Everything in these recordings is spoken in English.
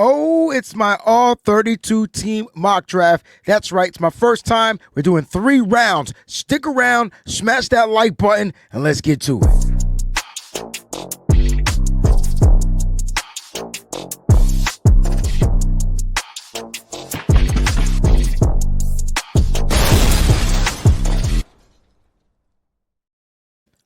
Oh, it's my all 32 team mock draft. That's right. It's my first time. We're doing 3 rounds. Stick around, smash that like button, and let's get to it.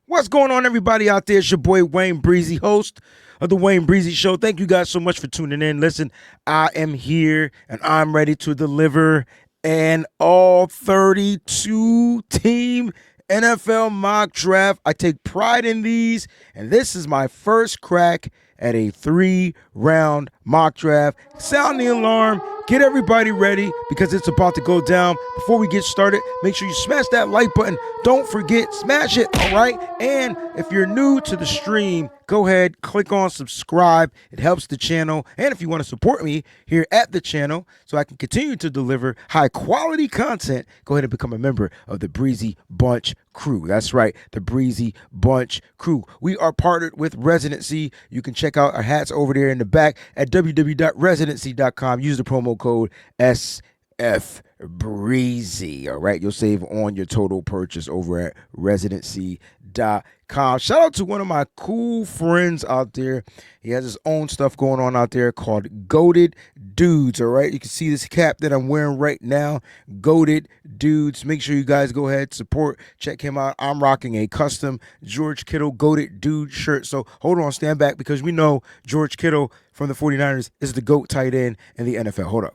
What's going on, everybody out there? It's your boy WayneBreezie, host of the WayneBreezie Show. Thank you guys so much for tuning in. Listen, I am here and I'm ready to deliver an all 32 team NFL mock draft. I take pride in these, and this is my first crack at a 3-round mock draft. Sound the alarm. Get everybody ready because it's about to go down. Before we get started, make sure you smash that like button. Don't forget, smash it, all right? And if you're new to the stream, go ahead, click on subscribe. It helps the channel. And if you want to support me here at the channel so I can continue to deliver high-quality content, go ahead and become a member of the Breezie Bunch crew. That's right, the Breezie Bunch crew. We are partnered with Residency. You can check out our hats over there in the back at www.residency.com. Use the promo code SFBreezie. All right, you'll save on your total purchase over at residency.com. Shout out to one of my cool friends out there. He has his own stuff going on out there called Goated Dudes. All right, you can see this cap that I'm wearing right now. Goated Dudes. Make sure you guys go ahead, support, check him out. I'm rocking a custom George Kittle Goated Dude shirt. So hold on, stand back, because we know George Kittle from the 49ers is the GOAT tight end in the NFL. Hold up.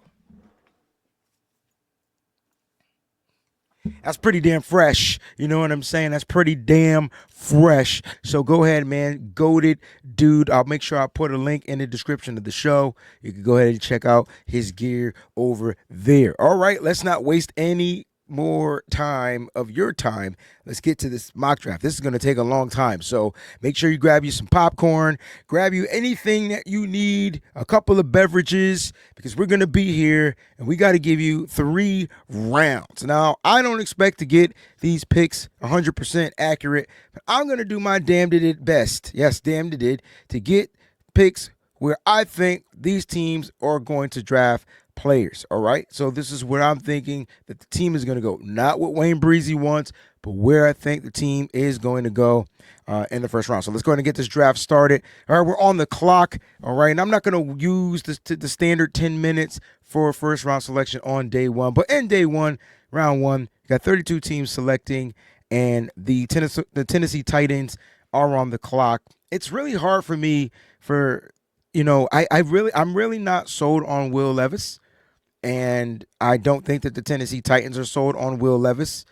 That's pretty damn fresh. You know what I'm saying? That's pretty damn fresh. So go ahead, man. Goated Dude. I'll make sure I put a link in the description of the show. You can go ahead and check out his gear over there. All right, let's not waste any more time of your time. Let's get to this mock draft. This is going to take a long time, so make sure you grab you some popcorn, grab you anything that you need, a couple of beverages, because we're going to be here and we got to give you 3 rounds. Now, I don't expect to get these picks 100% accurate, but I'm going to do my damned it best. Yes, damned it to get picks where I think these teams are going to draft players. All right, so this is where I'm thinking that the team is going to go, not what WayneBreezie wants, but where I think the team is going to go in the first round. So let's go ahead and get this draft started. All right, we're on the clock. All right, and I'm not going to use the standard 10 minutes for first round selection on day one, but in day one, round one, you got 32 teams selecting, and the Tennessee Titans are on the clock. It's really hard for me I'm really not sold on Will Levis. And I don't think that the Tennessee Titans are sold on Will Levis.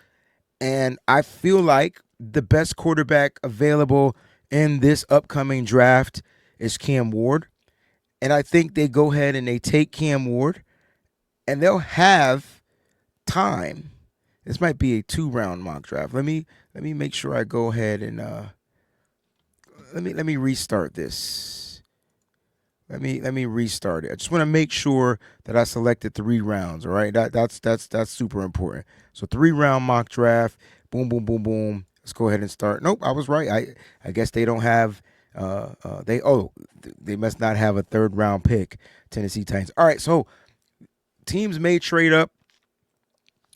And I feel like the best quarterback available in this upcoming draft is Cam Ward. And I think they go ahead and they take Cam Ward, and they'll have time. This might be a 2-round mock draft. Let me make sure I go ahead and let me restart this. Let me restart it. I just want to make sure that I selected 3 rounds. All right, that's super important. So 3-round mock draft. Boom, boom, boom, boom. Let's go ahead and start. Nope, I was right. I guess they don't have. They must not have a 3rd-round pick. Tennessee Titans. All right, so teams may trade up.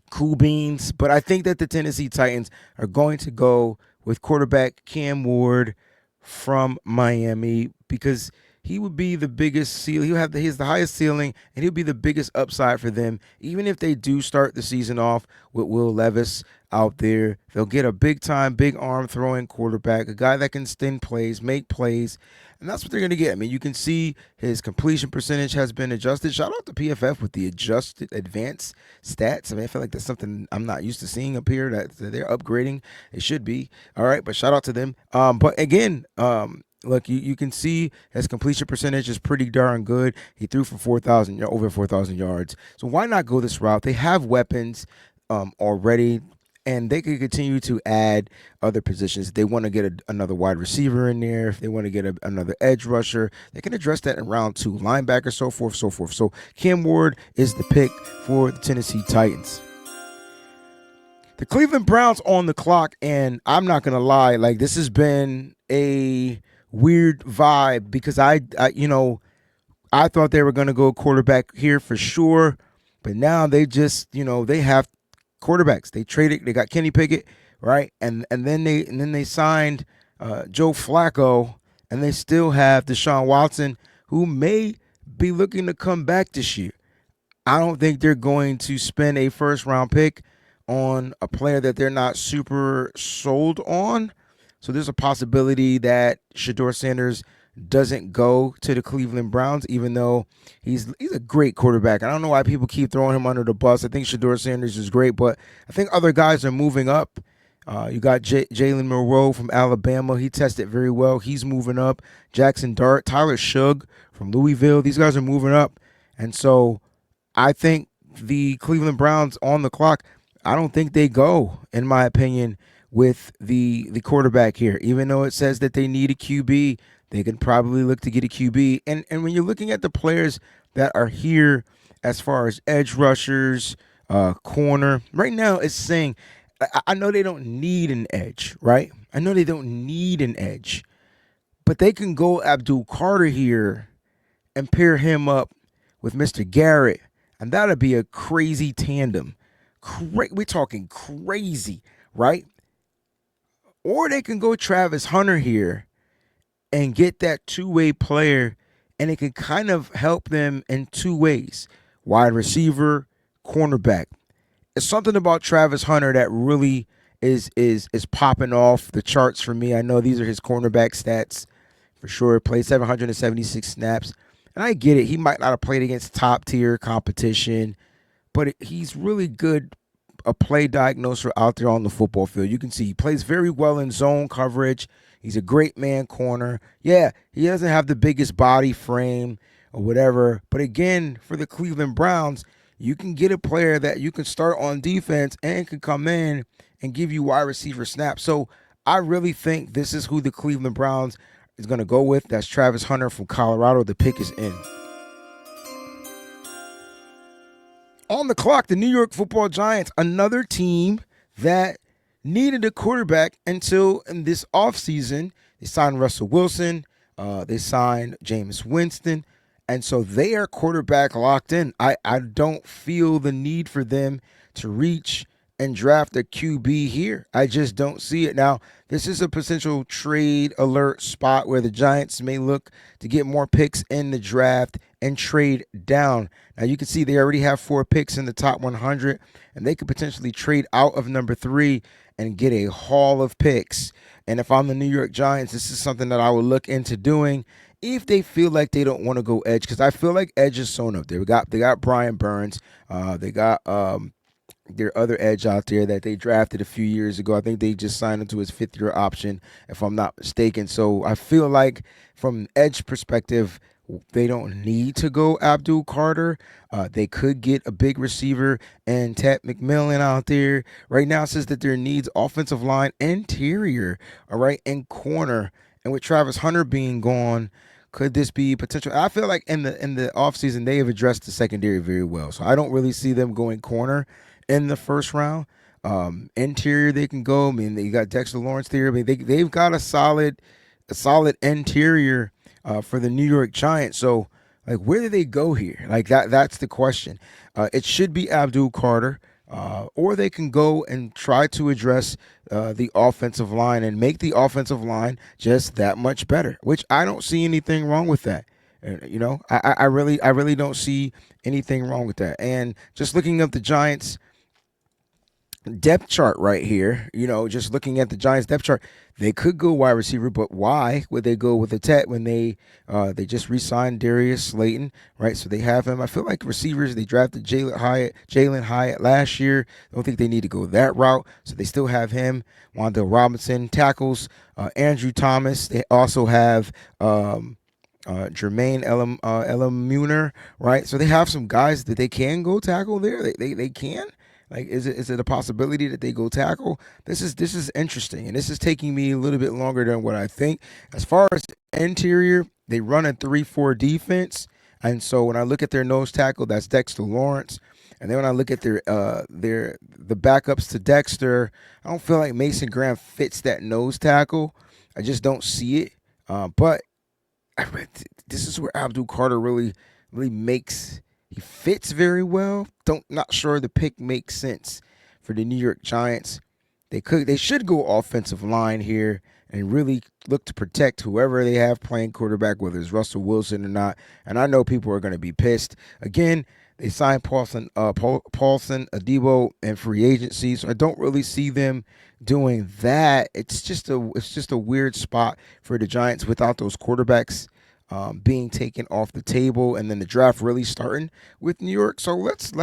Cool beans, but I think that the Tennessee Titans are going to go with quarterback Cam Ward from Miami, because he would be the biggest ceiling. He has the highest ceiling, and he'll be the biggest upside for them. Even if they do start the season off with Will Levis out there, they'll get a big-time, big-arm throwing quarterback, a guy that can extend plays, make plays, and that's what they're going to get. I mean, you can see his completion percentage has been adjusted. Shout out to PFF with the adjusted advanced stats. I mean, I feel like that's something I'm not used to seeing up here that they're upgrading. It should be. All right, but shout out to them. But again, look, you can see his completion percentage is pretty darn good. He threw for over 4,000 yards. So why not go this route? They have weapons already, and they could continue to add other positions. If they want to get another wide receiver in there, if they want to get another edge rusher, they can address that in round 2. Linebacker, so forth, so forth. So Cam Ward is the pick for the Tennessee Titans. The Cleveland Browns on the clock, and I'm not going to lie, like, this has been a weird vibe because I I thought they were going to go quarterback here for sure, but now they just, they have quarterbacks. They traded. They got Kenny Pickett, right, and then they signed Joe Flacco, and they still have Deshaun Watson, who may be looking to come back this year. I don't think they're going to spend a first round pick on a player that they're not super sold on. So there's a possibility that Shador Sanders doesn't go to the Cleveland Browns, even though he's a great quarterback. I don't know why people keep throwing him under the bus. I think Shador Sanders is great, but I think other guys are moving up. You got Jalen Monroe from Alabama. He tested very well. He's moving up. Jackson Dart, Tyler Shugg from Louisville. These guys are moving up. And so I think the Cleveland Browns on the clock, I don't think they go, in my opinion, with the quarterback here. Even though it says that they need a QB, they can probably look to get a QB. And when you're looking at the players that are here as far as edge rushers, corner, right now it's saying, I know they don't need an edge, right? I know they don't need an edge, but they can go Abdul Carter here and pair him up with Mr. Garrett, and that'd be a crazy tandem. We're talking crazy, right? Or they can go Travis Hunter here and get that two-way player, and it can kind of help them in two ways: wide receiver, cornerback. It's something about Travis Hunter that really is popping off the charts for me. I know these are his cornerback stats for sure. Played 776 snaps. And I get it. He might not have played against top tier competition, but he's really good, a play diagnoser out there on the football field. You can see he plays very well in zone coverage. He's a great man corner. Yeah, he doesn't have the biggest body frame or whatever. But again, for the Cleveland Browns, you can get a player that you can start on defense and can come in and give you wide receiver snaps. So I really think this is who the Cleveland Browns is going to go with. That's Travis Hunter from Colorado. The pick is in. On the clock, the New York Football Giants, another team that needed a quarterback until in this offseason. They signed Russell Wilson. They signed Jameis Winston. And so they are quarterback locked in. I don't feel the need for them to reach and draft a QB here. I just don't see it. Now, this is a potential trade alert spot where the Giants may look to get more picks in the draft and trade down. Now, you can see they already have 4 picks in the top 100, and they could potentially trade out of number 3 and get a haul of picks. And if I'm the New York Giants, this is something that I would look into doing if they feel like they don't want to go edge, because I feel like edge is sewn up there. They got Brian Burns. They got their other edge out there that they drafted a few years ago. I think they just signed him to his 5th-year option, if I'm not mistaken. So I feel like from edge perspective, they don't need to go Abdul Carter. They could get a big receiver and Ted McMillan out there. Right now it says that their needs offensive line, interior, all right, and corner. And with Travis Hunter being gone, could this be potential? I feel like in the offseason, they have addressed the secondary very well. So I don't really see them going corner in the first round. Interior, they can go. I mean, they got Dexter Lawrence there. I mean, they've got a solid interior for the New York Giants. So, like, where do they go here? Like that's the question. It should be Abdul Carter. Or they can go and try to address the offensive line and make the offensive line just that much better, which I don't see anything wrong with that. I really don't see anything wrong with that. And just looking up the Giants depth chart right here, just looking at the Giants depth chart, they could go wide receiver, but why would they go with a Tet when they just re-signed Darius Slayton, right? So they have him. I feel like receivers, they drafted Jalen Hyatt last year. I don't think they need to go that route, so they still have him. Wan'Dale Robinson. Tackles, Andrew Thomas. They also have Jermaine Elam right? So they have some guys that they can go tackle there. They can. Like, is it a possibility that they go tackle? This is interesting, and this is taking me a little bit longer than what I think. As far as interior, they run a 3-4 defense, and so when I look at their nose tackle, that's Dexter Lawrence, and then when I look at the backups to Dexter, I don't feel like Mason Graham fits that nose tackle. I just don't see it. But this is where Abdul Carter really makes he fits very well. Not sure the pick makes sense for the New York Giants. They should go offensive line here and really look to protect whoever they have playing quarterback, whether it's Russell Wilson or not. And I know people are going to be pissed. Again, they signed Paulson Adebo in free agency, so I don't really see them doing that. It's just a weird spot for the Giants without those quarterbacks being taken off the table, and then the draft really starting with New York. So let's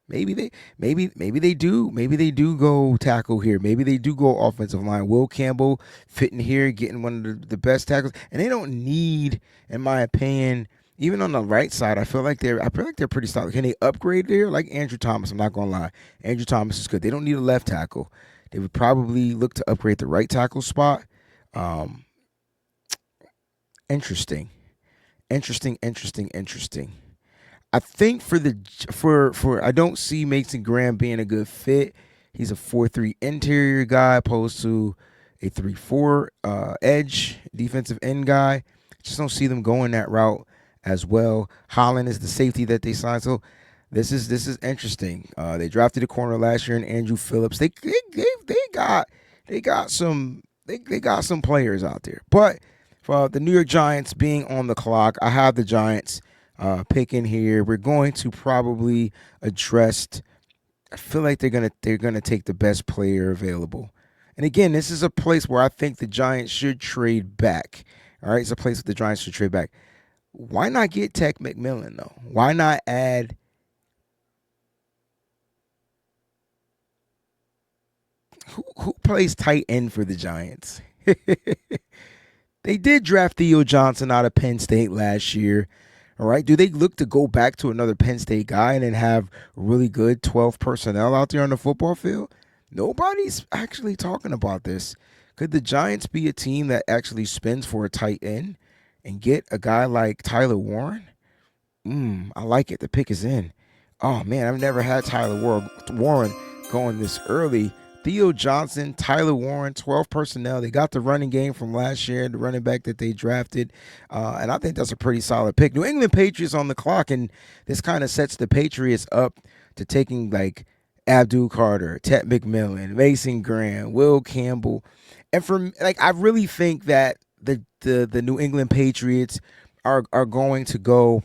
maybe they do go tackle here. Maybe they do go offensive line. Will Campbell fitting here, getting one of the best tackles, and they don't need, in my opinion. Even on the right side, I feel like they're pretty solid. Can they upgrade there? Like Andrew Thomas, I'm not gonna lie. Andrew Thomas is good. They don't need a left tackle. They would probably look to upgrade the right tackle spot. Um, interesting, interesting. I think for I don't see Mason Graham being a good fit. He's a 4-3 interior guy opposed to a 3-4 edge defensive end guy. Just don't see them going that route as well. Holland is the safety that they signed. So this is interesting. They drafted a corner last year in Andrew Phillips. They got some players out there. But for the New York Giants being on the clock, I have the Giants picking here. We're going to probably address. I feel like they're gonna take the best player available. And again, this is a place where I think the Giants should trade back. All right, it's a place where the Giants should trade back. Why not get Tech McMillan though? Why not add who plays tight end for the Giants? They did draft Theo Johnson out of Penn State last year. All right. Do they look to go back to another Penn State guy and then have really good 12 personnel out there on the football field? Nobody's actually talking about this. Could the Giants be a team that actually spends for a tight end and get a guy like Tyler Warren? I like it. The pick is in. Oh man, I've never had Warren going this early. Theo Johnson, Tyler Warren, 12 personnel. They got the running game from last year, the running back that they drafted. And I think that's a pretty solid pick. New England Patriots on the clock, and this kind of sets the Patriots up to taking like Abdul Carter, Ted McMillan, Mason Graham, Will Campbell. And for like I really think that the New England Patriots are going to go,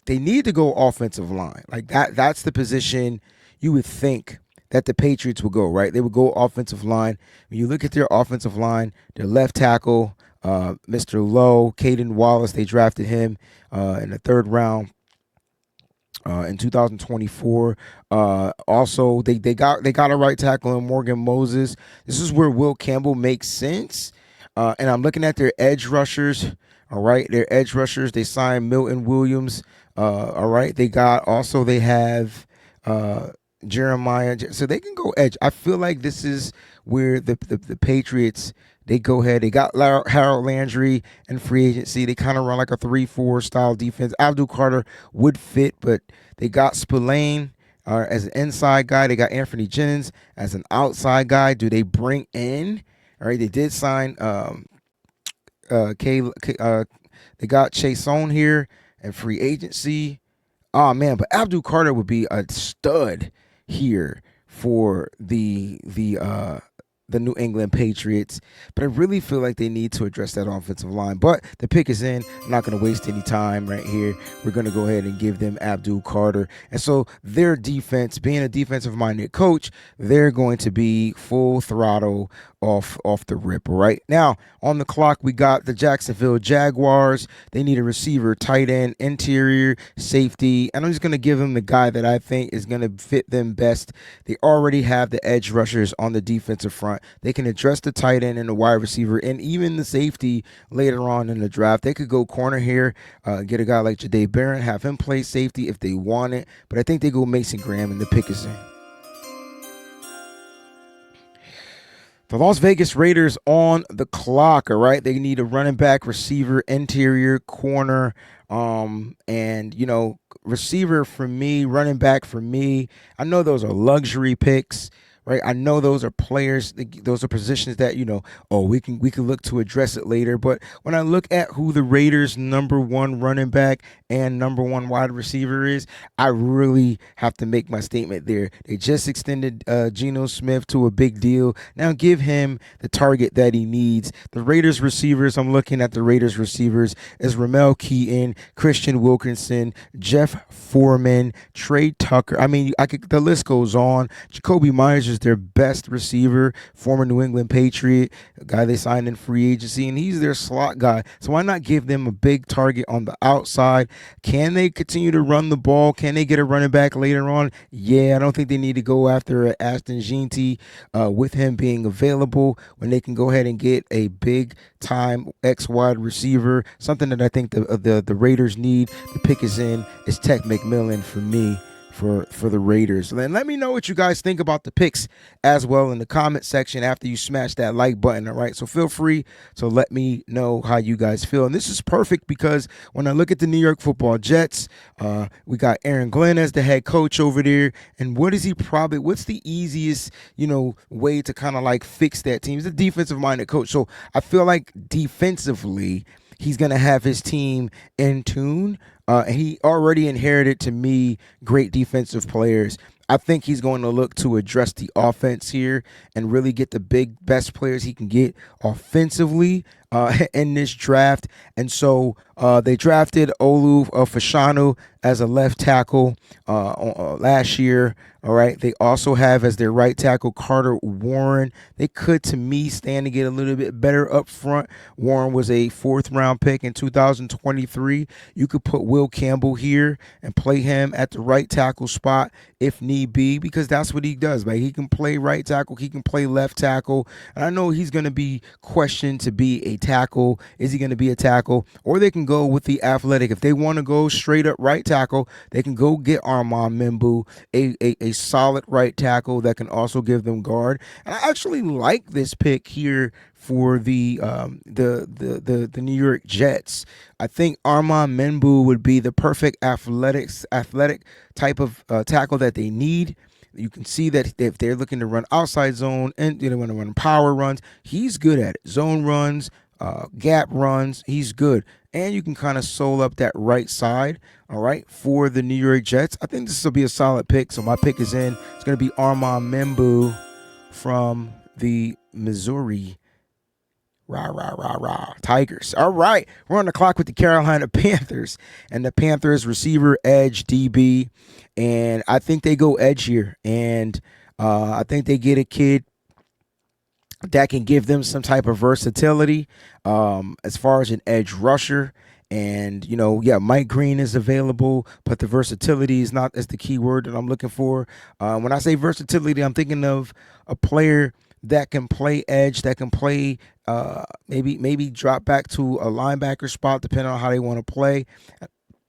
they need to go offensive line. Like that's the position you would think that the Patriots would go, right? They would go offensive line. When you look at their offensive line, their left tackle, Mr. Lowe, Caden Wallace, they drafted him in the third round in 2024. Also, they got a right tackle in Morgan Moses. This is where Will Campbell makes sense. And I'm looking at their edge rushers. All right, their edge rushers. They signed Milton Williams. All right, they have Jeremiah, so they can go edge. I feel like this is where the Patriots, they go ahead. They got Harold Landry in free agency. They kind of run like a 3-4 style defense. Abdul Carter would fit, but they got Spillane as an inside guy. They got Anthony Jennings as an outside guy. Do they bring in? All right, they did sign they got Chase on here and free agency. Oh man, but Abdul Carter would be a stud here for the New England Patriots. But I really feel like they need to address that offensive line. But the pick is in. I'm not going to waste any time right here. We're going to go ahead and give them Abdul Carter. And so their defense, being a defensive-minded coach, they're going to be full throttle off the rip. Right now on the clock, we got the Jacksonville Jaguars. They need a receiver, tight end, interior, safety, and I'm just going to give them the guy that I think is going to fit them best. They already have the edge rushers on the defensive front. They can address the tight end and the wide receiver and even the safety later on in the draft. They could go corner here, get a guy like Jahdae Barron, have him play safety if they want it, but I think they go Mason Graham and the pick is in. The Las Vegas Raiders on the clock, all right? They need a running back, receiver, interior, corner, and, receiver for me, running back for me. I know those are luxury picks, right? I know those are players, those are positions that, oh, we can look to address it later. But when I look at who the Raiders' number one running back and number one wide receiver is, I really have to make my statement there. They just extended Geno Smith to a big deal. Now give him the target that he needs. The Raiders receivers, I'm looking at the Raiders receivers, is Ramel Keaton, Christian Wilkinson, Jeff Foreman, Trey Tucker. I mean, the list goes on. Jacoby Myers is their best receiver, former New England Patriot, a guy they signed in free agency, and he's their slot guy. So why not give them a big target on the outside? Can they continue to run the ball? Can they get a running back later on? Yeah, I don't think they need to go after Ashton NGNT with him being available when they can go ahead and get a big time X wide receiver. Something that I think the Raiders need. The pick is in. It's Tech McMillan for me. For the Raiders. And let me know what you guys think about the picks as well in the comment section after you smash that like button, all right? So feel free to let me know how you guys feel. And this is perfect because when I look at the New York Football Jets, we got Aaron Glenn as the head coach over there. And what's the easiest, way to kind of like fix that team? He's a defensive-minded coach. So I feel like defensively, he's going to have his team in tune. He already inherited, to me, great defensive players. I think he's going to look to address the offense here and really get the best players he can get offensively in this draft. And so they drafted Olu Fashanu as a left tackle last year. All right. They also have as their right tackle Carter Warren. They could, to me, stand to get a little bit better up front. Warren was a 4th-round pick in 2023. You could put Will Campbell here and play him at the right tackle spot if need be, because that's what he does. Like, he can play right tackle, he can play left tackle. And I know he's going to be questioned to be a tackle. Is he going to be a tackle? Or they can go with the athletic. If they want to go straight up right tackle, they can go get Armand Membu, a solid right tackle that can also give them guard. And I actually like this pick here for the New York Jets. I think Armand Membu would be the perfect athletic type of tackle that they need. You can see that if they're looking to run outside zone and they want to run power runs, he's good at it. Zone runs, gap runs, he's good. And you can kind of soul up that right side, all right, for the New York Jets. I think this will be a solid pick. So my pick is in. It's going to be Armand Membu from the Missouri Tigers. All right, we're on the clock with the Carolina Panthers, and the Panthers receiver, edge, DB, and I think they go edge here, and I think they get a kid that can give them some type of versatility as far as an edge rusher. And, Mike Green is available, but the versatility is not as the key word that I'm looking for. When I say versatility, I'm thinking of a player that can play edge, that can play maybe drop back to a linebacker spot, depending on how they want to play.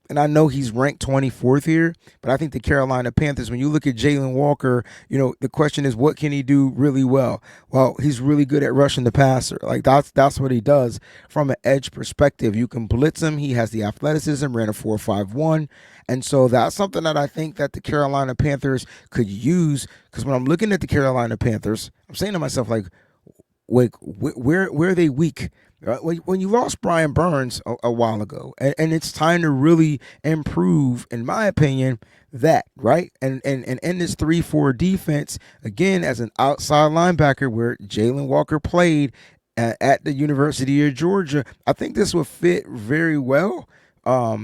And I know he's ranked 24th here, but I think the Carolina Panthers, when you look at Jalen Walker, the question is, what can he do really well? Well, he's really good at rushing the passer. Like, that's what he does from an edge perspective. You can blitz him. He has the athleticism, ran a 4.51. And so that's something that I think that the Carolina Panthers could use, because when I'm looking at the Carolina Panthers, I'm saying to myself, like, where are they weak? When you lost Brian Burns a while ago, and it's time to really improve, in my opinion, that, right? And in this 3-4 defense, again, as an outside linebacker where Jalen Walker played at the University of Georgia, I think this would fit very well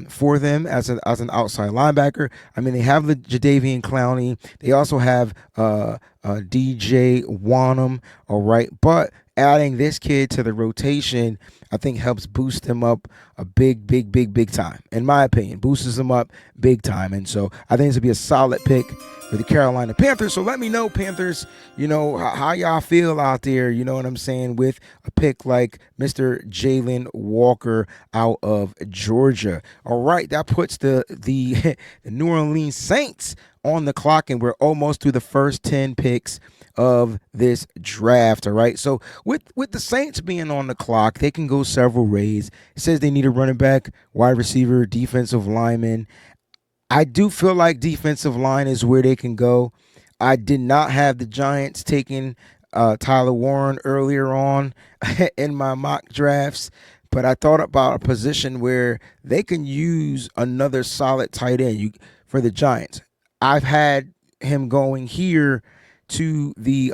for them as an outside linebacker. I mean, they have the Jadeveon Clowney. They also have DJ Wanham, all right? But adding this kid to the rotation, I think helps boost them up a big time. In my opinion, boosts them up big time. And so I think this would be a solid pick for the Carolina Panthers. So let me know, Panthers, how y'all feel out there, you know what I'm saying, with a pick like Mr. Jalen Walker out of Georgia. All right, that puts the New Orleans Saints on the clock, and we're almost through the first 10 picks of this draft. All right, so with the Saints being on the clock, they can go several ways. It says they need a running back, wide receiver, defensive lineman. I do feel like defensive line is where they can go. I did not have the Giants taking Tyler Warren earlier on in my mock drafts, but I thought about a position where they can use another solid tight end for the Giants. I've had him going here to the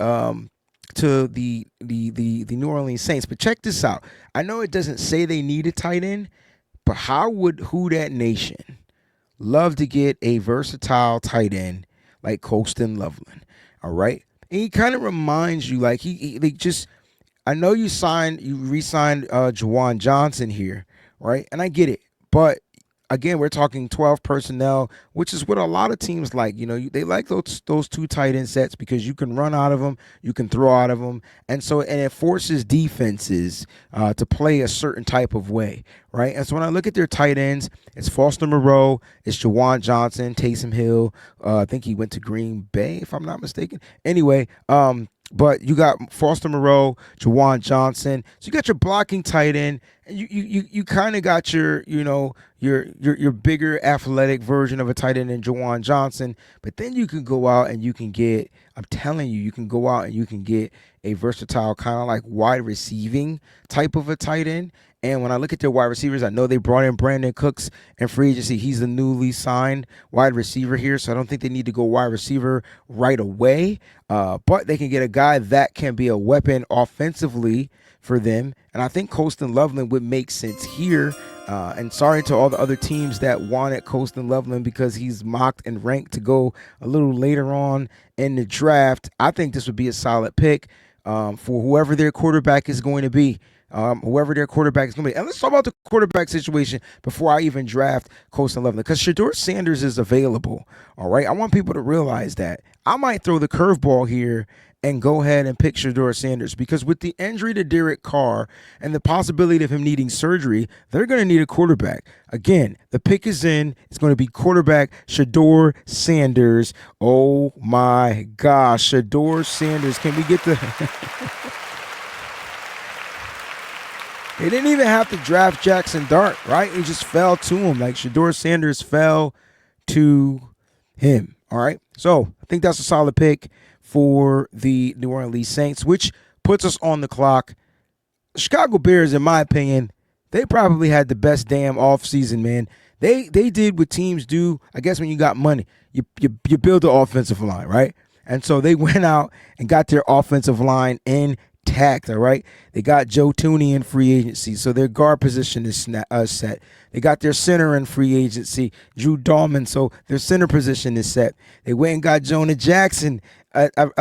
New Orleans Saints, but check this out. I know it doesn't say they need a tight end, but how would Who Dat Nation love to get a versatile tight end like Colston Loveland? All right. And he kind of reminds you, like they just, I know you re-signed Juwan Johnson here, right? And I get it, but again, we're talking 12 personnel, which is what a lot of teams like. They like those two tight end sets because you can run out of them, you can throw out of them, and it forces defenses to play a certain type of way, right? And so when I look at their tight ends, it's Foster Moreau, it's Juwan Johnson, Taysom Hill. I think he went to Green Bay, if I'm not mistaken. Anyway, but you got Foster Moreau, Juwan Johnson. So you got your blocking tight end, and you kind of got your bigger athletic version of a tight end in Juwan Johnson. But then you can go out and you can get, I'm telling you, you can go out and you can get a versatile kind of like wide receiving type of a tight end. And when I look at their wide receivers, I know they brought in Brandon Cooks in free agency. He's the newly signed wide receiver here, so I don't think they need to go wide receiver right away. But they can get a guy that can be a weapon offensively for them. And I think Colston Loveland would make sense here. And sorry to all the other teams that wanted Colston Loveland because he's mocked and ranked to go a little later on in the draft. I think this would be a solid pick for whoever their quarterback is going to be. And let's talk about the quarterback situation before I even draft Colston Loveland, because Shedeur Sanders is available. All right, I want people to realize that. I might throw the curveball here and go ahead and pick Shedeur Sanders, because with the injury to Derek Carr and the possibility of him needing surgery, they're going to need a quarterback. Again, the pick is in. It's going to be quarterback Shedeur Sanders. Oh my gosh, Shedeur Sanders. Can we get the... They didn't even have to draft Jackson Dart, right? He just fell to him. Like Shedeur Sanders fell to him. All right. So I think that's a solid pick for the New Orleans Saints, which puts us on the clock. The Chicago Bears, in my opinion, they probably had the best damn offseason, man. They did what teams do, I guess, when you got money. You build the offensive line, right? And so they went out and got their offensive line intact, all right? They got Joe Thuney in free agency, so their guard position is set. They got their center in free agency, Drew Dahlman, so their center position is set. They went and got Jonah Jackson, former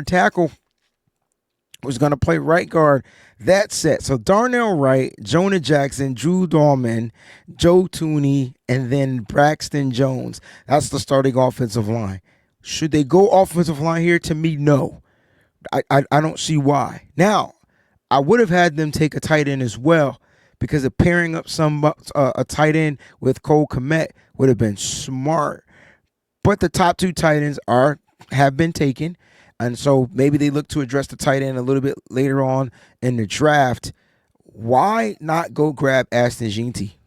tackle, was going to play right guard. That's set. So Darnell Wright, Jonah Jackson, Drew Dahlman, Joe Thuney, and then Braxton Jones. That's the starting offensive line. Should they go offensive line here? To me, no. I don't see why. Now, I would have had them take a tight end as well, because of pairing up a tight end with Cole Kmet would have been smart. But the top two tight ends have been taken, and so maybe they look to address the tight end a little bit later on in the draft. Why not go grab Ashton Jeanty?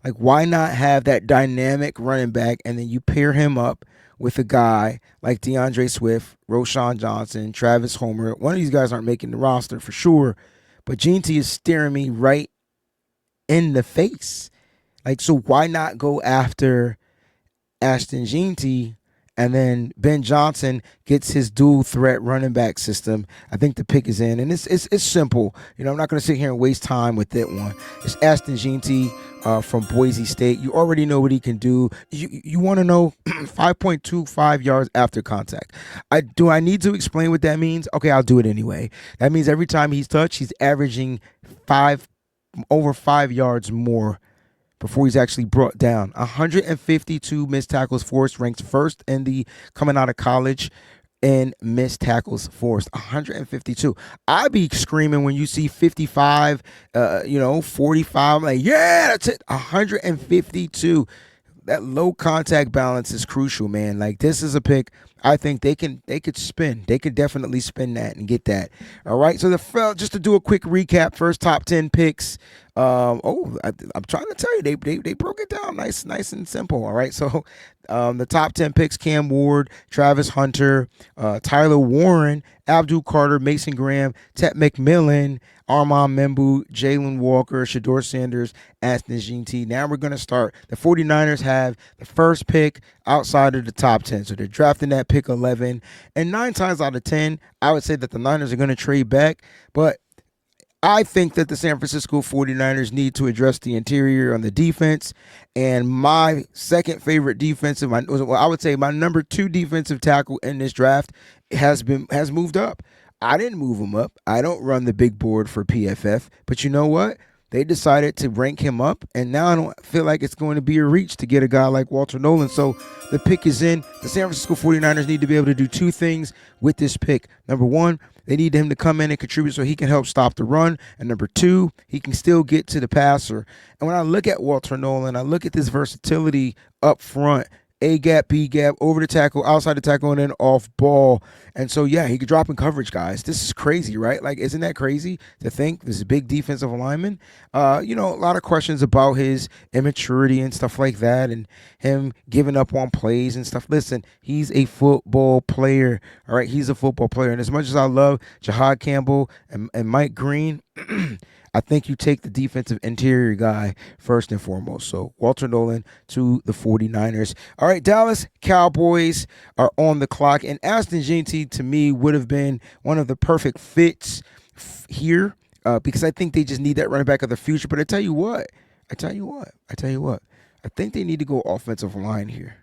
Like, why not have that dynamic running back, and then you pair him up with a guy like DeAndre Swift, Roschon Johnson, Travis Homer. One of these guys aren't making the roster for sure, but Jeanty is staring me right in the face. Like, so why not go after Ashton Jeanty, and then Ben Johnson gets his dual threat running back system? I think the pick is in, and it's simple. I'm not going to sit here and waste time with that one. It's Ashton Jeanty from Boise State. You already know what he can do. You want to know 5.25 yards after contact. Do I need to explain what that means? Okay, I'll do it anyway. That means every time he's touched, he's averaging over 5 yards more before he's actually brought down. 152 missed tackles forced, ranks first in the coming out of college in missed tackles forced. 152. I be screaming when you see 55, 45. I'm like, yeah, that's it. 152. That low contact balance is crucial, man. Like, this is a pick I think they could spin. They could definitely spin that and get that. All right. So just to do a quick recap, first top 10 picks. I'm trying to tell you, they broke it down nice and simple. All right. So the top 10 picks: Cam Ward, Travis Hunter, Tyler Warren, Abdul Carter, Mason Graham, Tet McMillan, Armand Membu, Jalen Walker, Shador Sanders, Aston NGNT. Now we're going to start. The 49ers have the first pick outside of the top 10. So they're drafting that pick 11. And 9 times out of 10, I would say that the Niners are going to trade back. But I think that the San Francisco 49ers need to address the interior on the defense. And my second favorite I would say my number 2 defensive tackle in this draft has moved up. I didn't move him up. I don't run the big board for PFF. But you know what? They decided to rank him up, and now I don't feel like it's going to be a reach to get a guy like Walter Nolan. So the pick is in. The San Francisco 49ers need to be able to do 2 things with this pick. Number 1, they need him to come in and contribute so he can help stop the run. And number 2, he can still get to the passer. And when I look at Walter Nolan, I look at this versatility up front. A gap, B gap, over the tackle, outside the tackle, and then off ball. And so, yeah, he could drop in coverage, guys. This is crazy, right? Like, isn't that crazy to think this is a big defensive lineman? A lot of questions about his immaturity and stuff like that, and him giving up on plays and stuff. Listen, he's a football player, all right? He's a football player. And as much as I love Jahad Campbell and Mike Green, I think you take the defensive interior guy first and foremost. So Walter Nolan to the 49ers. All right, Dallas Cowboys are on the clock. And Aston NGNT, to me, would have been one of the perfect fits here because I think they just need that running back of the future. But I tell you what. I think they need to go offensive line here.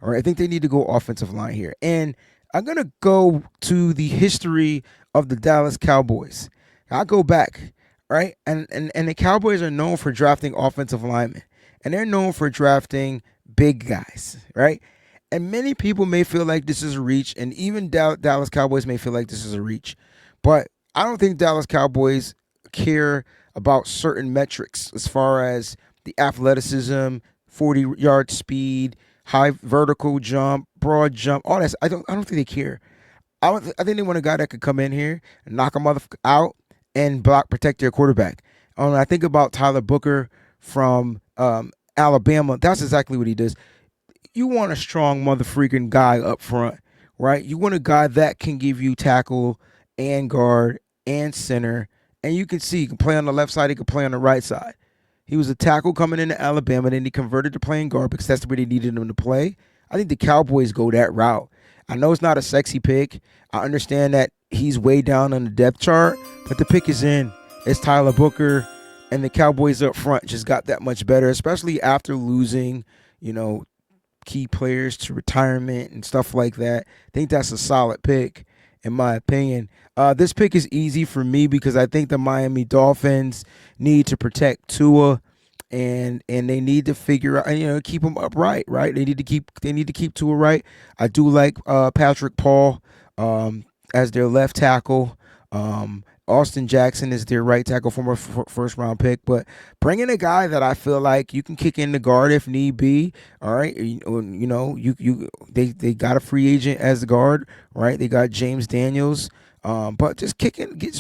All right, I think they need to go offensive line here. And I'm going to go to the history of the Dallas Cowboys. I'll go back. Right, and the Cowboys are known for drafting offensive linemen, and they're known for drafting big guys, right? And many people may feel like this is a reach, and even Dallas Cowboys may feel like this is a reach, but I don't think Dallas Cowboys care about certain metrics as far as the athleticism, 40-yard speed, high vertical jump, broad jump, all that. I don't think they care. I think they want a guy that could come in here and knock a motherfucker out and protect their quarterback. I think about Tyler Booker from Alabama. That's exactly what he does. You want a strong motherfreaking guy up front, right? You want a guy that can give you tackle and guard and center. And you can see he can play on the left side, he can play on the right side. He was a tackle coming into Alabama, then he converted to playing guard because that's where they needed him to play. I think the Cowboys go that route. I know it's not a sexy pick. I understand that he's way down on the depth chart, but the pick is in. It's Tyler Booker, and the Cowboys up front just got that much better, especially after losing, key players to retirement and stuff like that. I think that's a solid pick, in my opinion. This pick is easy for me because I think the Miami Dolphins need to protect Tua, and they need to figure out, keep him upright, right? They need to keep Tua right. I do like Patrick Paul as their left tackle. Austin Jackson is their right tackle, former first round pick. But bringing a guy that I feel like you can kick in the guard if need be. All right, they got a free agent as the guard, right? They got James Daniels. But just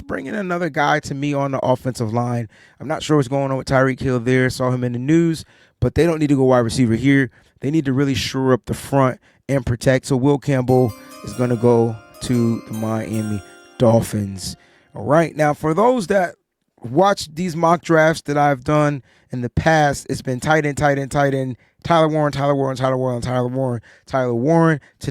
bringing another guy to me on the offensive line. I'm not sure what's going on with Tyreek Hill there. Saw him in the news, but they don't need to go wide receiver here. They need to really shore up the front and protect. So Will Campbell is going to go to the Miami Dolphins. All right. Now, for those that watch these mock drafts that I've done in the past, it's been tight end, Tyler Warren to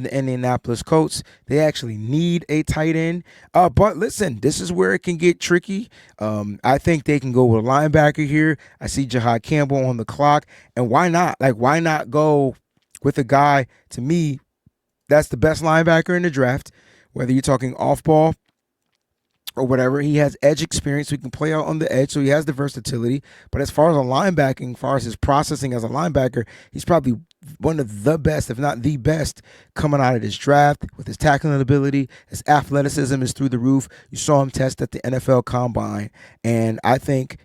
the Indianapolis Colts. They actually need a tight end. But listen, this is where it can get tricky. I think they can go with a linebacker here. I see Jahad Campbell on the clock. And why not? Why not go with a guy, to me, that's the best linebacker in the draft, whether you're talking off ball or whatever. He has edge experience, so he can play out on the edge, so he has the versatility. But as far as his processing as a linebacker, he's probably one of the best, if not the best, coming out of this draft with his tackling ability. His athleticism is through the roof. You saw him test at the NFL Combine. And I think,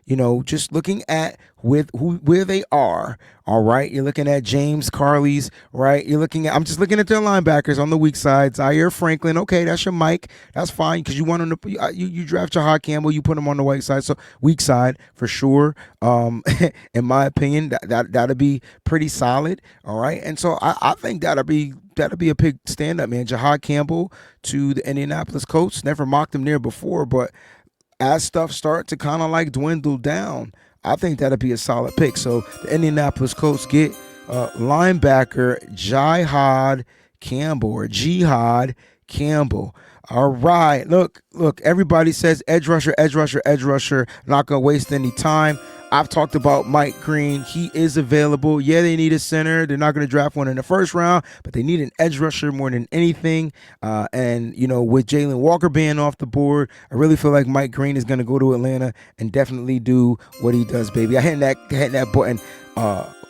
just looking at where they are, all right, you're looking at James Carley's, right? I'm just looking at their linebackers on the weak side. Zaire Franklin, okay, that's your Mike. That's fine because you want him to, you draft Jahad Campbell, you put him on the weak side for sure. In my opinion, that'll be pretty solid. All right. And so I think that'll be a big stand up, man. Jahad Campbell to the Indianapolis Colts. Never mocked him there before, but as stuff start to kind of like dwindle down, I think that'll be a solid pick. So the Indianapolis Colts get linebacker Jihad Campbell or Jihad Campbell. All right, look, everybody says edge rusher, edge rusher, edge rusher. Not going to waste any time. I've talked about Mike Green. He is available. Yeah, they need a center. They're not going to draft one in the first round, but they need an edge rusher more than anything. And with Jalen Walker being off the board, I really feel like Mike Green is going to go to Atlanta and definitely do what he does, baby. I hit that button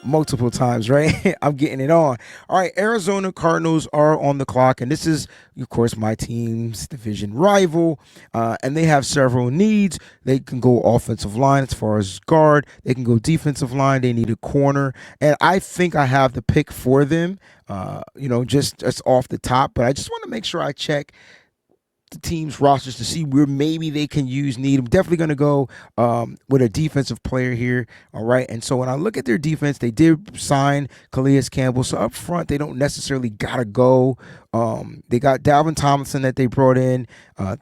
multiple times, right? I'm getting it on. All right, Arizona Cardinals are on the clock, and this is, of course, my team's division rival, and they have several needs. They can go offensive line as far as guard. They can go defensive line. They need a corner, and I think I have the pick for them, just off the top, but I just want to make sure I check the team's rosters to see where maybe they can use need. I'm definitely going to go with a defensive player here. All right. And so when I look at their defense, they did sign Calais Campbell. So up front, they don't necessarily got to go. They got Dalvin Tomlinson that they brought in.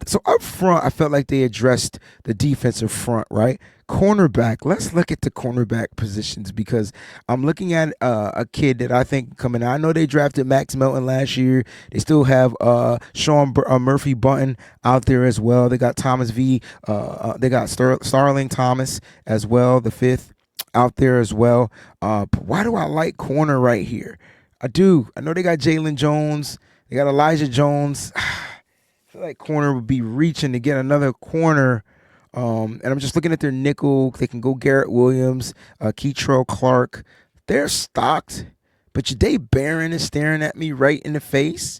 So up front, I felt like they addressed the defensive front, right? Cornerback. Let's look at the cornerback positions because I'm looking at a kid that I think coming out. I know they drafted Max Melton last year. They still have Sean Murphy Bunton out there as well. They got Thomas V. They got Starling Thomas as well, the fifth out there as well. Why do I like corner right here? I do. I know they got Jalen Jones. They got Elijah Jones. I feel like corner would be reaching to get another corner. And I'm just looking at their nickel. They can go Garrett Williams, Keitrell Clark. They're stocked, but Jahdae Barron is staring at me right in the face.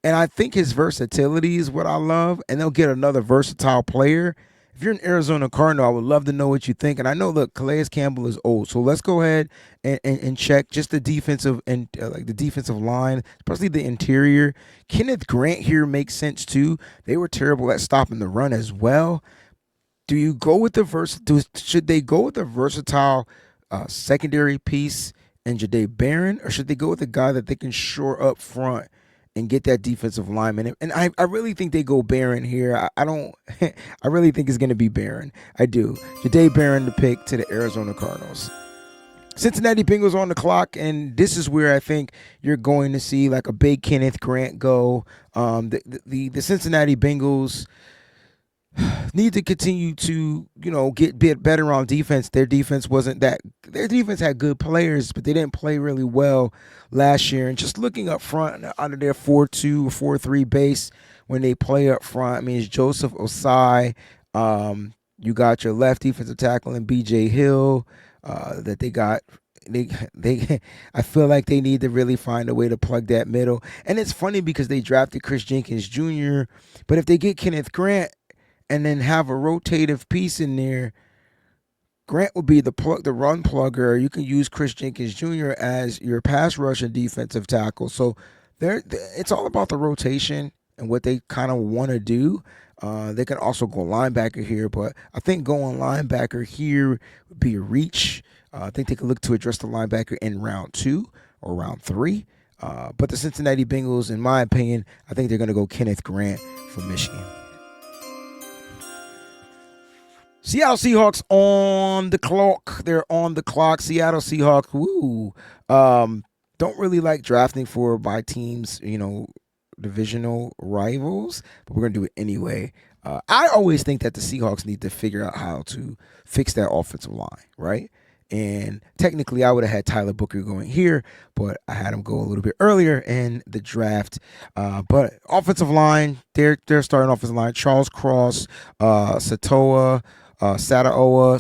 And I think his versatility is what I love. And they'll get another versatile player. If you're an Arizona Cardinal, I would love to know what you think. And I know, look, Calais Campbell is old. So let's go ahead and check just the defensive and the defensive line, especially the interior. Kenneth Grant here makes sense too. They were terrible at stopping the run as well. Do you go with should they go with a versatile secondary piece and Jahdae Barron, or should they go with a guy that they can shore up front and get that defensive lineman? And I really think they go Barron here. I don't. I really think it's going to be Barron. I do. Jahdae Barron the pick to the Arizona Cardinals. Cincinnati Bengals on the clock, and this is where I think you're going to see like a big Kenneth Grant go. The Cincinnati Bengals need to continue to, get better on defense. Their defense had good players, but they didn't play really well last year. And just looking up front under their 4-2 or 4-3 base when they play up front, I mean, it's Joseph Osai. You got your left defensive tackle in B.J. Hill that they got. I feel like they need to really find a way to plug that middle. And it's funny because they drafted Chris Jenkins Jr., but if they get Kenneth Grant and then have a rotative piece in there, Grant will be the run plugger. You can use Chris Jenkins Jr. as your pass rush and defensive tackle. So it's all about the rotation and what they kind of want to do. They can also go linebacker here, but I think going linebacker here would be a reach. I think they could look to address the linebacker in round 2 or round 3. But the Cincinnati Bengals, in my opinion, I think they're going to go Kenneth Grant from Michigan. Seattle Seahawks on the clock. They're on the clock. Seattle Seahawks, don't really like drafting for my teams, divisional rivals, but we're going to do it anyway. I always think that the Seahawks need to figure out how to fix that offensive line, right? And technically, I would have had Tyler Booker going here, but I had him go a little bit earlier in the draft. But offensive line, they're starting offensive line. Charles Cross, Satoa, Sadaoa,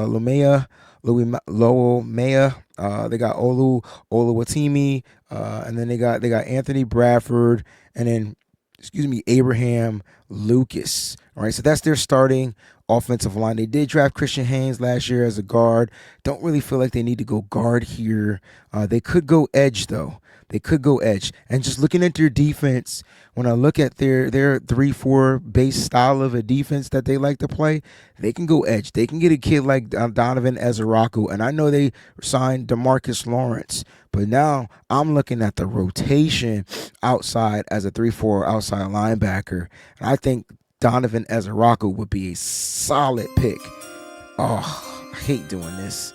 Lumea, Lowell Maya. They got Oluwatimi, and then they got Anthony Bradford, and then Abraham Lucas. All right, so that's their starting offensive line. They did draft Christian Haynes last year as a guard. Don't really feel like they need to go guard here. They could go edge though. They could go edge. And just looking at their defense, when I look at their 3-4 base style of a defense that they like to play, they can go edge. They can get a kid like Donovan Ezeraku. And I know they signed DeMarcus Lawrence, but now I'm looking at the rotation outside as a 3-4 outside linebacker. And I think Donovan Ezeraku would be a solid pick. Oh, I hate doing this.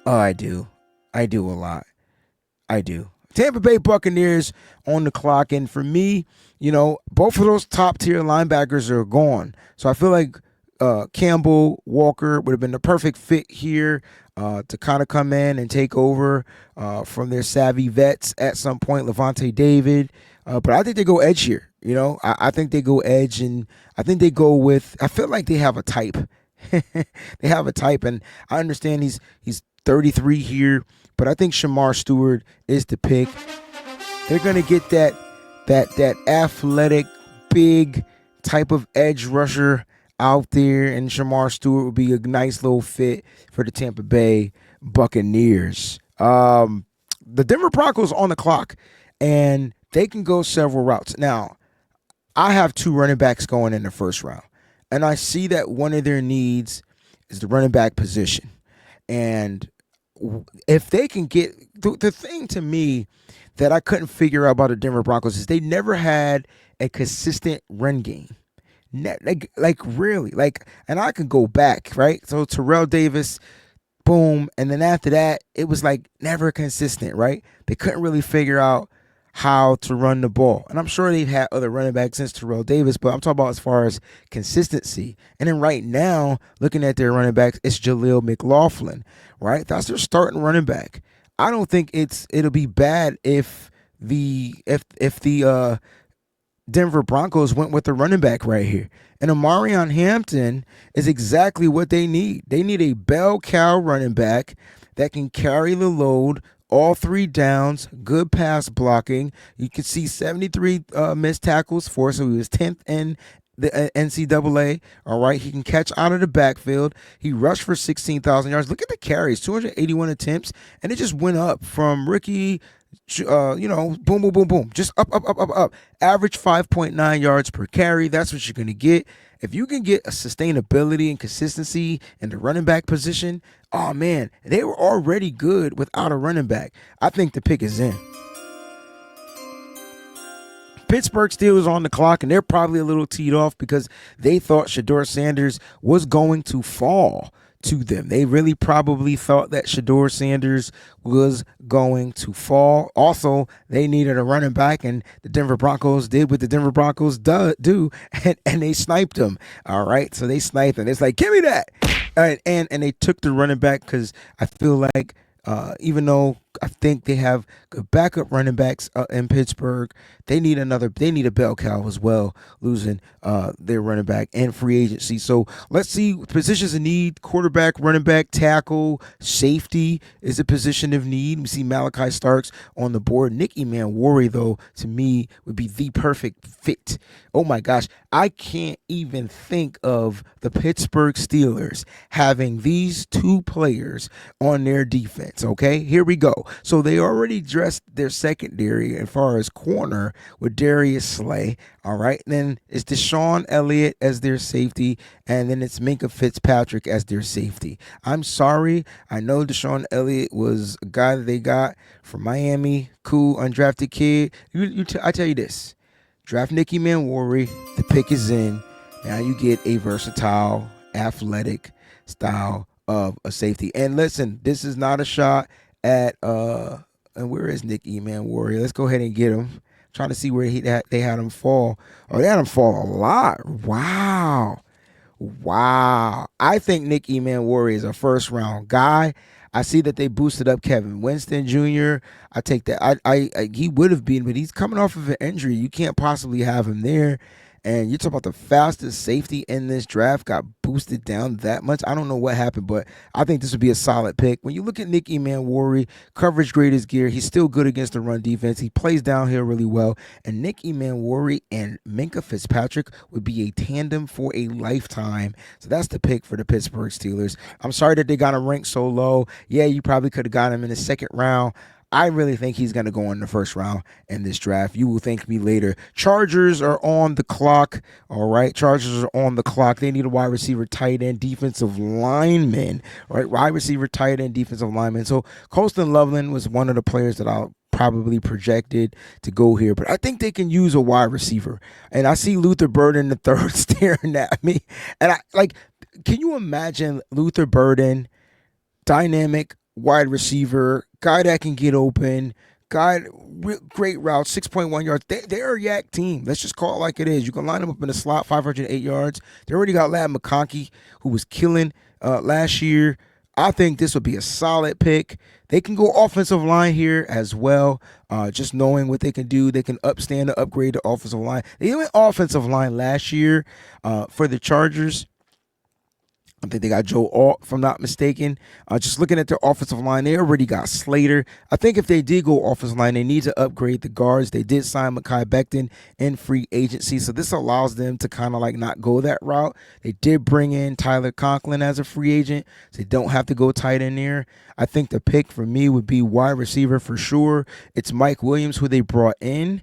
Oh, I do. I do a lot. I do. Tampa Bay Buccaneers on the clock. And for me, both of those top tier linebackers are gone. So I feel like Campbell Walker would have been the perfect fit here to kind of come in and take over from their savvy vets at some point, Levante David. But I think they go edge here. I think they go edge, and I think they go with, I feel like they have a type. They have a type, and I understand he's 33 here, but I think Shamar Stewart is the pick. They're gonna get that athletic, big type of edge rusher out there, and Shamar Stewart would be a nice little fit for the Tampa Bay Buccaneers. The Denver Broncos on the clock, and they can go several routes. Now, I have 2 running backs going in the first round, and I see that one of their needs is the running back position. And if they can get the thing to me that I couldn't figure out about the Denver Broncos is they never had a consistent run game. Really, and I can go back, right? So Terrell Davis, boom, and then after that, it was like never consistent, right? They couldn't really figure out how to run the ball. And I'm sure they've had other running backs since Terrell Davis, but I'm talking about as far as consistency. And then right now, looking at their running backs, it's Jaleel McLaughlin, right? That's their starting running back. I don't think it'll be bad if the Denver Broncos went with the running back right here. And Amarion Hampton is exactly what they need. They need a bell cow running back that can carry the load all 3 downs, good pass blocking. You can see 73 missed tackles for, so he was 10th in the NCAA. All right, he can catch out of the backfield. He rushed for 16,000 yards. Look at the carries, 281 attempts, and it just went up from rookie. Boom, boom, boom, boom, just up. Average 5.9 yards per carry. That's what you're gonna get. If you can get a sustainability and consistency in the running back position, oh man, they were already good without a running back. I think the pick is in. Pittsburgh Steelers on the clock, and they're probably a little teed off because they thought Shedeur Sanders was going to fall to them. They really probably thought that Shedeur Sanders was going to fall. Also, they needed a running back, and the Denver Broncos did what the Denver Broncos do, and they sniped him. All right, so they sniped him. It's like, give me that. All right, and they took the running back because I feel like even though I think they have good backup running backs in Pittsburgh, they need a bell cow as well, losing their running back and free agency. So let's see positions of need: quarterback, running back, tackle, safety is a position of need. We see Malachi Starks on the board. Nick Emanwori, though, to me would be the perfect fit. Oh my gosh, I can't even think of the Pittsburgh Steelers having these 2 players on their defense. Okay, here we go. So they already dressed their secondary as far as corner with Darius Slay. All right. Then it's Deshaun Elliott as their safety, and then it's Minkah Fitzpatrick as their safety. I'm sorry. I know Deshaun Elliott was a guy that they got from Miami. Cool, undrafted kid. I tell you this. Draft Nick Emanwori. The pick is in. Now you get a versatile, athletic style of a safety. And listen, this is not a shot at and where is Nick Emanwori? Let's go ahead and get him. Trying to see where they had him fall. Oh, they had him fall a lot. Wow. I think Nick Emanwori is a first round guy. I see that they boosted up Kevin Winston Jr. I take that. I he would have been, but he's coming off of an injury. You can't possibly have him there. And you talk about the fastest safety in this draft got boosted down that much. I don't know what happened, but I think this would be a solid pick. When you look at Nick Emanwari, coverage grade is gear. He's still good against the run defense. He plays downhill really well. And Nick Emanwari and Minkah Fitzpatrick would be a tandem for a lifetime. So that's the pick for the Pittsburgh Steelers. I'm sorry that they got him ranked so low. Yeah, you probably could have got him in the second round. I really think he's going to go in the first round in this draft. You will thank me later. Chargers are on the clock. All right. Chargers are on the clock. They need a wide receiver, tight end, defensive lineman. Right. Wide receiver, tight end, defensive lineman. So Colston Loveland was one of the players that I'll probably projected to go here, but I think they can use a wide receiver. And I see Luther Burden the third staring at me. And can you imagine Luther Burden, dynamic wide receiver, guy that can get open, guy, great route, 6.1 yards. They're a yak team. Let's just call it like it is. You can line them up in the slot, 508 yards. They already got Ladd McConkey, who was killing last year. I think this would be a solid pick. They can go offensive line here as well. Just knowing what they can do, they can upstand to upgrade the offensive line. They went offensive line last year for the Chargers. I think they got Joe Alt, if I'm not mistaken. Just looking at their offensive line, they already got Slater. I think if they did go offensive line, they need to upgrade the guards. They did sign Mekhi Becton in free agency, so this allows them to kind of like not go that route. They did bring in Tyler Conklin as a free agent, so they don't have to go tight end there. I think the pick for me would be wide receiver for sure. It's Mike Williams, who they brought in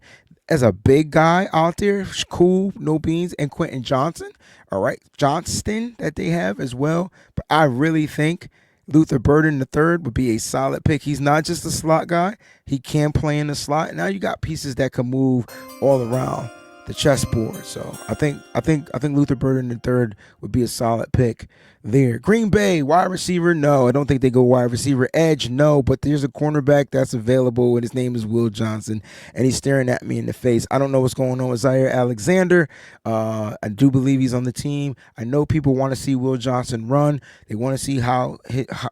as a big guy out there, cool, no beans, and Quentin Johnson, all right, Johnston that they have as well. But I really think Luther Burden III would be a solid pick. He's not just a slot guy; he can play in the slot. Now you got pieces that can move all around the chessboard. So I think Luther Burden III would be a solid pick there. Green Bay, wide receiver, no. I don't think they go wide receiver. Edge, no. But there's a cornerback that's available, and his name is Will Johnson, and he's staring at me in the face. I don't know what's going on with Zaire Alexander. I do believe he's on the team. I know people want to see Will Johnson run. They want to see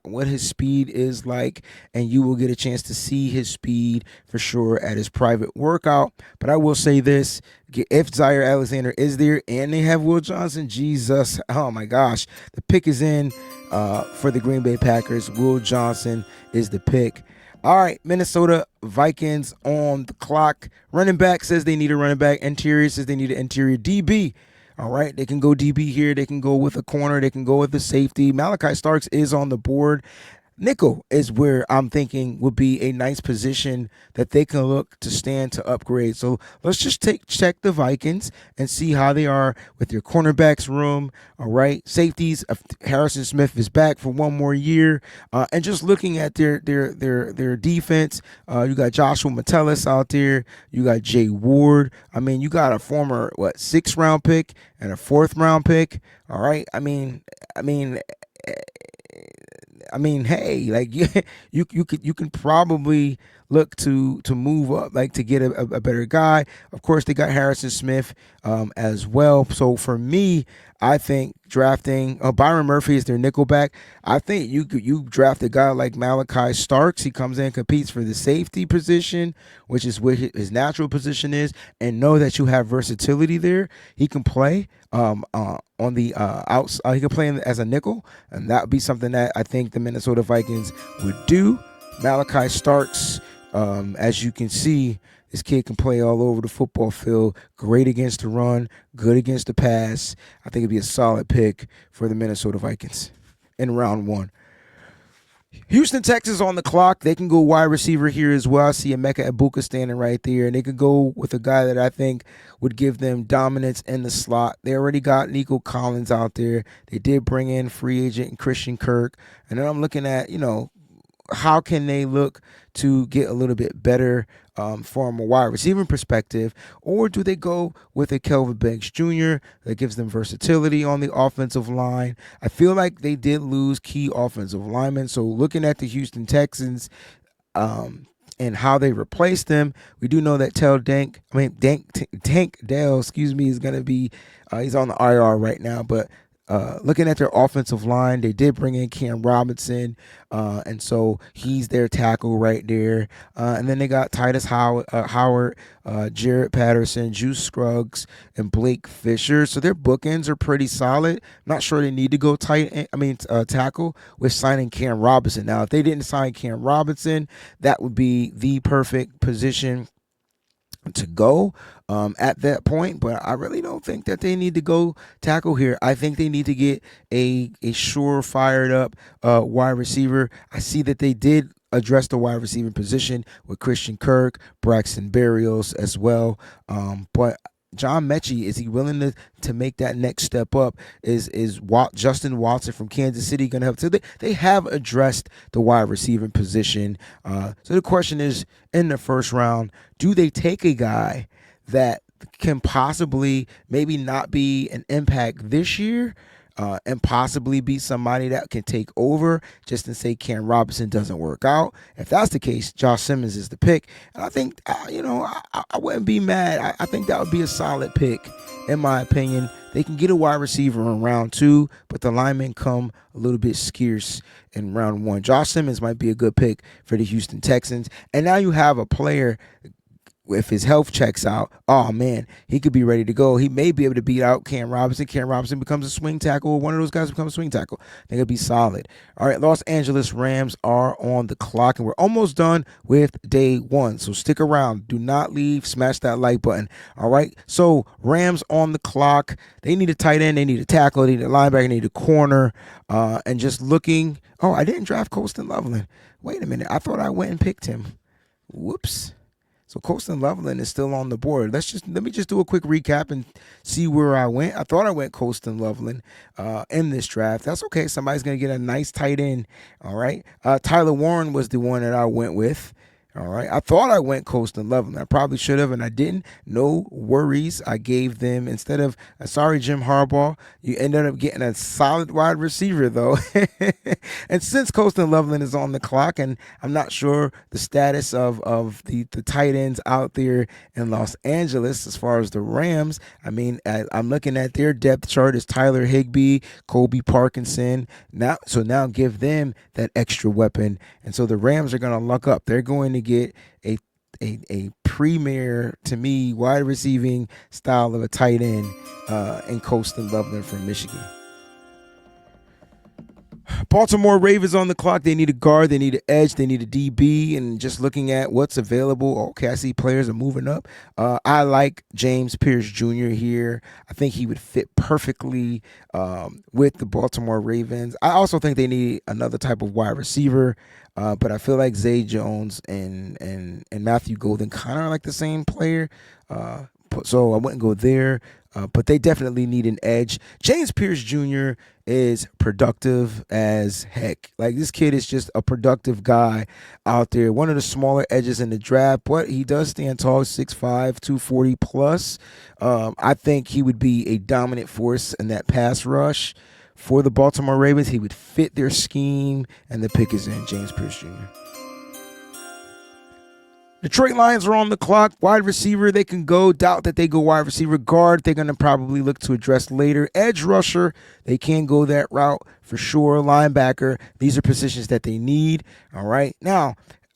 what his speed is like, and you will get a chance to see his speed for sure at his private workout. But I will say this. If Zaire Alexander is there and they have Will Johnson, Jesus, oh my gosh, the pick is in for the Green Bay Packers. Will Johnson is the pick. All right, Minnesota Vikings on the clock. Running back says they need a running back. Interior says they need an interior DB. All right, they can go DB here. They can go with a corner. They can go with the safety. Malachi Starks is on the board. Nickel is where I'm thinking would be a nice position that they can look to stand to upgrade. So let's just check the Vikings and see how they are with their cornerbacks room. All right, safeties. Harrison Smith is back for one more year, and just looking at their defense, you got Joshua Metellus out there. You got Jay Ward. I mean, you got a former 6th round pick and a 4th round pick. All right, I mean, hey, like you can probably look to move up, like to get a better guy. Of course, they got Harrison Smith as well. So for me, I think drafting Byron Murphy is their nickelback. I think you draft a guy like Malachi Starks. He comes in, competes for the safety position, which is where his natural position is, and know that you have versatility there. He can play on the outside. He can play as a nickel, and that would be something that I think the Minnesota Vikings would do. Malachi Starks, as you can see, this kid can play all over the football field. Great against the run, good against the pass. I think it'd be a solid pick for the Minnesota Vikings in round 1. Houston Texans on the clock. They can go wide receiver here as well. I see Emeka Egbuka standing right there, and they could go with a guy that I think would give them dominance in the slot. They already got Nico Collins out there. They did bring in free agent Christian Kirk, and then I'm looking at, how can they look to get a little bit better from a wide receiving perspective, or do they go with a Kelvin Banks Jr. that gives them versatility on the offensive line? I feel like they did lose key offensive linemen, so looking at the Houston Texans and how they replaced them, we do know that Tank Dell, is going to be he's on the IR right now, but looking at their offensive line, they did bring in Cam Robinson, and so he's their tackle right there. And then they got Titus Howard, Jarrett Patterson, Juice Scruggs, and Blake Fisher. So their bookends are pretty solid. Not sure they need to go tackle with signing Cam Robinson. Now, if they didn't sign Cam Robinson, that would be the perfect position to go at that point, but I really don't think that they need to go tackle here. I think they need to get a sure fired up wide receiver. I see that they did address the wide receiving position with Christian Kirk, Braxton Berrios as well, but John Mechie, is he willing to make that next step up? Is Justin Watson from Kansas City going to help? So they have addressed the wide receiving position. So the question is, in the first round, do they take a guy that can possibly maybe not be an impact this year, and possibly be somebody that can take over just in say Cam Robinson doesn't work out? If that's the case, Josh Simmons is the pick. And I think, I wouldn't be mad. I think that would be a solid pick, in my opinion. They can get a wide receiver in round 2, but the linemen come a little bit scarce in round 1. Josh Simmons might be a good pick for the Houston Texans. And now you have a player, if his health checks out, oh man, he could be ready to go. He may be able to beat out Cam Robinson. Cam Robinson becomes a swing tackle, or one of those guys becomes a swing tackle. I think it'll be solid. All right, Los Angeles Rams are on the clock, and we're almost done with day 1. So stick around. Do not leave. Smash that like button. All right, so Rams on the clock. They need a tight end. They need a tackle. They need a linebacker. They need a corner. And just looking. Oh, I didn't draft Colston Loveland. Wait a minute. I thought I went and picked him. Whoops. So Colston Loveland is still on the board. Let me just do a quick recap and see where I went. I thought I went Colston Loveland in this draft. That's okay. Somebody's going to get a nice tight end. All right. Tyler Warren was the one that I went with. All right. I thought I went Colston Loveland. I probably should have, and I didn't. No worries. I gave them, instead of, sorry, Jim Harbaugh, you ended up getting a solid wide receiver, though. And since Colston Loveland is on the clock, and I'm not sure the status of the tight ends out there in Los Angeles as far as the Rams, I mean, I'm looking at their depth chart is Tyler Higbee, Kobe Parkinson. Now give them that extra weapon. And so the Rams are going to luck up. They're going to get a premier, to me, wide receiving style of a tight end in Colston Loveland from Michigan. Baltimore Ravens on the clock. They need a guard. They need an edge. They need a DB. And just looking at what's available, okay, I see players are moving up. I like James Pierce Jr. here. I think he would fit perfectly with the Baltimore Ravens. I also think they need another type of wide receiver. But I feel like Zay Jones and Matthew Golden kind of are like the same player. So I wouldn't go there. But they definitely need an edge. James Pierce Jr. is productive as heck. Like, this kid is just a productive guy out there. One of the smaller edges in the draft, but he does stand tall, 6'5", 240 plus. I think he would be a dominant force in that pass rush for the Baltimore Ravens. He would fit their scheme, and the pick is in, James Pierce Jr. Detroit Lions are on the clock. Wide receiver, they can go. Doubt that they go wide receiver. Guard, they're going to probably look to address later. Edge rusher, they can go that route for sure. Linebacker, these are positions that they need. All right. Now,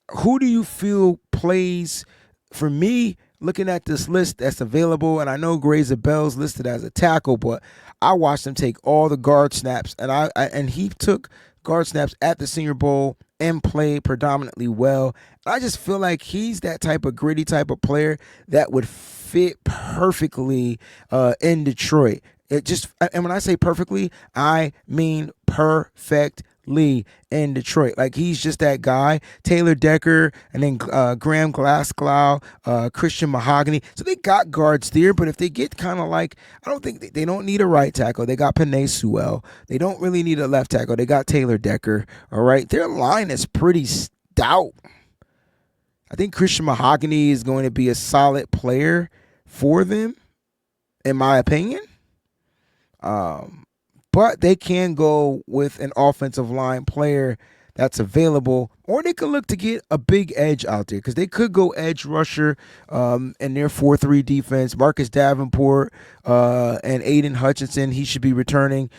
who do you feel plays? For me, looking at this list that's available, and I know Grazer Bell's listed as a tackle, but I watched him take all the guard snaps, and he took guard snaps at the Senior Bowl and played predominantly well. I just feel like he's that type of gritty type of player that would fit perfectly in Detroit. And when I say perfectly, I mean perfectly in Detroit. Like, he's just that guy. Taylor Decker, and then Graham Glasgow, Christian Mahogany. So they got guards there, but if they get kind of like, I don't think they don't need a right tackle. They got Penei Sewell. They don't really need a left tackle. They got Taylor Decker. All right. Their line is pretty stout. I think Christian Mahogany is going to be a solid player for them, in my opinion. But they can go with an offensive line player that's available, or they could look to get a big edge out there because they could go edge rusher in their 4-3 defense. Marcus Davenport and Aiden Hutchinson, he should be returning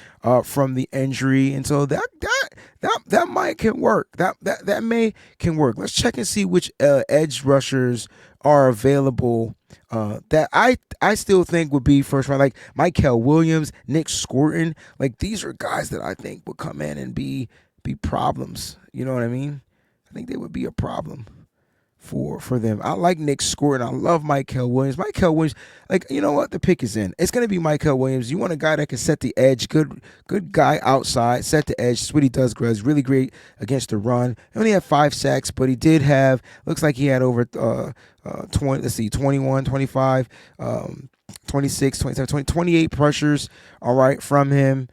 from the injury, and so that might can work. That may can work. Let's check and see which edge rushers are available that I still think would be first round, like Mykel Williams, Nick Scorton. Like these are guys that I think would come in and be problems. You know what I mean? I think they would be a problem for them. I like Nick Scorton. I love Mykel Williams. Mykel Williams, like, you know what? The pick is in. It's going to be Mykel Williams. You want a guy that can set the edge. Good guy outside, set the edge. That's what he does, Gruz. Really great against the run. He only had 5 sacks, but he did have, looks like he had over 21, 25, 26, 27, 20, 28 pressures, all right, from him.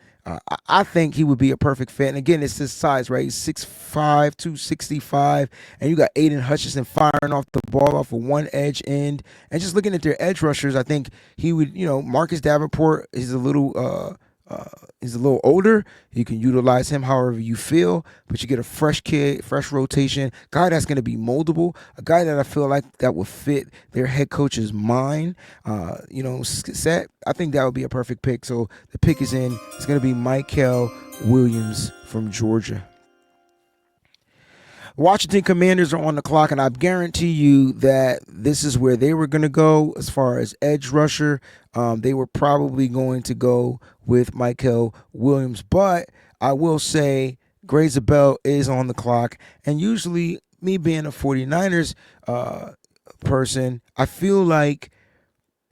I think he would be a perfect fit. And again, it's his size, right? He's 6'5", 265, and you got Aiden Hutchinson firing off the ball off of one edge end. And just looking at their edge rushers, I think he would, Marcus Davenport is a little older. You can utilize him however you feel, but you get a fresh kid, fresh rotation, guy that's going to be moldable, a guy that I feel like that will fit their head coach's mind, set. I think that would be a perfect pick. So the pick is in. It's going to be Mykel Williams from Georgia. Washington Commanders are on the clock, and I guarantee you that this is where they were going to go as far as edge rusher. They were probably going to go with Mykel Williams, but I will say Gray Zabel is on the clock, and usually me being a 49ers person, I feel like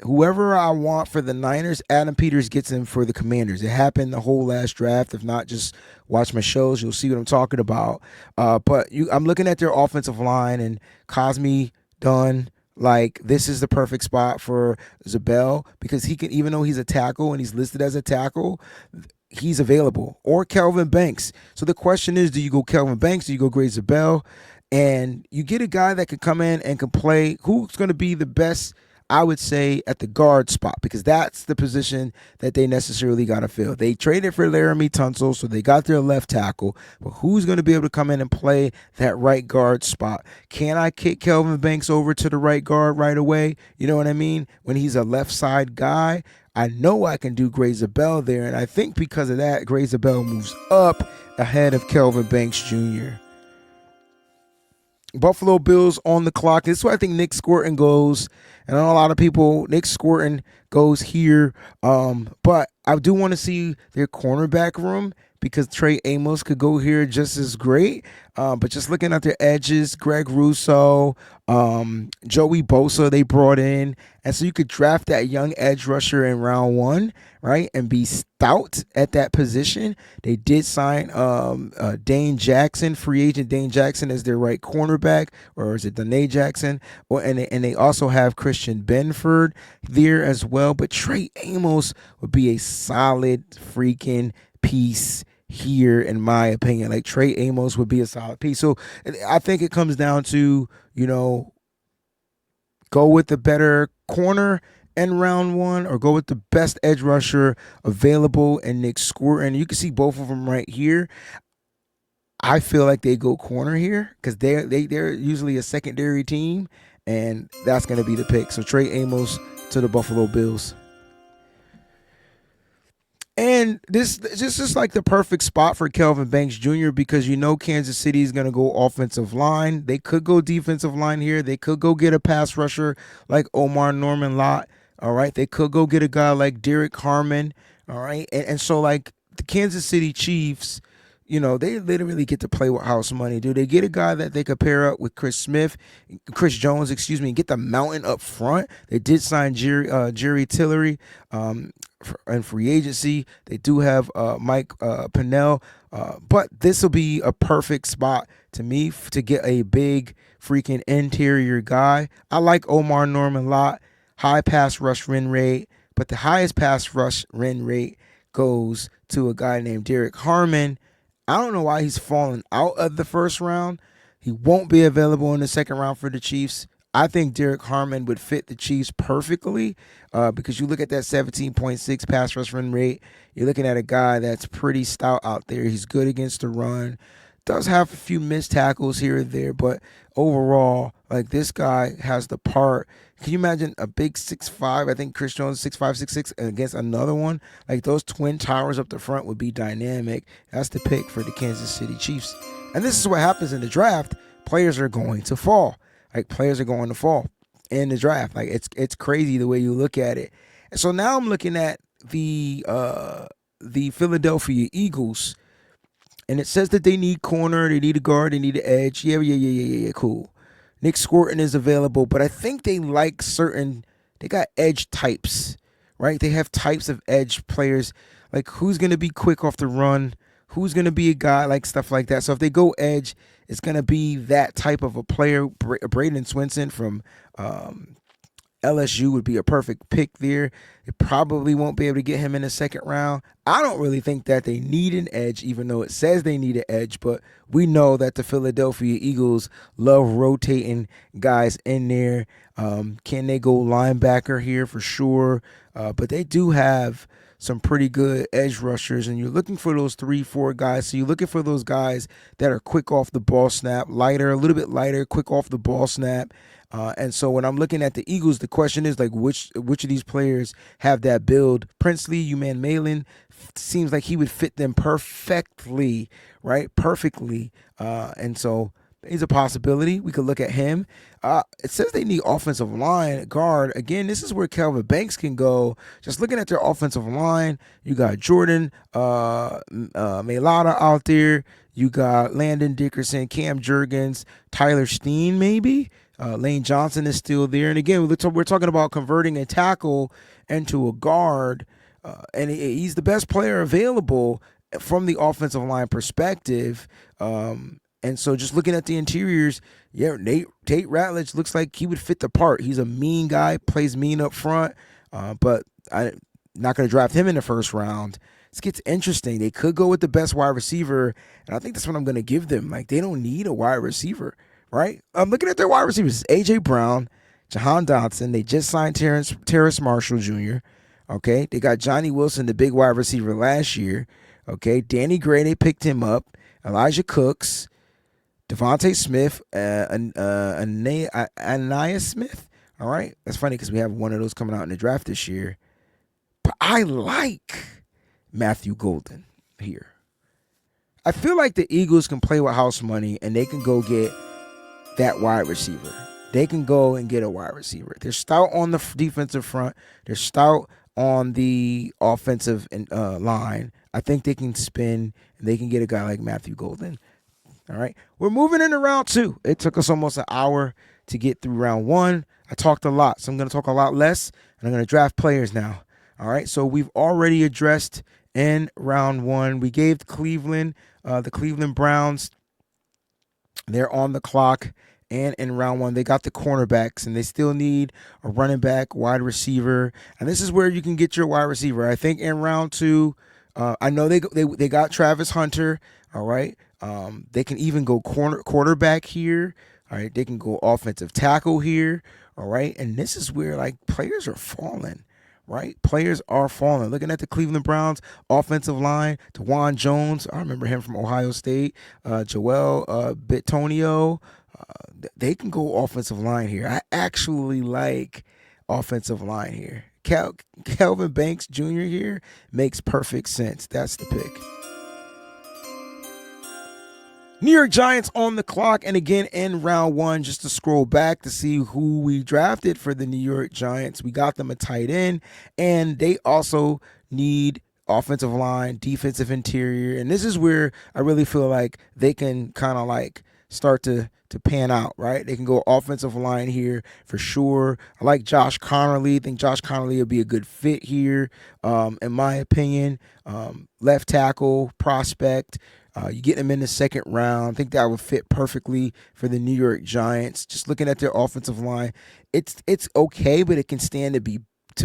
whoever I want for the Niners, Adam Peters gets him for the Commanders. It happened the whole last draft. If not, just watch my shows. You'll see what I'm talking about. I'm looking at their offensive line, and Cosme Dunn, like, this is the perfect spot for Zabel because he can, even though he's a tackle and he's listed as a tackle, he's available. Or Kelvin Banks. So the question is, do you go Kelvin Banks? Do you go Gray Zabel? And you get a guy that could come in and can play. Who's going to be the best, I would say, at the guard spot, because that's the position that they necessarily got to fill. They traded for Laramie Tunsil, so they got their left tackle, but who's going to be able to come in and play that right guard spot? Can I kick Kelvin Banks over to the right guard right away? You know what I mean? When he's a left side guy, I know I can do Gray Zabel there, and I think because of that, Gray Zabel moves up ahead of Kelvin Banks Jr. Buffalo Bills on the clock. This is where I think Nick Scorton goes. And I know a lot of people, Nick Scorton goes here. But I do want to see their cornerback room because Trey Amos could go here just as great. But just looking at their edges, Greg Rousseau, Joey Bosa they brought in. And so you could draft that young edge rusher in round 1, right, and be stout at that position. They did sign Dane Jackson, free agent Dane Jackson, as their right cornerback, or is it Danae Jackson? And they also have Christian Benford there as well. But Trey Amos would be a solid freaking piece here, in my opinion. Like, Trey Amos would be a solid piece. So I think it comes down to, go with the better corner in round 1 or go with the best edge rusher available in Nick Scorton. You can see both of them right here. I feel like they go corner here because they're usually a secondary team, and that's going to be the pick. So Trey Amos to the Buffalo Bills. And this is like the perfect spot for Kelvin Banks Jr. because Kansas City is going to go offensive line. They could go defensive line here. They could go get a pass rusher like Omar Norman Lott. All right. They could go get a guy like Derek Harmon. All right. And so, like, the Kansas City Chiefs, they literally get to play with house money. Do they get a guy that they could pair up with Chris Jones, and get the mountain up front? They did sign Jerry Tillery in free agency. They do have Mike Pennell, but this will be a perfect spot to me to get a big freaking interior guy. I like Omar Norman Lott, high pass rush win rate, but the highest pass rush win rate goes to a guy named Derek Harmon. I don't know why he's fallen out of the first round. He won't be available in the second round for the Chiefs. I think Derek Harmon would fit the Chiefs perfectly because you look at that 17.6 pass rush run rate. You're looking at a guy that's pretty stout out there. He's good against the run. Does have a few missed tackles here and there, but overall, like this guy has the part. Can you imagine a big 6'5"? I think Chris Jones 6'5", 6'6" against another one. Like those twin towers up the front would be dynamic. That's the pick for the Kansas City Chiefs. And this is what happens in the draft. Players are going to fall. Like players are going to fall in the draft. Like it's crazy the way you look at it. And so now I'm looking at the Philadelphia Eagles, and it says that they need corner, they need a guard, they need an edge. Yeah, cool. Nick Scorton is available, but I think they like they got edge types, right? They have types of edge players, like who's going to be quick off the run, who's going to be a guy, like stuff like that. So if they go edge, it's going to be that type of a player. Braden Swinson from LSU would be a perfect pick there. It probably won't be able to get him in the second round. I don't really think that they need an edge, even though it says they need an edge, but we know that the Philadelphia Eagles love rotating guys in there. Can they go linebacker here for sure? But they do have some pretty good edge rushers, and you're looking for those 3-4 guys. So you're looking for those guys that are quick off the ball snap, lighter, a little bit lighter, quick off the ball snap. And so when I'm looking at the Eagles, the question is like which of these players have that build. Princely, Uman Malin, seems like he would fit them perfectly, right? Perfectly. And so he's a possibility. We could look at him. It says they need offensive line, guard. Again, this is where Calvin Banks can go. Just looking at their offensive line, you got Jordan Mailata out there. You got Landon Dickerson, Cam Jurgens, Tyler Steen maybe. Lane Johnson is still there. And again, we're talking about converting a tackle into a guard. And he's the best player available from the offensive line perspective. And so just looking at the interiors, yeah, Tate Ratledge looks like he would fit the part. He's a mean guy, plays mean up front, but I'm not going to draft him in the first round. This gets interesting. They could go with the best wide receiver, and I think that's what I'm going to give them. Like, they don't need a wide receiver, right? I'm looking at their wide receivers. A.J. Brown, Jahan Dotson. They just signed Terrace Marshall Jr., okay? They got Johnny Wilson, the big wide receiver last year, okay? Danny Gray, they picked him up. Elijah Cooks, Devontae Smith, Anaya Smith. All right, that's funny because we have one of those coming out in the draft this year. But I like Matthew Golden here. I feel like the Eagles can play with house money and they can go get that wide receiver. They can go and get a wide receiver. They're stout on the defensive front. They're stout on the offensive line. I think they can spin and they can get a guy like Matthew Golden. All right, we're moving into round two. It took us almost an hour to get through round one. I talked a lot, so I'm going to talk a lot less, and I'm going to draft players now. All right, so we've already addressed in round one. We gave the Cleveland Browns, they're on the clock, and in round one, they got the cornerbacks, and they still need a running back, wide receiver, and this is where you can get your wide receiver. I think in round two, I know they got Travis Hunter, all right. They can even go quarterback here. All right, they can go offensive tackle here. All right, and this is where like players are falling. Right, players are falling. Looking at the Cleveland Browns offensive line, DeJuan Jones. I remember him from Ohio State. Joel Bitonio. They can go offensive line here. I actually like offensive line here. Calvin Banks Jr. here makes perfect sense. That's the pick. New York Giants on the clock, and again in round one, just to scroll back to see who we drafted for the New York Giants. We got them a tight end, and they also need offensive line, defensive interior, and this is where I really feel like they can kind of like start to pan out, right? They can go offensive line here for sure. I like Josh Connerly. I think Josh Connerly will be a good fit here, in my opinion. Left tackle prospect. You get him in the second round. I think that would fit perfectly for the New York Giants. Just looking at their offensive line, it's okay, but it can stand to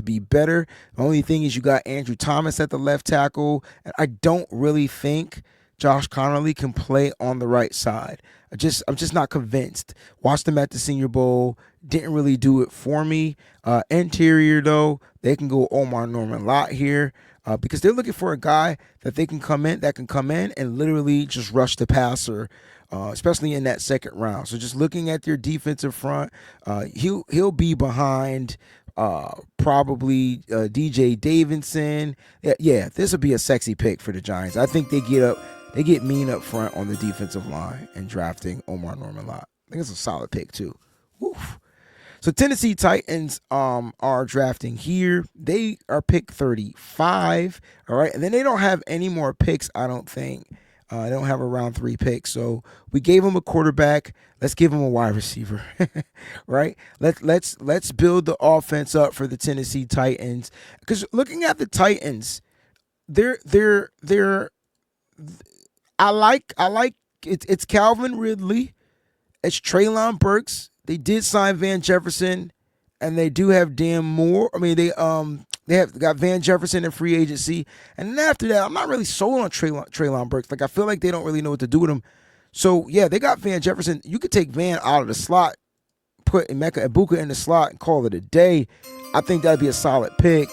be better. The only thing is you got Andrew Thomas at the left tackle, and I don't really think Josh Connolly can play on the right side. I'm just not convinced. Watched him at the Senior Bowl. Didn't really do it for me. Interior though, they can go Omar Norman Lott here because they're looking for a guy that can come in and literally just rush the passer, especially in that second round. So just looking at their defensive front, he'll be behind probably DJ Davidson. Yeah, this would be a sexy pick for the Giants. I think they get mean up front on the defensive line and drafting Omar Norman Lott. I think it's a solid pick too. Woof. So Tennessee Titans are drafting here. They are pick 35. All right, and then they don't have any more picks. I don't think. They don't have a round 3 pick. So we gave them a quarterback. Let's give them a wide receiver, right? Let's build the offense up for the Tennessee Titans. Because looking at the Titans, they're I like it's Calvin Ridley, it's Treylon Burks. They did sign Van Jefferson, and they do have Dan Moore. I mean, they have got Van Jefferson in free agency, and then after that, I'm not really sold on Treylon Burks. Like I feel like they don't really know what to do with him. So yeah, they got Van Jefferson. You could take Van out of the slot, put Emeka Ibuka in the slot, and call it a day. I think that'd be a solid pick,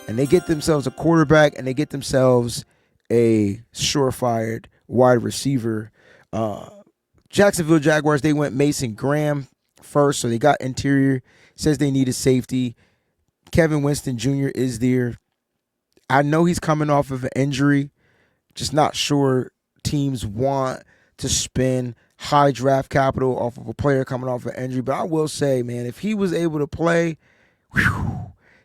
and they get themselves a quarterback, and they get themselves a surefire wide receiver. Jacksonville Jaguars, they went Mason Graham first, so they got interior. Says they need a safety. Kevin Winston Jr. is there. I know he's coming off of an injury. Just not sure teams want to spend high draft capital off of a player coming off an injury. But I will say, man, if he was able to play,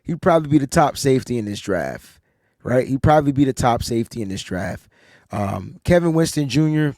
he'd probably be the top safety in this draft, right? He'd probably be the top safety in this draft. Kevin Winston Jr.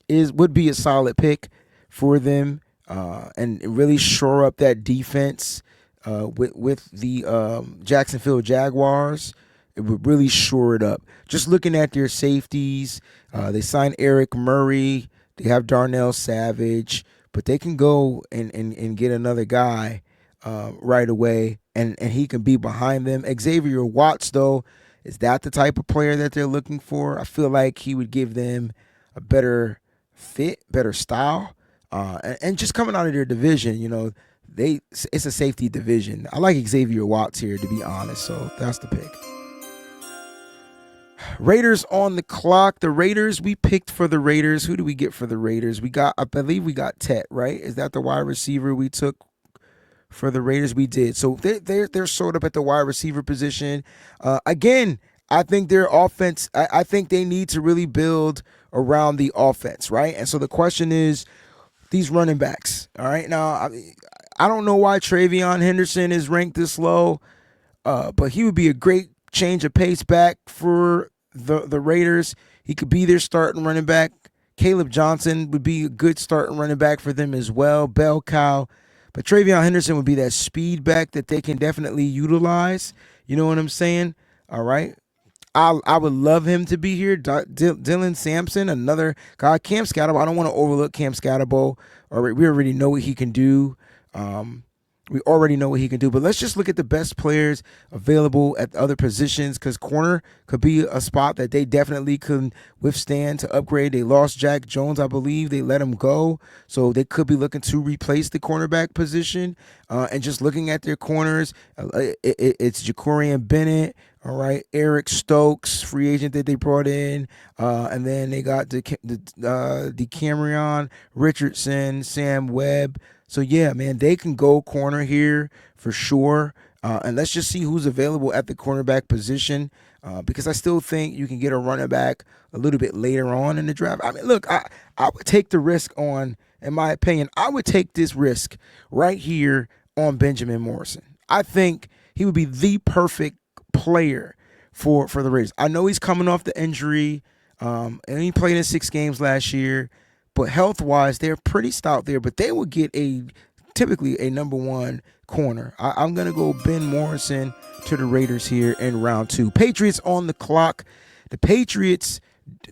would be a solid pick for them and really shore up that defense with the Jacksonville Jaguars. It would really shore it up. Just looking at their safeties, they signed Eric Murray. They have Darnell Savage, but they can go and get another guy right away, and he can be behind them. Xavier Watts, though, is that the type of player that they're looking for? I feel like he would give them a better fit, better style, and just coming out of their division, it's a safety division. I like Xavier Watts here, to be honest, so that's the pick. Raiders on the clock. The Raiders, we picked for the Raiders. Who do we get for the Raiders? I believe we got Tet, right? Is that the wide receiver we took for the Raiders? We did. So they're sort of at the wide receiver position. Again, I think their offense, I think they need to really build around the offense, right? And so the question is, these running backs, all right? Now, I don't know why Travion Henderson is ranked this low, but he would be a great change of pace back for the Raiders. He could be their starting running back. Caleb Johnson would be a good starting running back for them as well. Bell Cow. But Travion Henderson would be that speed back that they can definitely utilize. You know what I'm saying? All right. I would love him to be here. Dylan Sampson, another guy. Cam Scatterbo. I don't want to overlook Cam Scatterbo. We already know what he can do. We already know what he can do, but let's just look at the best players available at the other positions, because corner could be a spot that they definitely could withstand to upgrade. They lost Jack Jones, I believe. They let him go, so they could be looking to replace the cornerback position. And just looking at their corners, it's Jacorian Bennett, all right, Eric Stokes, free agent that they brought in, and then they got DeCamerion Richardson, Sam Webb. So, yeah, man, they can go corner here for sure. And let's just see who's available at the cornerback position, because I still think you can get a running back a little bit later on in the draft. I mean, look, I would take the risk on, in my opinion, I would take this risk right here on Benjamin Morrison. I think he would be the perfect player for the Raiders. I know he's coming off the injury, and he played in 6 games last year. But health-wise, they're pretty stout there. But they will get typically a number 1 corner. I'm going to go Ben Morrison to the Raiders here in round 2. Patriots on the clock. The Patriots,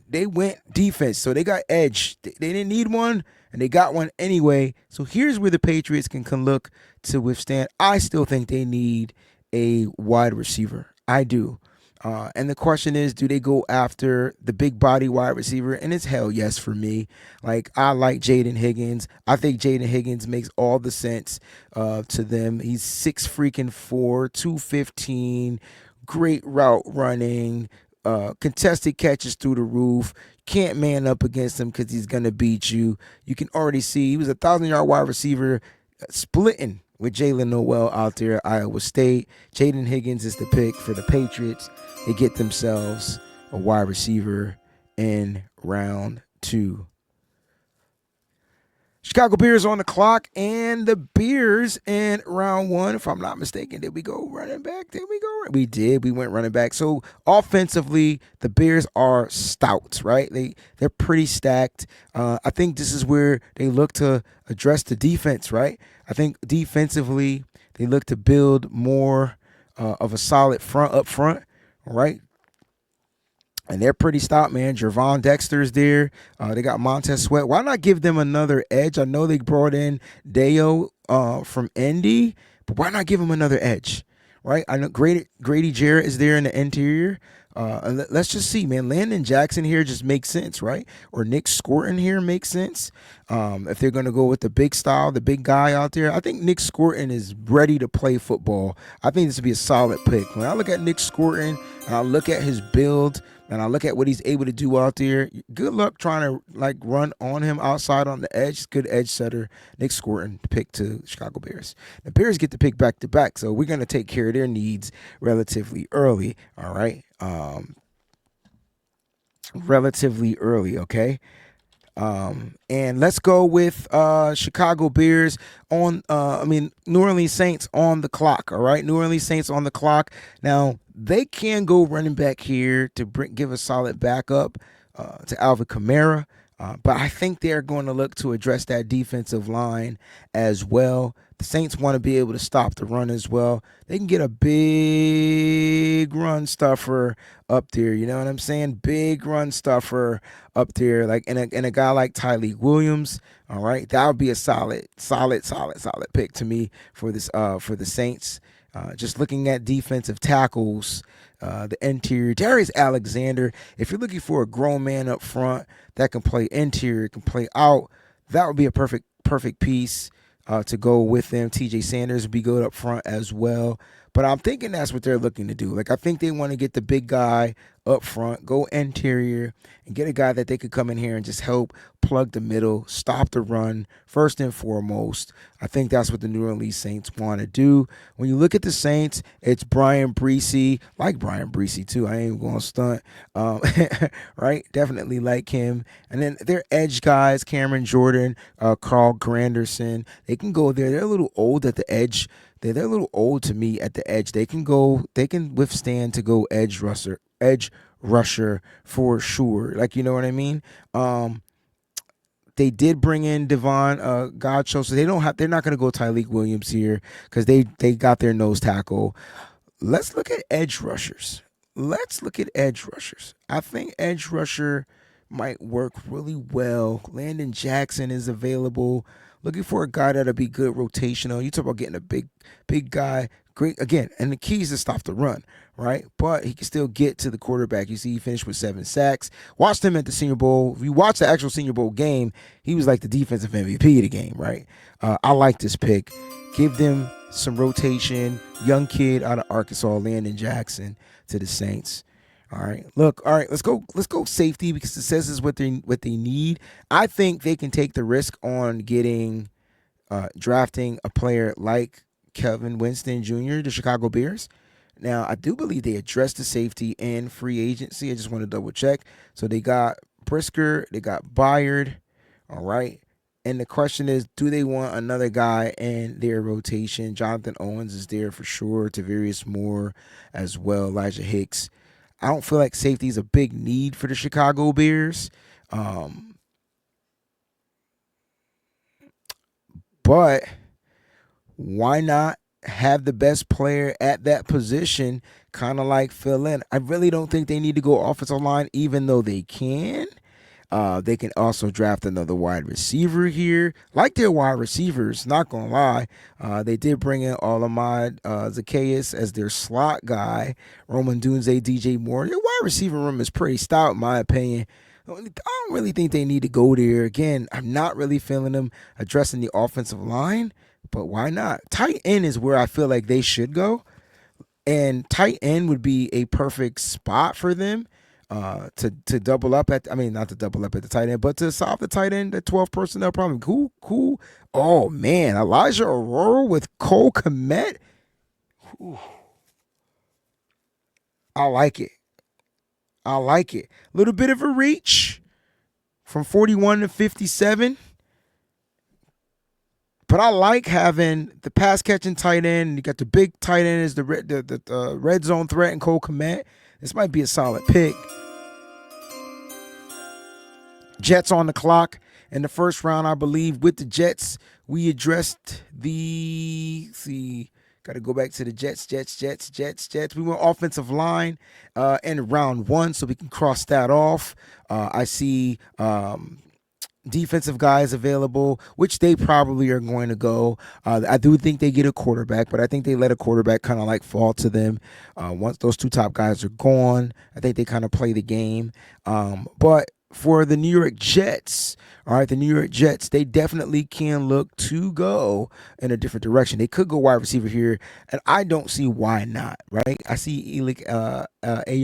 they went defense, so they got edge. They didn't need one, and they got one anyway. So here's where the Patriots can look to withstand. I still think they need a wide receiver. I do. And the question is, do they go after the big body wide receiver? And it's hell yes for me. Like, I like Jaden Higgins. I think Jaden Higgins makes all the sense to them. He's 6'4", 215, great route running, contested catches through the roof. Can't man up against him because he's gonna beat you. You can already see he was a 1,000-yard wide receiver, splitting with Jalen Noel out there at Iowa State. Jaden Higgins is the pick for the Patriots. They get themselves a wide receiver in round 2. Chicago Bears on the clock, and the Bears in round 1, if I'm not mistaken. Did we go running back? Did we go? We did. We went running back. So offensively, the Bears are stout, right? They're pretty stacked. I think this is where they look to address the defense, right? I think defensively, they look to build more of a solid front up front, right? And they're pretty stout, man. Jervon Dexter's there. They got Montez Sweat. Why not give them another edge? I know they brought in Deo from Indy, but why not give him another edge, right? I know Grady Jarrett is there in the interior. Let's just see, man. Landon Jackson here just makes sense, right? Or Nick Scorton here makes sense. If they're going to go with the big style, the big guy out there, I think Nick Scorton is ready to play football. I think this would be a solid pick. When I look at Nick Scorton, and I look at his build, and I look at what he's able to do out there, good luck trying to like run on him outside on the edge. Good edge setter. Nick Scorton, pick to Chicago Bears. The Bears get to pick back to back, so we're going to take care of their needs relatively early, all right? Relatively early, okay? And let's go with Chicago Bears on New Orleans Saints on the clock. All right, New Orleans Saints on the clock. Now they can go running back here to give a solid backup to Alvin Kamara. But I think they're going to look to address that defensive line as well. The Saints want to be able to stop the run as well. They can get a big run stuffer up there. You know what I'm saying? Big run stuffer up there, like and a guy like Tyleik Williams. All right, that would be a solid pick to me for this for the Saints. Just looking at defensive tackles, the interior, Darius Alexander. If you're looking for a grown man up front that can play interior, can play out, that would be a perfect piece to go with them. TJ Sanders would be good up front as well. But I'm thinking that's what they're looking to do. Like, I think they want to get the big guy up front, go interior, and get a guy that they could come in here and just help plug the middle, stop the run, first and foremost. I think that's what the New Orleans Saints want to do. When you look at the Saints, it's Breezie. Like Breezie, too. I ain't going to stunt. Right? Definitely like him. And then their edge guys, Cameron Jordan, Carl Granderson. They can go there. They're a little old at the edge. They're a little old to me at the edge. They can withstand to go edge rusher for sure. Like, you know what I mean? They did bring in Devon Godchaux, so they're not gonna go Tyleik Williams here because they got their nose tackle. Let's look at edge rushers. I think edge rusher might work really well. Landon Jackson is available. Looking for a guy that'll be good rotational. You talk about getting a big guy. Great again, and the key is to stop the run, right? But he can still get to the quarterback. You see, he finished with 7 sacks. Watched him at the Senior Bowl. If you watch the actual Senior Bowl game, he was like the defensive MVP of the game, right? I like this pick. Give them some rotation. Young kid out of Arkansas, Landon Jackson, to the Saints. All right, let's go safety because it says this is what they need. I think they can take the risk on drafting a player like Kelvin Winston Jr., the Chicago Bears. Now, I do believe they addressed the safety in free agency. I just want to double check. So they got Brisker, they got Byard, all right. And the question is, do they want another guy in their rotation? Jonathan Owens is there for sure. Tavarius Moore as well. Elijah Hicks. I don't feel like safety is a big need for the Chicago Bears. But why not have the best player at that position kind of like fill in? I really don't think they need to go offensive line, even though they can. They can also draft another wide receiver here. Like their wide receivers, not gonna lie. They did bring in Olamide Zacchaeus as their slot guy. Roman Dunze, DJ Moore. Their wide receiver room is pretty stout, in my opinion. I don't really think they need to go there. Again, I'm not really feeling them addressing the offensive line, but why not? Tight end is where I feel like they should go. And tight end would be a perfect spot for them to double up at. I mean, not to double up at the tight end, but to solve the tight end, the 12 personnel problem. Cool. Oh man, Elijah Aurora with Cole Kmet. Ooh, I like it. I like it. A little bit of a reach from 41 to 57. But I like having the pass catching tight end. You got the big tight end as the red zone threat and Cole Kmet. This might be a solid pick. Jets on the clock in the first round, I believe. With the Jets, we addressed got to go back to the Jets. We went offensive line in round 1, so we can cross that off. I see defensive guys available, which they probably are going to go. I do think they get a quarterback, but I think they let a quarterback kind of like fall to them. Once those 2 top guys are gone, I think they kind of play the game. But for the New York Jets, all right, the New York Jets, they definitely can look to go in a different direction. They could go wide receiver here, and I don't see why not, right? I see Elick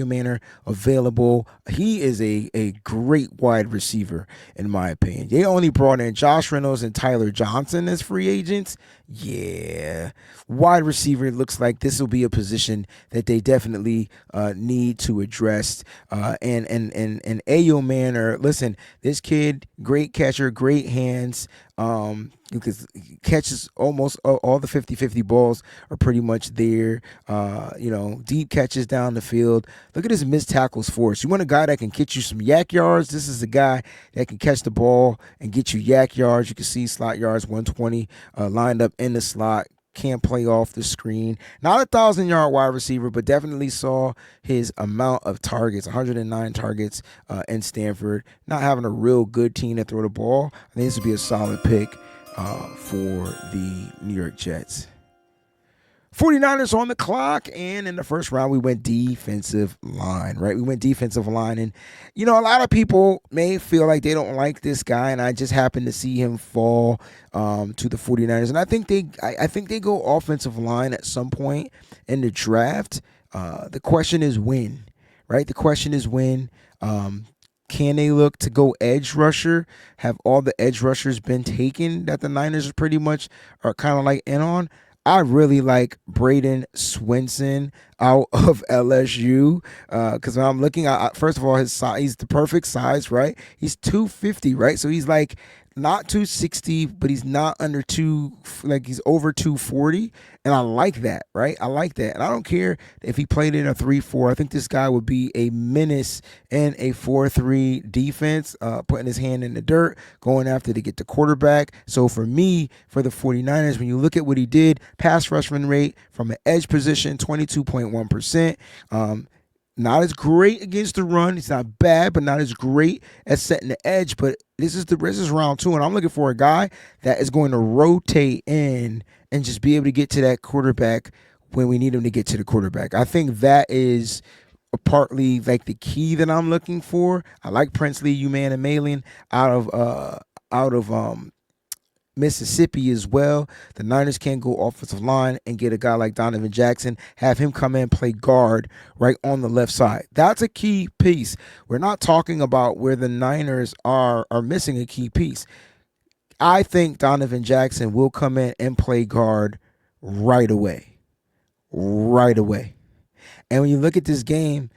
Manor available. He is a great wide receiver, in my opinion. They only brought in Josh Reynolds and Tyler Johnson as free agents. Yeah, wide receiver, it looks like this will be a position that they definitely need to address. And Ayo Manor, listen, this kid, great catcher, great hands. Because he catches almost all the 50-50 balls are pretty much there. Deep catches down the field. Look at his missed tackles force. You want a guy that can get you some yak yards? This is a guy that can catch the ball and get you yak yards. You can see slot yards 120 lined up in the slot. Can't play off the screen. Not a 1,000-yard wide receiver, but definitely saw his amount of targets, 109 targets in Stanford. Not having a real good team to throw the ball. I think this would be a solid pick for the New York Jets. 49ers on the clock, and in the first round, we went defensive line, right? We went defensive line, and, a lot of people may feel like they don't like this guy, and I just happened to see him fall to the 49ers, and I think they go offensive line at some point in the draft. The question is when, right? The question is when. Can they look to go edge rusher? Have all the edge rushers been taken that the Niners are pretty much are kind of like in on? I really like Braden Swinson out of LSU because when I'm looking at, first of all, his size, he's the perfect size, right? He's 250, right? So he's like not 260, but he's not under he's over 240. And I like that, right? I like that. And I don't care if he played in a 3-4. I think this guy would be a menace in a 4-3 defense, putting his hand in the dirt, going after to get the quarterback. So for me, for the 49ers, when you look at what he did, pass rushing rate from an edge position, 22.1%. Not as great against the run. He's not bad, but not as great as setting the edge. But this is round 2, and I'm looking for a guy that is going to rotate in and just be able to get to that quarterback when we need him to get to the quarterback. I think that is partly like the key that I'm looking for. I like Princely, Uman, and Malin out of Mississippi as well. The Niners can't go offensive line and get a guy like Donovan Jackson, have him come in and play guard right on the left side. That's a key piece. We're not talking about where the Niners are missing a key piece. I think Donovan Jackson will come in and play guard right away. Right away. And when you look at this game,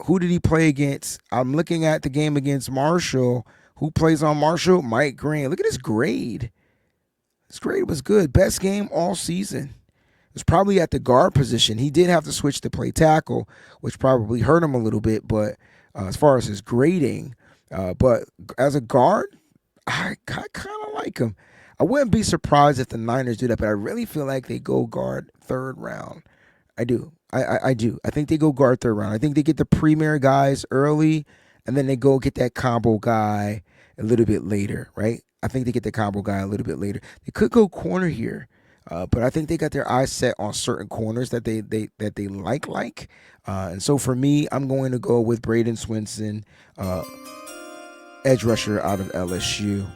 who did he play against? I'm looking at the game against Marshall. Who plays on Marshall? Mike Green. Look at his grade. His grade was good. Best game all season. It was probably at the guard position. He did have to switch to play tackle, which probably hurt him a little bit, but as far as his grading. But as a guard, I kind of like him. I wouldn't be surprised if the Niners do that, but I really feel like they go guard 3rd round. I do. I do. I think they go guard 3rd round. I think they get the premier guys early, and then they go get that combo guy a little bit later, right? I think they get the combo guy a little bit later. They could go corner here, but I think they got their eyes set on certain corners that they like. And so for me, I'm going to go with Braden Swinson, edge rusher out of LSU.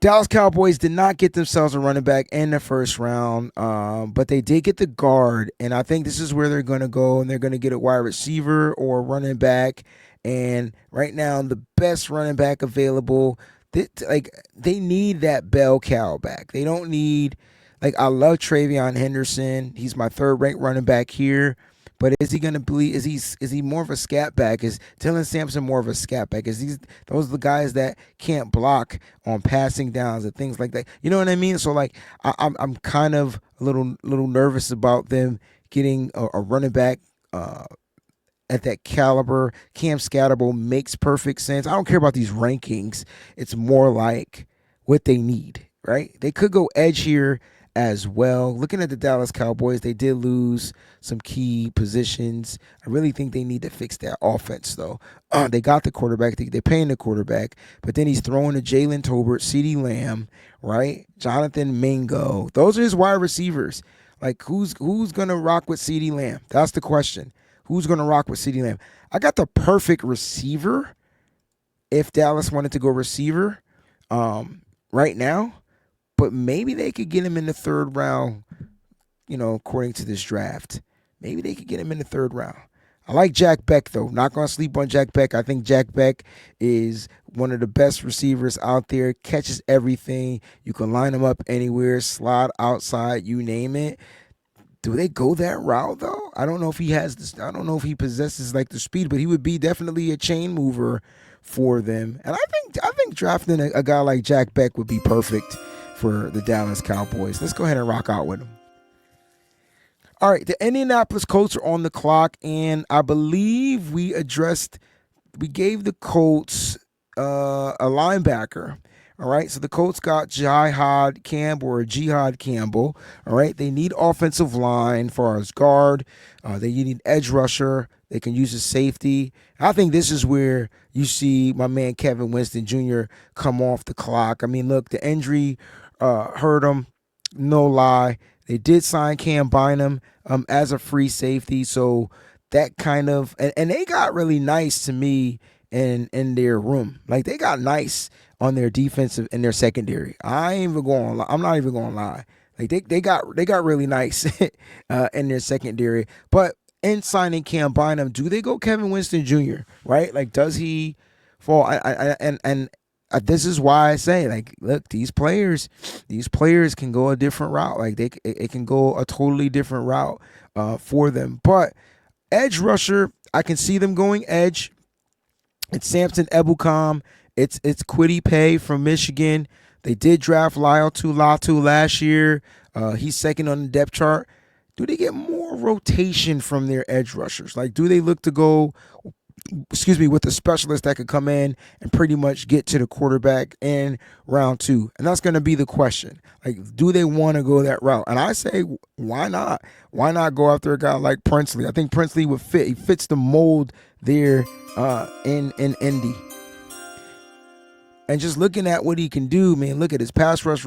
Dallas Cowboys did not get themselves a running back in the first round, but they did get the guard, and I think this is where they're going to go, and they're going to get a wide receiver or a running back. And right now, the best running back available, they need that bell cow back. They don't need, I love Travion Henderson. He's my third-ranked running back here. But is he going to be? Is he more of a scat back? Is Dylan Sampson more of a scat back? Those are the guys that can't block on passing downs and things like that? You know what I mean? So I'm kind of a little nervous about them getting a running back at that caliber. Cam Scatterbo makes perfect sense. I don't care about these rankings. It's more like what they need, right? They could go edge here as well. Looking at the Dallas Cowboys, they did lose some key positions. I really think they need to fix that offense, though. They got the quarterback. They're paying the quarterback, but then he's throwing to Jalen Tolbert, CeeDee Lamb, right? Jonathan Mingo. Those are his wide receivers. Who's going to rock with CeeDee Lamb? That's the question. Who's going to rock with CeeDee Lamb? I got the perfect receiver if Dallas wanted to go receiver right now. But maybe they could get him in the third round, according to this draft. Maybe they could get him in the third round. I like Jack Beck, though. Not going to sleep on Jack Beck. I think Jack Beck is one of the best receivers out there. Catches everything. You can line him up anywhere, slide outside, you name it. Do they go that route, though? I don't know if he has this. I don't know if he possesses the speed, but he would be definitely a chain mover for them. And I think drafting a guy like Jack Beck would be perfect for the Dallas Cowboys. Let's go ahead and rock out with them. All right, the Indianapolis Colts are on the clock, and I believe we gave the Colts a linebacker. All right, so the Colts got Jihad Campbell or Jihad Campbell. All right, they need offensive line as far as guard. They need edge rusher. They can use a safety. I think this is where you see my man Kevin Winston Jr. come off the clock. I mean, look, the injury hurt him, no lie. They did sign Cam Bynum as a free safety, so that kind of and they got really nice to me in their room. They got nice on their defensive and their secondary. I'm not even going to lie. They got really nice in their secondary. But in signing Cam Bynum, do they go Kevin Winston Jr., right? Does he fall? This is why I say, look, these players can go a different route. It can go a totally different route for them. But edge rusher, I can see them going edge. It's Samson Ebukam. It's Kwity Paye from Michigan. They did draft Latu last year. He's second on the depth chart. Do they get more rotation from their edge rushers? Do they look to go, with a specialist that could come in and pretty much get to the quarterback in round 2? And that's going to be the question. Do they want to go that route? And I say, why not? Why not go after a guy like Princely? I think Princely would fit. He fits the mold there in Indy. And just looking at what he can do, man, look at his pass rush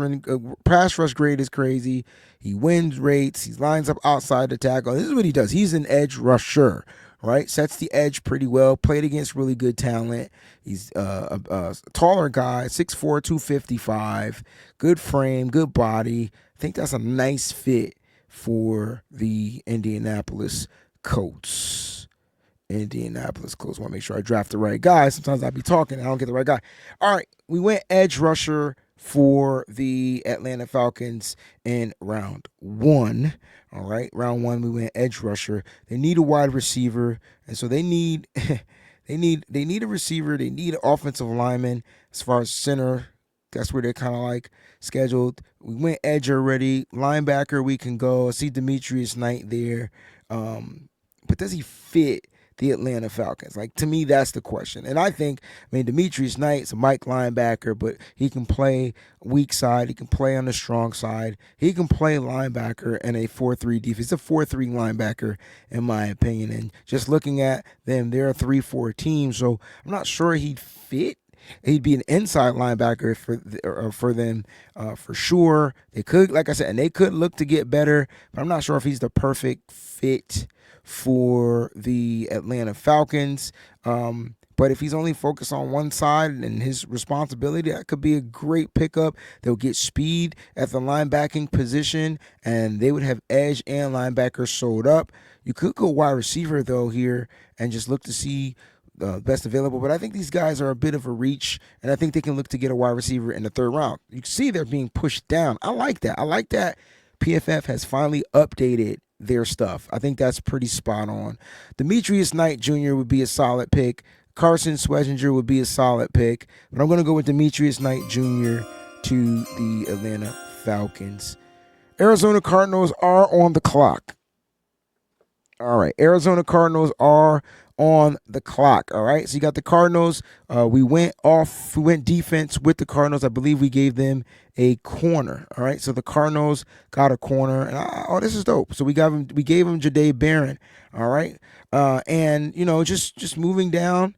grade is crazy. He wins rates. He lines up outside the tackle. This is what he does. He's an edge rusher, right? Sets the edge pretty well. Played against really good talent. He's a taller guy, 6'4", 255. Good frame, good body. I think that's a nice fit for the Indianapolis Colts. Indianapolis Colts. Want to make sure I draft the right guy. Sometimes I be talking and I don't get the right guy. All right, we went edge rusher for the Atlanta Falcons in round 1. All right, round 1 we went edge rusher. They need a wide receiver, and so they need they need a receiver. They need an offensive lineman. As far as center, that's where they're kind of scheduled. We went edge already. Linebacker we can go. I see Demetrius Knight there, but does he fit the Atlanta Falcons? Like, to me, that's the question. And I think, Demetrius Knight's a Mike linebacker, but he can play weak side. He can play on the strong side. He can play linebacker in a 4-3 defense. He's a 4-3 linebacker, in my opinion. And just looking at them, they're a 3-4 team. So I'm not sure he'd fit. He'd be an inside linebacker for them, for sure. They could, like I said, and they could look to get better, but I'm not sure if he's the perfect fit for the Atlanta Falcons. But if he's only focused on one side and his responsibility, that could be a great pickup. They'll get speed at the linebacking position, and they would have edge and linebacker sold up. You could go wide receiver, though, here and just look to see best available, but I think these guys are a bit of a reach, and I think they can look to get a wide receiver in the third round. You can see they're being pushed down. I like that. I like that PFF has finally updated their stuff. I think that's pretty spot on. Demetrius Knight Jr. would be a solid pick. Carson Swedinger would be a solid pick, but I'm going to go with Demetrius Knight Jr. to the Atlanta Falcons. Arizona Cardinals are on the clock. All right, Arizona Cardinals are on the clock. All right, so you got the Cardinals. We went defense with the Cardinals. I believe we gave them a corner. All right, so the Cardinals got a corner, and this is dope. So we gave them Jahdae Barron. All right, and just moving down.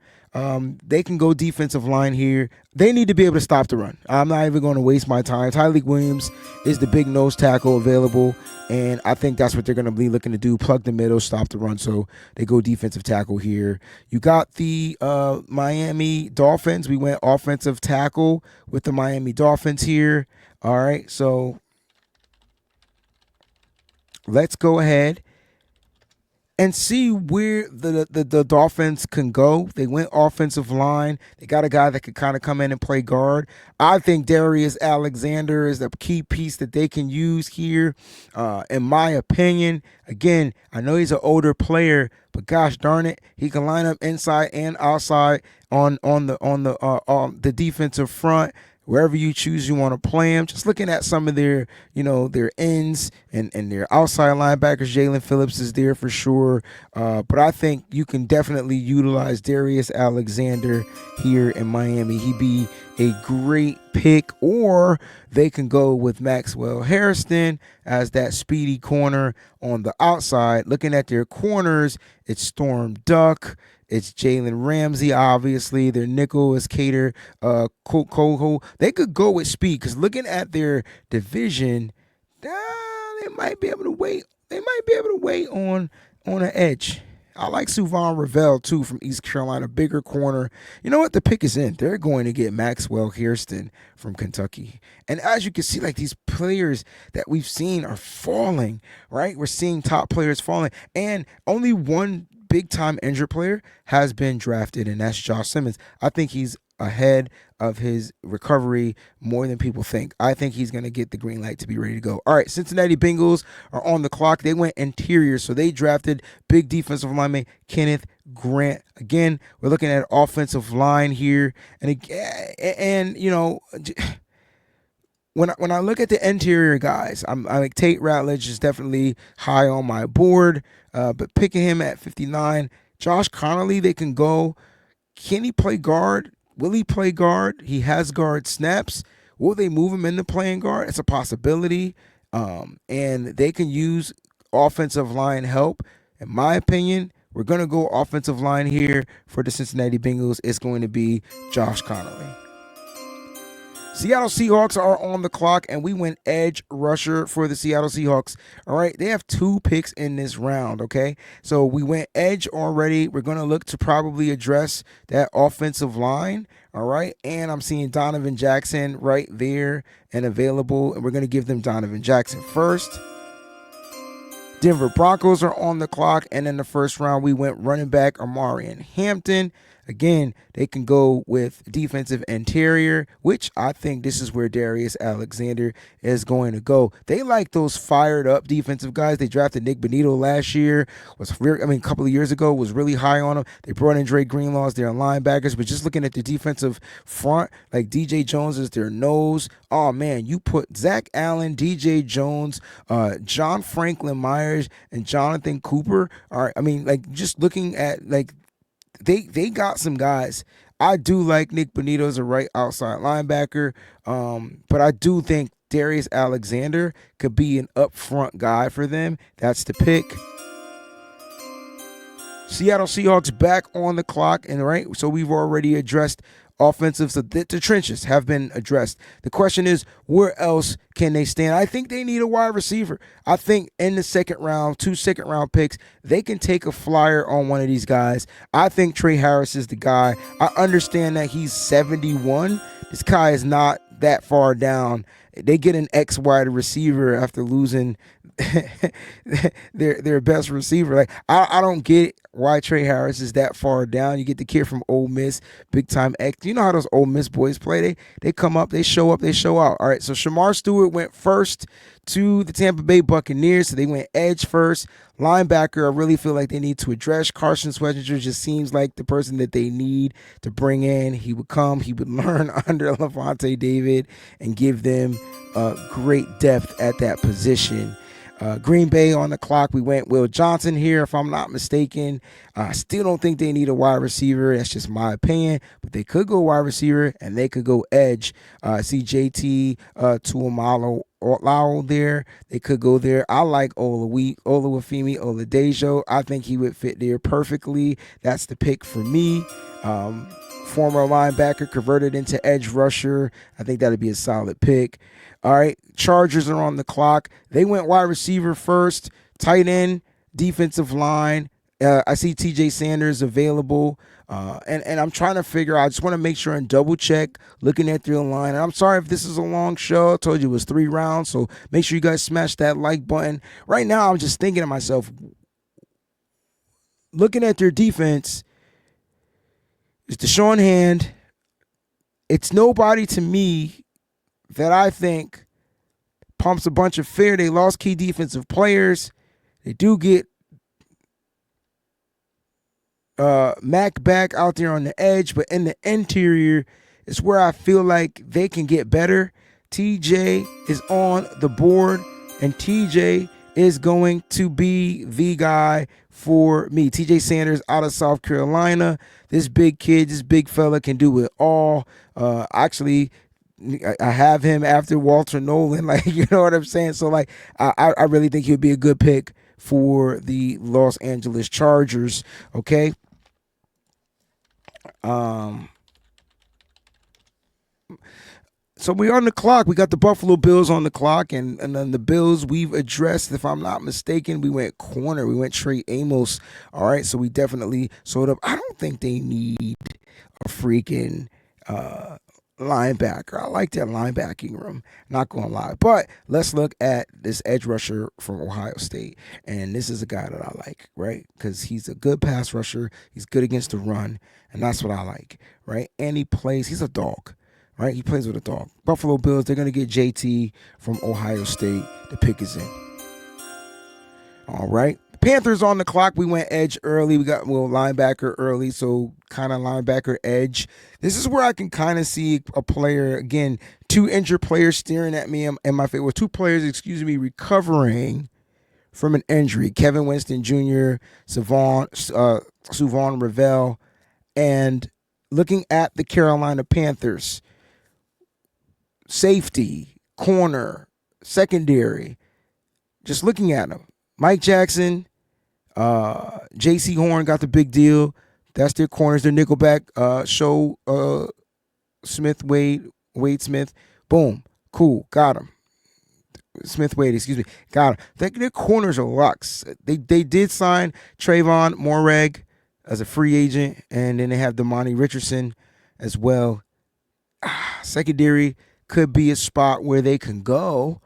They can go defensive line here. They need to be able to stop the run. I'm not even going to waste my time. Tyleik Williams is the big nose tackle available, and I think that's what they're going to be looking to do, plug the middle, stop the run. So they go defensive tackle here. You got the Miami Dolphins. We went offensive tackle with the Miami Dolphins here. All right, so let's go ahead and see where the Dolphins can go. They went offensive line. They got a guy that could kind of come in and play guard. I think Darius Alexander is the key piece that they can use here, in my opinion. Again, I know he's an older player, but gosh darn it, he can line up inside and outside on the defensive front. Wherever you choose you want to play them. Just looking at some of their ends and their outside linebackers, Jalen Phillips is there for sure. But I think you can definitely utilize Darius Alexander here in Miami. He'd be a great pick, or they can go with Maxwell Harrison as that speedy corner on the outside. Looking at their corners, it's Storm Duck. It's Jalen Ramsey, obviously. Their nickel is Cater Coho. They could go with speed because looking at their division, they might be able to wait. They might be able to wait on an edge. I like Suvan Ravel, too, from East Carolina. Bigger corner. You know what? The pick is in. They're going to get Maxwell Hairston from Kentucky. And as you can see, like, these players that we've seen are falling, right? We're seeing top players falling. And only one big-time injured player has been drafted, and that's Josh Simmons. I think he's ahead of his recovery more than people think. I think he's going to get the green light to be ready to go. All right, Cincinnati Bengals are on the clock. They went interior, so they drafted big defensive lineman Kenneth Grant. Again, we're looking at offensive line here, and when I look at the interior guys, I'm like Tate Ratledge is definitely high on my board, but picking him at 59, Josh Connolly, they can go. Can he play guard? Will he play guard? He has guard snaps. Will they move him into playing guard? It's a possibility, and they can use offensive line help. In my opinion, we're going to go offensive line here for the Cincinnati Bengals. It's going to be Josh Connolly. Seattle Seahawks are on the clock, and we went edge rusher for the Seattle Seahawks. All right, they have 2 picks in this round, okay? So we went edge already. We're going to look to probably address that offensive line, all right? And I'm seeing Donovan Jackson right there and available, and we're going to give them Donovan Jackson first. Denver Broncos are on the clock, and in the first round, we went running back Amarian Hampton. Again, they can go with defensive interior, which I think this is where Darius Alexander is going to go. They like those fired up defensive guys. They drafted Nick Bonito last year. A couple of years ago, was really high on him. They brought in Dre Greenlaw as their linebackers, but just looking at the defensive front, like DJ Jones is their nose. Oh man, you put Zach Allen, DJ Jones, John Franklin Myers, and Jonathan Cooper. All right, I mean, like just looking at like they got some guys. I do like Nick Bonito as a right outside linebacker, but I do think Darius Alexander could be an upfront guy for them. That's the pick. Seattle Seahawks back on the clock, and right, so we've already addressed offensive, so the trenches have been addressed. The question is, where else can they stand? I think they need a wide receiver. I think in the second round, 2 second-round picks, they can take a flyer on one of these guys. I think Trey Harris is the guy. I understand that he's 71. This guy is not that far down. They get an ex-wide receiver after losing their best receiver. Like I don't get why Trey Harris is that far down. You get the kid from Ole Miss, big time X. You know how those Ole Miss boys play. They come up, they show up, they show out. All right, so Shamar Stewart went first to the Tampa Bay Buccaneers, so they went edge first. Linebacker, I really feel like they need to address. Carson Swettinger just seems like the person that they need to bring in. He would learn under Levante David and give them great depth at that position. Green Bay on the clock. We went Will Johnson here, if I'm not mistaken. I still don't think they need a wide receiver. That's just my opinion. But they could go wide receiver and they could go edge. I see JT Tuamalo there. They could go there. I like Olawufemi Oladejo. I think he would fit there perfectly. That's the pick for me. Former linebacker converted into edge rusher. I think that'd be a solid pick. All right, Chargers are on the clock. They went wide receiver first, tight end, defensive line. I see TJ Sanders available. And I'm trying to figure out, I just want to make sure and double check looking at their line. And I'm sorry if this is a long show. I told you it was 3 rounds, so make sure you guys smash that like button. Right now, I'm just thinking to myself, looking at their defense, it's Deshaun Hand. It's nobody to me that I think pumps a bunch of fear. They lost key defensive players. They do get Mac back out there on the edge, but in the interior is where I feel like they can get better. TJ is on the board, and TJ is going to be the guy for me. TJ Sanders out of South Carolina. This big kid, this big fella can do it all. Actually, I have him after Walter Nolan, like, you know what I'm saying? So, like, I really think he'll be a good pick for the Los Angeles Chargers, okay? So we're on the clock. We got the Buffalo Bills on the clock, and then the Bills we've addressed. If I'm not mistaken, we went corner. We went Trey Amos. All right, so we definitely sold up. I don't think they need a freaking linebacker. I like that linebacking room, not gonna lie. But let's look at this edge rusher from Ohio State, and this is a guy that I like, right? Because he's a good pass rusher. He's good against the run, and that's what I like, right? And he's a dog. Right, he plays with a dog. Buffalo Bills, they're going to get JT from Ohio State. The pick is in. All right. Panthers on the clock. We went edge early. We got linebacker early, so kind of linebacker edge. This is where I can kind of see a player, again, 2 injured players staring at me in my face. Well, 2 players, recovering from an injury. Kevin Winston Jr., Suvon Ravel, and looking at the Carolina Panthers, safety, corner, secondary, just looking at them. Mike Jackson, J.C. Horn got the big deal. That's their corners. Their nickelback, Wade Smith. Boom. Cool. Got him. Got him. Their corners are locks. They did sign Trayvon Moreg as a free agent, and then they have Damani Richardson as well. Secondary could be a spot where they can go.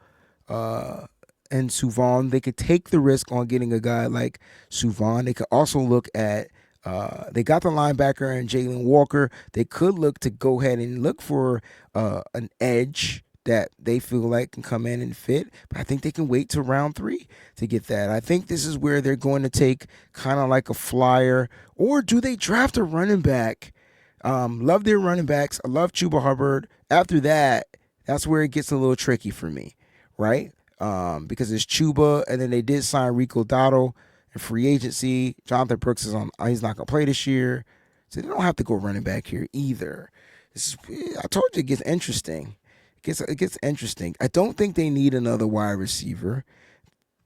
And Suvon, they could take the risk on getting a guy like Suvon. They could also look at They got the linebacker and Jalen Walker. They could look to go ahead and look for an edge that they feel like can come in and fit. But I think they can wait to round 3 to get that. I think this is where they're going to take kind of like a flyer, or do they draft a running back? Love their running backs. I love Chuba Hubbard. After that, that's where it gets a little tricky for me, right? Because it's Chuba, and then they did sign Rico Dotto in free agency. Jonathan Brooks is on. He's not gonna play this year, so they don't have to go running back here either. I told you it gets interesting. It gets interesting. I don't think they need another wide receiver.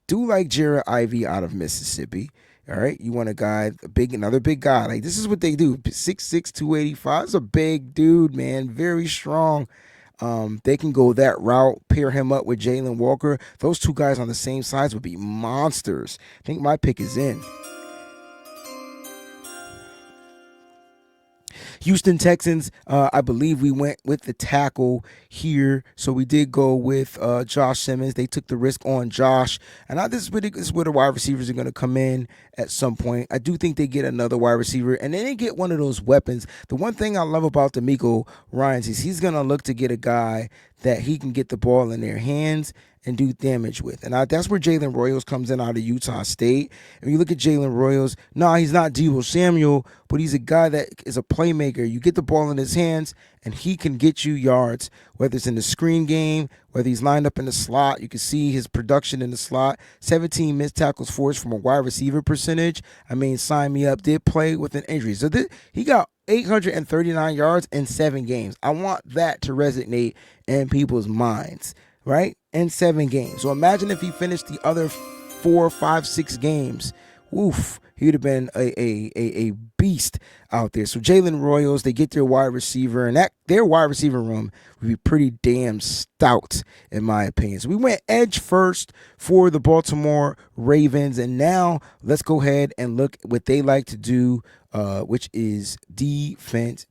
Do like Jared Ivey out of Mississippi. All right, you want a guy, another big guy. Like, this is what they do. 6'6", 285 is a big dude, man. Very strong. They can go that route, pair him up with Jalen Walker. Those two guys on the same sides would be monsters. I think my pick is in. Houston Texans, I believe we went with the tackle here. So we did go with Josh Simmons. They took the risk on Josh. And this is where the wide receivers are going to come in at some point. I do think they get another wide receiver. And then they get one of those weapons. The one thing I love about D'Amico Ryans is he's going to look to get a guy that he can get the ball in their hands and do damage with. And that's where Jalen Royals comes in out of Utah State. And you look at Jalen Royals, he's not Deebo Samuel, but he's a guy that is a playmaker. You get the ball in his hands, and he can get you yards, whether it's in the screen game, whether he's lined up in the slot. You can see his production in the slot. 17 missed tackles forced from a wide receiver percentage. I mean, sign me up. Did play with an injury. So he got 839 yards in 7 games. I want that to resonate in people's minds, right? In 7 games. So imagine if he finished the other 4, 5, 6 games. Oof, he would have been a beast out there. So Jalen Royals, they get their wide receiver, and their wide receiver room would be pretty damn stout, in my opinion. So we went edge first for the Baltimore Ravens, and now let's go ahead and look what they like to do, which is defense,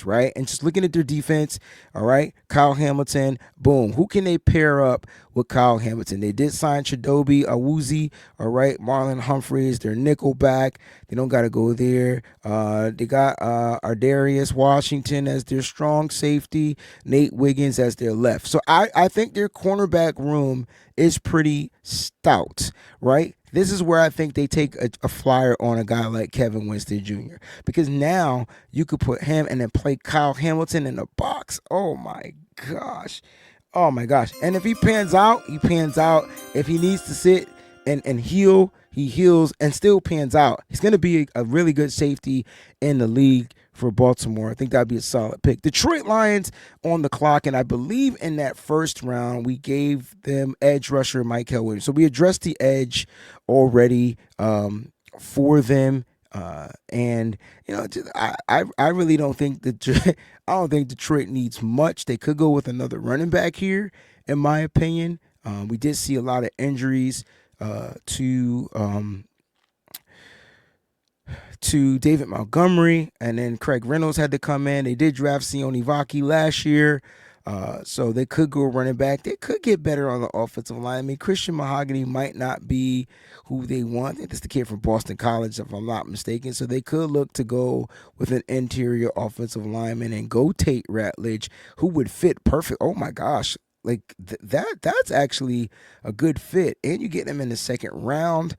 right? And just looking at their defense, all right, Kyle Hamilton, boom. Who can they pair up with Kyle Hamilton? They did sign Chidobe Awuzie, all right, Marlon Humphreys, their nickel back. They don't got to go there. They got Ardarius Washington as their strong safety, Nate Wiggins as their left. So I think their cornerback room is pretty stout, right? This is where I think they take a flyer on a guy like Kevin Winston Jr. Because now you could put him and then play Kyle Hamilton in the box. Oh my gosh. Oh my gosh. And if he pans out, he pans out. If he needs to sit and heal, he heals and still pans out. He's going to be a really good safety in the league for Baltimore. I think that'd be a solid pick. Detroit Lions on the clock, and I believe in that first round we gave them edge rusher Michael Williams. So we addressed the edge already for them. And I really don't think that I don't think Detroit needs much. They could go with another running back here, in my opinion. We did see a lot of injuries to David Montgomery, and then Craig Reynolds had to come in. They did draft Sione Vaki last year, so they could go running back. They could get better on the offensive line. I mean, Christian Mahogany might not be who they want. I think that's the kid from Boston College, if I'm not mistaken. So they could look to go with an interior offensive lineman and go Tate Ratledge, who would fit perfect. Oh my gosh. Like that's actually a good fit. And you get them in the second round.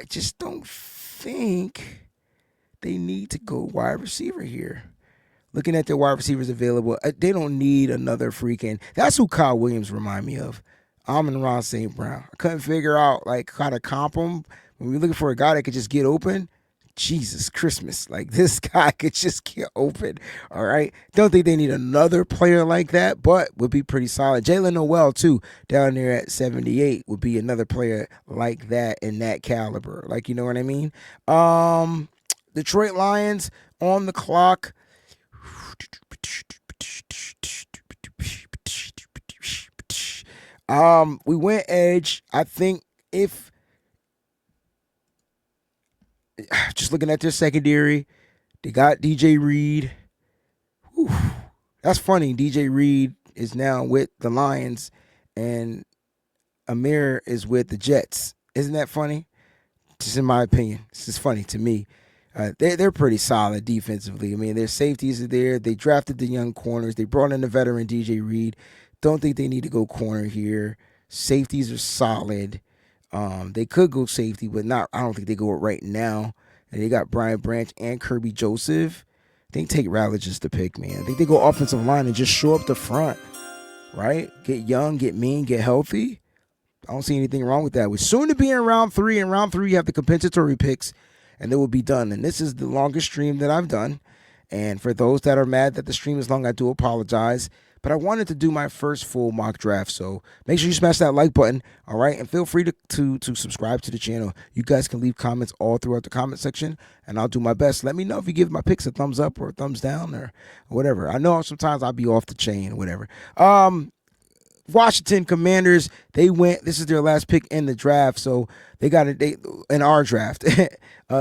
I just don't think they need to go wide receiver here. Looking at their wide receivers available, they don't need another freaking. That's who Kyle Williams remind me of. Amon-Ra St. Brown. I couldn't figure out like how to comp him. When we're looking for a guy that could just get open, Jesus Christmas, like this guy could just get open. All right. Don't think they need another player like that, but would be pretty solid. Jalen Noel, too, down there at 78 would be another player like that in that caliber. Like, you know what I mean? Detroit Lions on the clock. We went edge. I think if just looking at their secondary, they got DJ Reed. Whew, that's funny. DJ Reed is now with the Lions, and Amir is with the Jets. Isn't that funny? Just in my opinion. This is funny to me. They're pretty solid defensively. I mean, their safeties are there. They drafted the young corners. They brought in the veteran DJ Reed. Don't think they need to go corner here. Safeties are solid. They could go safety, but not. I don't think they go it right now. And they got Brian Branch and Kirby Joseph. I think take Rowley just to pick, man. I think they go offensive line and just show up the front, right? Get young, get mean, get healthy. I don't see anything wrong with that. We're soon to be in round 3. In round 3, you have the compensatory picks, and they will be done. And this is the longest stream that I've done. And for those that are mad that the stream is long, I do apologize. But I wanted to do my first full mock draft, so make sure you smash that like button, all right? And feel free to subscribe to the channel. You guys can leave comments all throughout the comment section, and I'll do my best. Let me know if you give my picks a thumbs up or a thumbs down or whatever. I know sometimes I'll be off the chain or whatever. Washington Commanders, they went, this is their last pick in the draft, so they got it in our draft.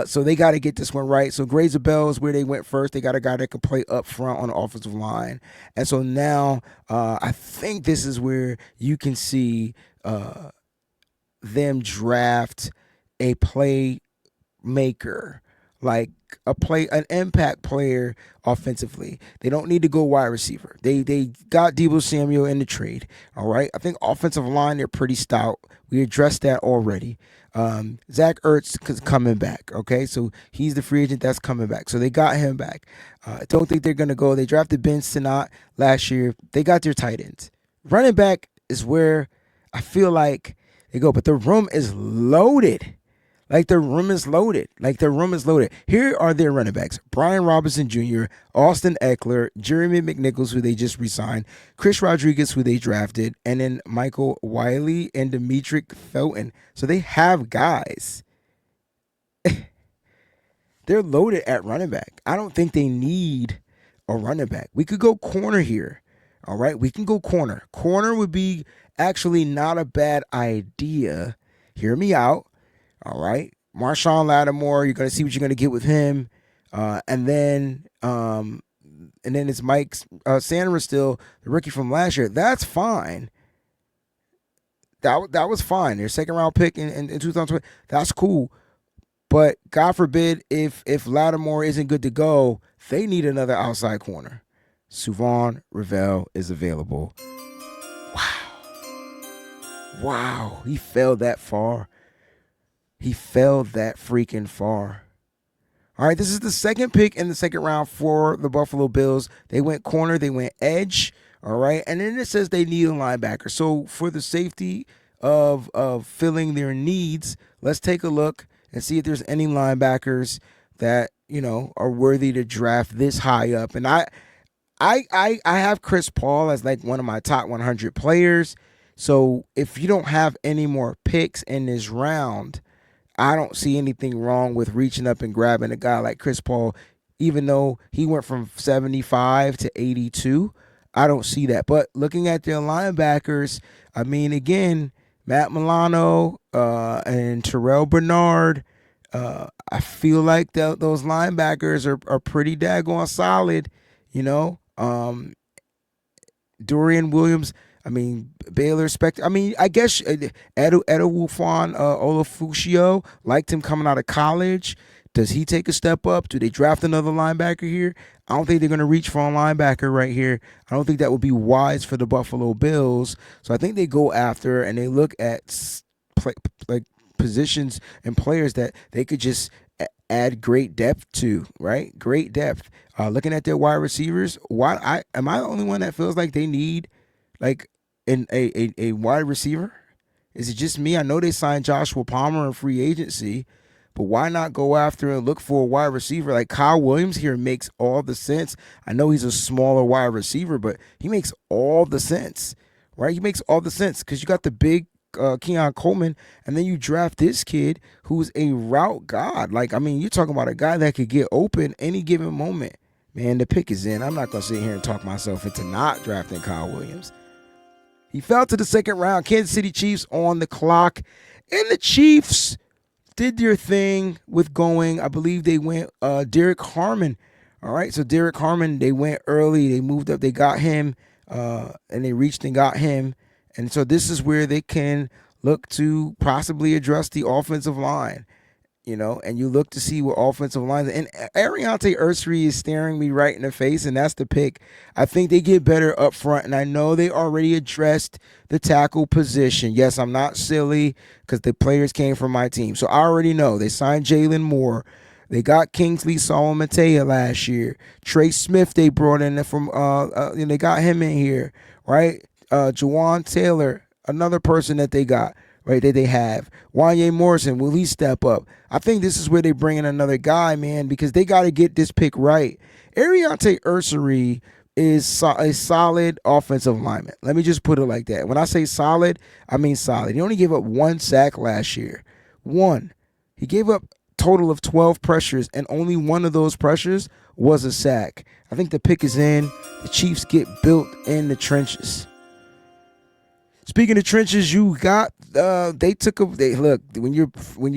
So they got to get this one right. So Grazer Bell is where they went first. They got a guy that can play up front on the offensive line. And so now I think this is where you can see them draft a playmaker, like an impact player offensively. They don't need to go wide receiver. They got Deebo Samuel in the trade. All right. I think offensive line, they're pretty stout. We addressed that already. Zach Ertz is coming back. Okay. So he's the free agent that's coming back. So they got him back. I don't think they're going to go. They drafted Ben Sinnott last year. They got their tight ends. Running back is where I feel like they go, but the room is loaded. Like the room is loaded. Here are their running backs: Brian Robinson Jr., Austin Eckler, Jeremy McNichols, who they just re-signed, Chris Rodriguez, who they drafted, and then Michael Wiley and Demetric Felton. So they have guys. They're loaded at running back. I don't think they need a running back. We could go corner here. All right, we can go corner. Corner would be actually not a bad idea. Hear me out. All right, Marshawn Lattimore, you're gonna see what you're gonna get with him, and then it's Mike Sanders, still the rookie from last year. That's fine. That was fine. Their second round pick in 2020. That's cool. But God forbid if Lattimore isn't good to go, they need another outside corner. Suvon Ravel is available. Wow, he fell that far. He fell that freaking far. All right, this is the second pick in the second round for the Buffalo Bills. They went corner, they went edge, all right? And then it says they need a linebacker. So for the safety of filling their needs, let's take a look and see if there's any linebackers that, are worthy to draft this high up. And I have Chris Paul as like one of my top 100 players. So if you don't have any more picks in this round, I don't see anything wrong with reaching up and grabbing a guy like Chris Paul, even though he went from 75 to 82. I don't see that. But looking at their linebackers, I mean, again, Matt Milano and Terrell Bernard, I feel like those linebackers are pretty daggone solid, Dorian Williams, I mean, Baylor Spector. I mean, I guess Edewufon Olafushio, liked him coming out of college. Does he take a step up? Do they draft another linebacker here? I don't think they're going to reach for a linebacker right here. I don't think that would be wise for the Buffalo Bills. So I think they go after and they look at positions and players that they could just add great depth to, right? Great depth. Looking at their wide receivers, am I the only one that feels like they need like a wide receiver? Is it just me? I know they signed Joshua Palmer in free agency, but why not go after and look for a wide receiver? Like Kyle Williams here makes all the sense. I know he's a smaller wide receiver, but he makes all the sense, right? He makes all the sense because you got the big Keon Coleman, and then you draft this kid who's a route god. Like, I mean, you're talking about a guy that could get open any given moment. Man, the pick is in. I'm not going to sit here and talk myself into not drafting Kyle Williams. He fell to the second round. Kansas City Chiefs on the clock. And the Chiefs did their thing with going. I believe they went Derek Harmon. All right, so Derek Harmon, they went early. They moved up. They got him, and they reached and got him. And so this is where they can look to possibly address the offensive line. and you look to see what offensive lines. And Ariante Ursary is staring me right in the face, and that's the pick. I think they get better up front, and I know they already addressed the tackle position. Yes, I'm not silly because the players came from my team. So I already know they signed Jalen Moore. They got Kingsley Solomon-Matea last year. Trey Smith they brought in from and they got him in here, right? Jawan Taylor, another person that they got, right, that they have. Wanye Morrison, will he step up? I think this is where they bring in another guy, man, because they got to get this pick right. Ariante Ursary is a solid offensive lineman. Let me just put it like that. When I say solid, I mean solid. He only gave up 1 sack last year. One. He gave up total of 12 pressures, and only one of those pressures was a sack. I think the pick is in. The Chiefs get built in the trenches. Speaking of trenches, you got look, when you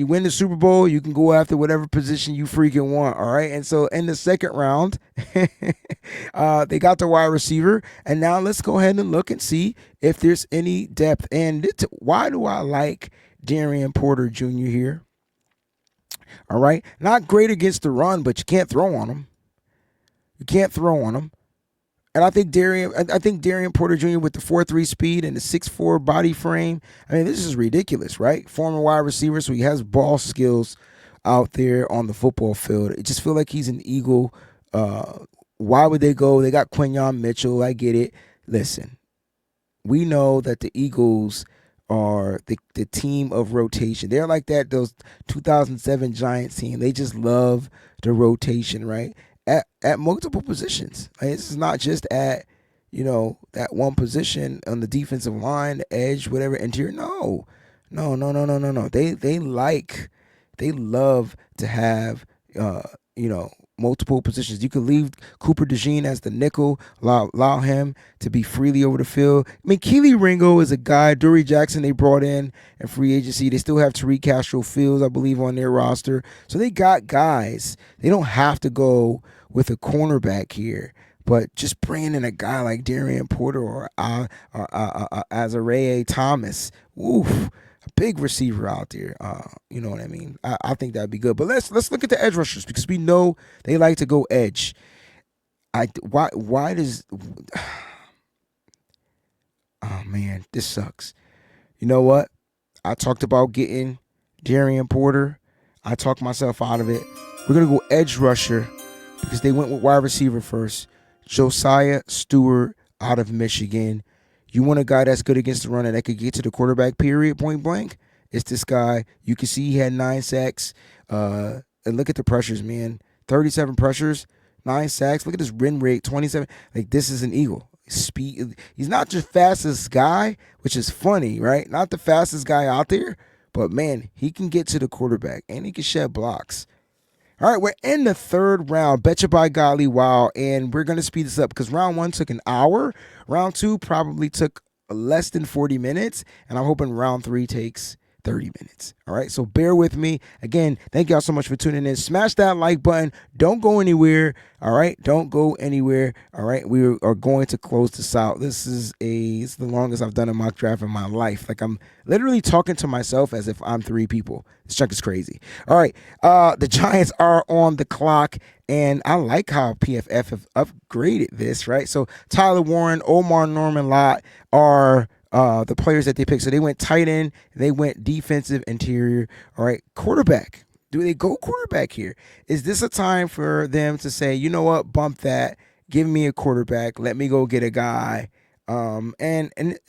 win the Super Bowl, you can go after whatever position you freaking want, all right? And so in the second round, they got the wide receiver, and now let's go ahead and look and see if there's any depth. And why do I like Darian Porter Jr. here? All right, not great against the run, but you can't throw on him. You can't throw on him. And I think Darian Porter Jr. with the 4.3 speed and the 6'4 body frame, I mean, this is ridiculous, right? Former wide receiver, so he has ball skills out there on the football field. I just feel like he's an Eagle. Why would they go? They got Quinyon Mitchell. I get it. Listen, we know that the Eagles are the team of rotation. They're like those 2007 Giants team. They just love the rotation, right? At multiple positions. Like, this is not just at, that one position on the defensive line, the edge, whatever, interior. No. They love to have, multiple positions. You could leave Cooper DeJean as the nickel, allow him to be freely over the field. I mean, Keely Ringo is a guy. Dory Jackson they brought in free agency. They still have Tariq Castro Fields, I believe, on their roster. So they got guys. They don't have to go with a cornerback here, but just bringing in a guy like Darian Porter or Azariah Thomas. Oof. Big receiver out there, you know what I mean. I think that'd be good. But let's look at the edge rushers because we know they like to go edge. Why does? Oh man, this sucks. You know what? I talked about getting Darian Porter. I talked myself out of it. We're gonna go edge rusher because they went with wide receiver first. Josiah Stewart out of Michigan. You want a guy that's good against the run and that could get to the quarterback, period, point blank? It's this guy. You can see he had 9 sacks. And look at the pressures, man. 37 pressures, 9 sacks. Look at his win rate, 27. Like, this is an Eagle. Speed. He's not just fastest guy, which is funny, right? Not the fastest guy out there, but, man, he can get to the quarterback, and he can shed blocks. All right, we're in the third round. Betcha by golly, wow. And we're going to speed this up because round 1 took an hour. Round 2 probably took less than 40 minutes. And I'm hoping round 3 takes 30 minutes. All right, so bear with me. Again, thank y'all so much for tuning in. Smash that like button. Don't go anywhere. All right, don't go anywhere. All right, we are going to close this out. It's the longest I've done a mock draft in my life. Like, I'm literally talking to myself as if I'm 3 people. This chunk is crazy. All right, the Giants are on the clock, and I like how PFF have upgraded this, right? So Tyler Warren, Omar Norman Lott are the players that they picked. So they went tight end, they went defensive interior. All right, quarterback. Do they go quarterback here? Is this a time for them to say, you know what, bump that, give me a quarterback, let me go get a guy, and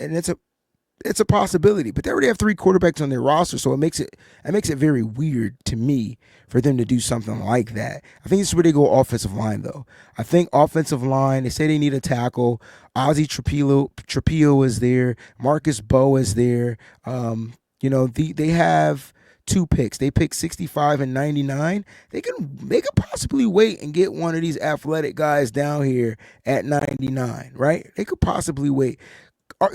it's a possibility. But they already have 3 quarterbacks on their roster, so it makes it very weird to me for them to do something like that. I think this is where they go offensive line, though. I think offensive line, they say they need a tackle. Ozzie Trapillo is there. Marcus Bowe is there. They have 2 picks. They pick 65 and 99. They could possibly wait and get one of these athletic guys down here at 99, right? They could possibly wait.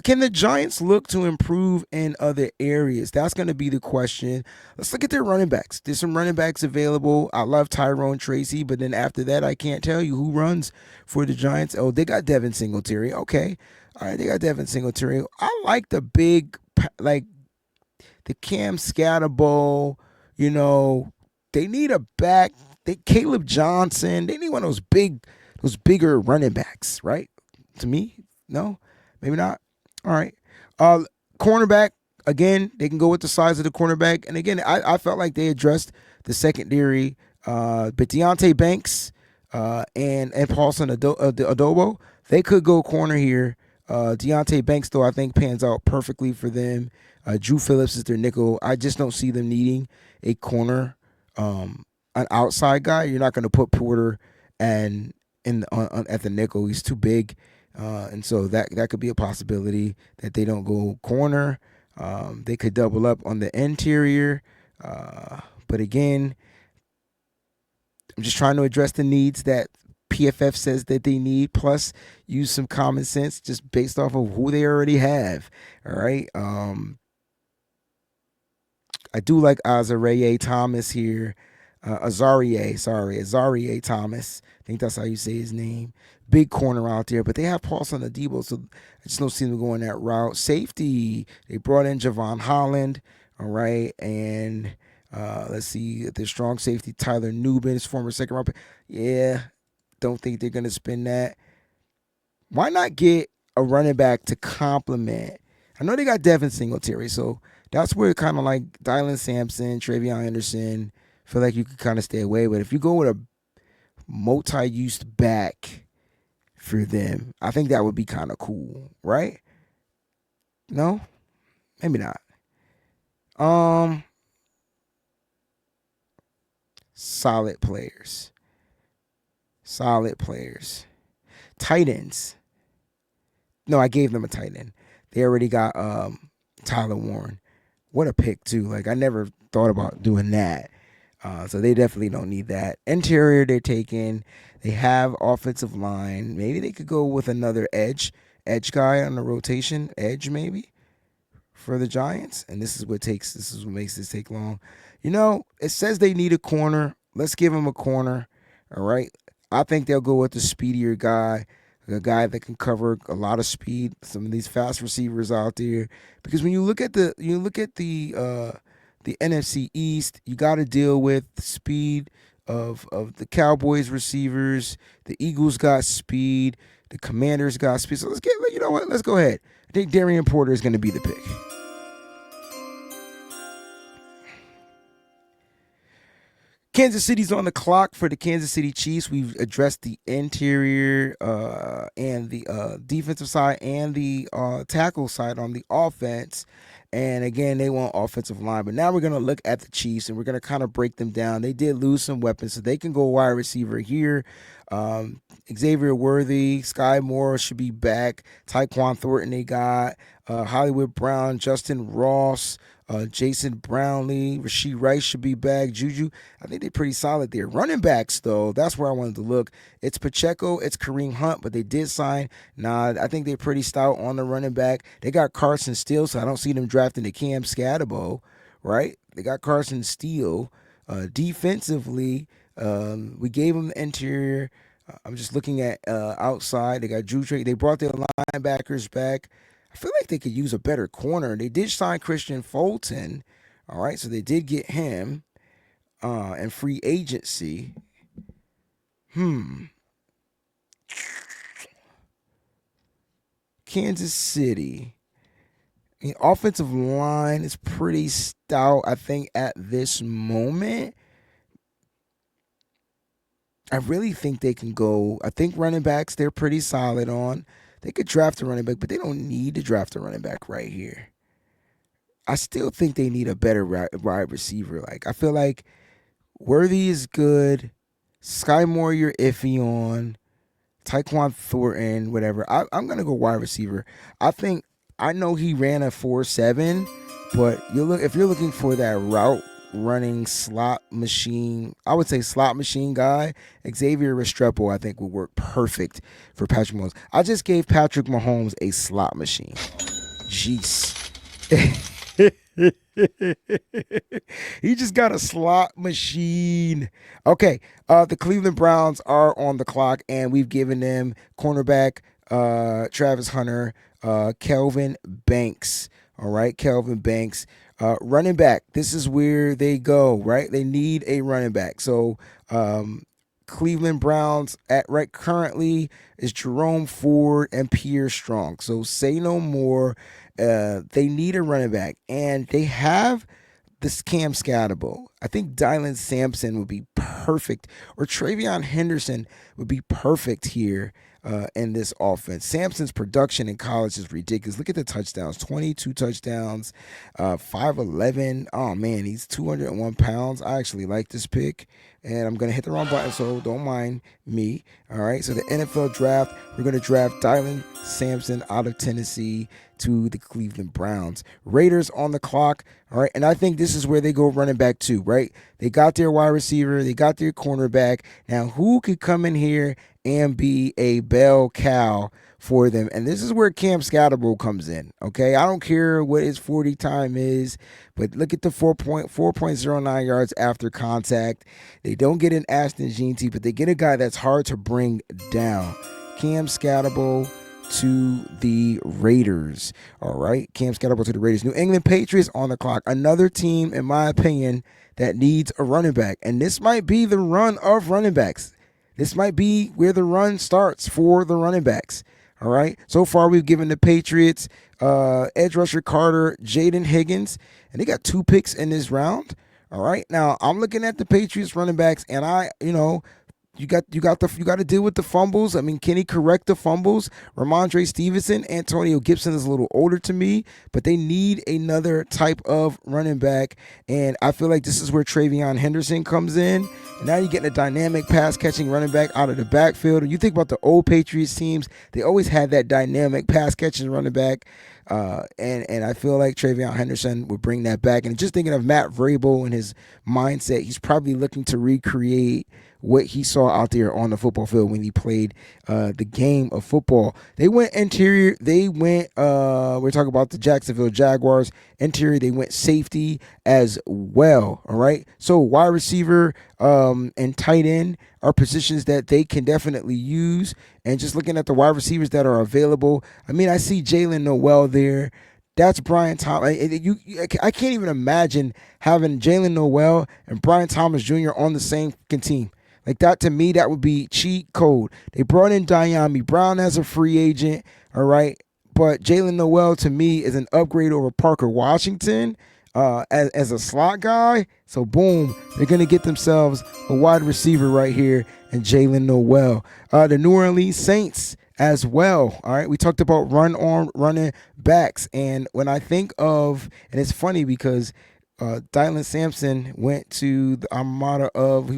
Can the Giants look to improve in other areas? That's going to be the question. Let's look at their running backs. There's some running backs available. I love Tyrone Tracy, but then after that, I can't tell you who runs for the Giants. Oh, they got Devin Singletary. Okay. All right, they got Devin Singletary. I like the big, like the Cam Scatterbo, They need a back. Caleb Johnson. They need one of those bigger running backs, right? To me, no, maybe not. All right. Cornerback, again, they can go with the size of the cornerback. And again, I felt like they addressed the secondary. But Deontay Banks and Paulson Adobo, they could go corner here. Deontay Banks, though, I think pans out perfectly for them. Drew Phillips is their nickel. I just don't see them needing a corner, an outside guy. You're not going to put Porter and at the nickel. He's too big. And so that could be a possibility that they don't go corner. They could double up on the interior. But again, I'm just trying to address the needs that PFF says that they need, plus use some common sense just based off of who they already have. All right. I do like Azarie Thomas here. Azarie Thomas. I think that's how you say his name. Big corner out there, but they have Paulson Adebo, so I just don't see them going that route. Safety, they brought in Javon Holland, all right, and let's see, the strong safety, Tyler Nubin, his former second round pick. Yeah, don't think they're going to spend that. Why not get a running back to complement? I know they got Devin Singletary, so that's where kind of like Dylan Sampson, Travion Anderson, feel like you could kind of stay away. But if you go with a multi-use back for them, I think that would be kind of cool, right? No? Maybe not. Solid players. Tight ends. No, I gave them a tight end. They already got Tyler Warren. What a pick, too. Like, I never thought about doing that. So they definitely don't need that. Interior, they're taking. They have offensive line. Maybe they could go with another edge guy on the rotation. Edge, maybe, for the Giants. And this is what makes this take long. You know, it says they need a corner. Let's give them a corner. All right. I think they'll go with the speedier guy, a guy that can cover a lot of speed. Some of these fast receivers out there, because when you look at the NFC East, you got to deal with the speed of the Cowboys receivers. The Eagles got speed. The Commanders got speed. So you know what? Let's go ahead. I think Darian Porter is going to be the pick. Kansas City's on the clock for the Kansas City Chiefs. We've addressed the interior and the defensive side and the tackle side on the offense. And again, they want offensive line. But now we're going to look at the Chiefs, and we're going to kind of break them down. They did lose some weapons, so they can go wide receiver here. Xavier Worthy, Sky Moore should be back. Tyquan Thornton they got. Hollywood Brown, Justin Ross, Jason Brownlee, Rashee Rice should be back. Juju, I think they're pretty solid there. Running backs, though, that's where I wanted to look. It's Pacheco, it's Kareem Hunt, but they did sign. I think they're pretty stout on the running back. They got Carson Steele, so I don't see them drafting the Cam Scatterbo, right? They got Carson Steele. Defensively, we gave them the interior. I'm just looking at outside. They got Drew Trey. They brought their linebackers back. I feel like they could use a better corner. They did sign Christian Fulton. All right, so they did get him in free agency. Kansas City. The offensive line is pretty stout, I think, at this moment. I really think they can go. I think running backs, they're pretty solid on. They could draft a running back, but they don't need to draft a running back right here. I still think they need a better wide receiver. Like, I feel like Worthy is good. Sky Moore, you're iffy on. Tyquan Thornton, whatever. I'm going to go wide receiver. I know he ran a 4.7, but if you're looking for that route running slot machine, I would say slot machine guy, Xavier Restrepo, I think would work perfect for Patrick Mahomes. I just gave Patrick Mahomes a slot machine. Jeez. He just got a slot machine. Okay, the Cleveland Browns are on the clock, and we've given them cornerback Travis Hunter, Kelvin Banks. All right, Kelvin Banks. Running back, this is where they go, right? They need a running back. So Cleveland Browns at right currently is Jerome Ford and Pierre Strong. So say no more. They need a running back, and they have this Cam Scatterbo. I think Dylan Sampson would be perfect, or Travion Henderson would be perfect here in this offense. Sampson's production in college is ridiculous. Look at the touchdowns: 22 touchdowns, 5'11". Oh man, he's 201 pounds. I actually like this pick, and I'm gonna hit the wrong button, so don't mind me. All right. So the NFL draft, we're gonna draft Dylan Sampson out of Tennessee to the Cleveland Browns. Raiders on the clock. All right. And I think this is where they go running back too, right? They got their wide receiver, they got their cornerback. Now, who could come in here and be a bell cow for them? And this is where Cam Scatterbo comes in. Okay. I don't care what his 40 time is, but look at the 4.09 yards after contact. They don't get an Ashton GNT, but they get a guy that's hard to bring down. Cam Scatterbo to the Raiders. All right. Cam Scatterbo to the Raiders. New England Patriots on the clock. Another team, in my opinion, that needs a running back. And this might be the run of running backs. This might be where the run starts for the running backs. All right. So far, we've given the Patriots edge rusher Carter, Jaden Higgins, and they got 2 picks in this round. All right. Now, I'm looking at the Patriots running backs, and you got to deal with the fumbles. I mean, can he correct the fumbles? Ramondre Stevenson, Antonio Gibson is a little older to me, but they need another type of running back. And I feel like this is where Travion Henderson comes in. And now you're getting a dynamic pass catching running back out of the backfield. And you think about the old Patriots teams, they always had that dynamic pass catching running back. And I feel like Travion Henderson would bring that back. And just thinking of Matt Vrabel and his mindset, he's probably looking to recreate what he saw out there on the football field when he played the game of football. They went interior. They went, we're talking about the Jacksonville Jaguars. Interior, they went safety as well. All right. So wide receiver and tight end are positions that they can definitely use. And just looking at the wide receivers that are available, I mean, I see Jalen Noel there. That's Brian Thomas. I can't even imagine having Jalen Noel and Brian Thomas Jr. on the same team. Like that, to me, that would be cheat code. They brought in Diami Brown as a free agent, all right? But Jalen Noel, to me, is an upgrade over Parker Washington as a slot guy. So, boom, they're going to get themselves a wide receiver right here and Jalen Noel. The New Orleans Saints as well, all right? We talked about running backs. And when I think of, and it's funny because Dylan Sampson went to the armada of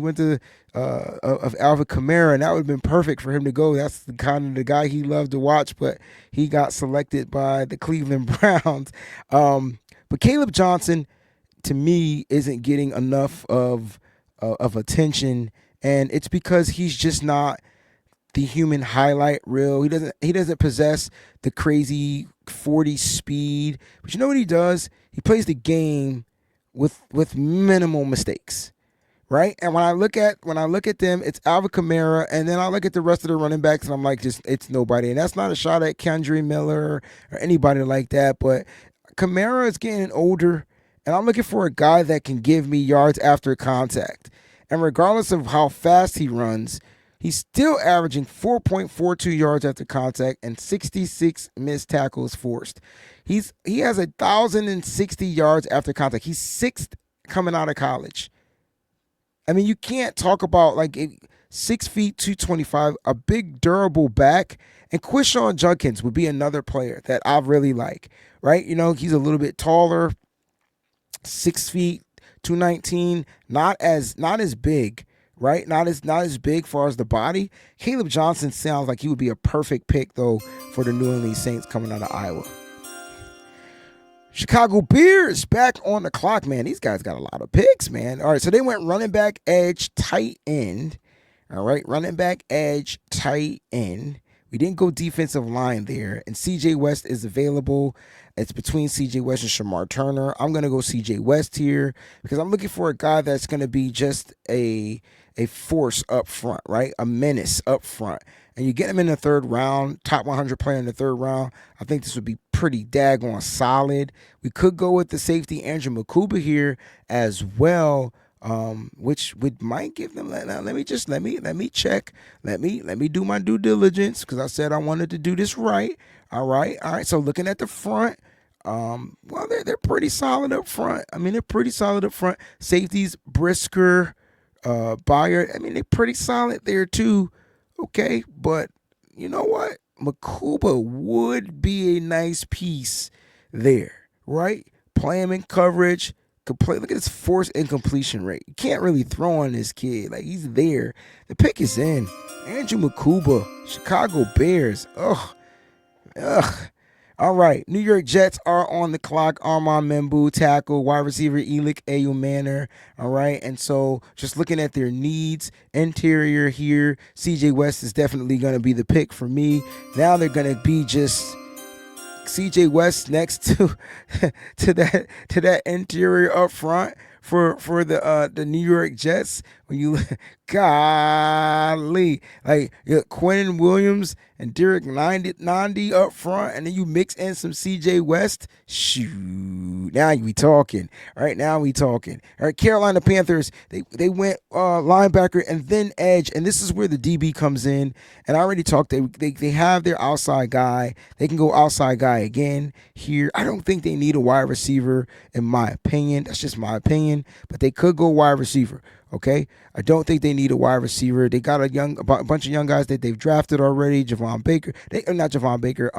Alvin Kamara, and that would have been perfect for him to go. That's the kind of the guy he loved to watch, but he got selected by the Cleveland Browns. But Caleb Johnson, to me, isn't getting enough of attention, and it's because he's just not the human highlight reel. He doesn't possess the crazy 40 speed, but you know what he does? He plays the game with minimal mistakes, right? And when I look at them, it's Alvin Kamara, and then I look at the rest of the running backs, and I'm like, it's nobody. And that's not a shot at Kendre Miller or anybody like that, but Kamara is getting older, and I'm looking for a guy that can give me yards after contact. And regardless of how fast he runs, he's still averaging 4.42 yards after contact and 66 missed tackles forced. He has 1,060 yards after contact. He's 6th coming out of college. I mean, you can't talk about 6 feet, 225, a big durable back. And Quishon Judkins would be another player that I really like, right? You know, he's a little bit taller, 6 feet, 219, not as big, right? Not as big far as the body. Caleb Johnson sounds like he would be a perfect pick, though, for the New Orleans Saints coming out of Iowa. Chicago Bears back on the clock, man. These guys got a lot of picks, man. All right, so they went running back, edge, tight end. All right, running back, edge, tight end. We didn't go defensive line there. And C.J. West is available. It's between C.J. West and Shamar Turner. I'm going to go C.J. West here because I'm looking for a guy that's going to be just a force up front, right? A menace up front. and you get him in the third round, top 100 player in the third round, I think this would be pretty daggone solid. We could go with the safety Andrew Makuba here as well, which would might give them. Now, let me check. Let me do my due diligence because I said I wanted to do this right. All right. So looking at the front. Well, they're pretty solid up front. I mean, they're pretty solid up front. Safeties, Brisker, Byard. I mean, they're pretty solid there too. Okay, but you know what? Makuba would be a nice piece there, right? Play him in coverage. Look at his force and completion rate. You can't really throw on this kid. Like, he's there. The pick is in. Andrew Makuba, Chicago Bears. Ugh. All right, New York Jets are on the clock. Armand Membu, tackle, wide receiver Elik Manor. All right, and so just looking at their needs, interior here, CJ West is definitely going to be the pick for me. Now they're going to be just CJ West next to to that interior up front for the New York Jets. When you golly, like Quentin Williams and Derek Nandi up front, and then you mix in some CJ West. Shoot, now we talking. All right, now we talking. All right, Carolina Panthers, they went linebacker and then edge, and this is where the DB comes in. And I already talked. They have their outside guy. They can go outside guy again here. I don't think they need a wide receiver, in my opinion. That's just my opinion, but they could go wide receiver. Okay, I don't think they need a wide receiver. They got a bunch of young guys that they've drafted already. Javon Baker, not Javon Baker.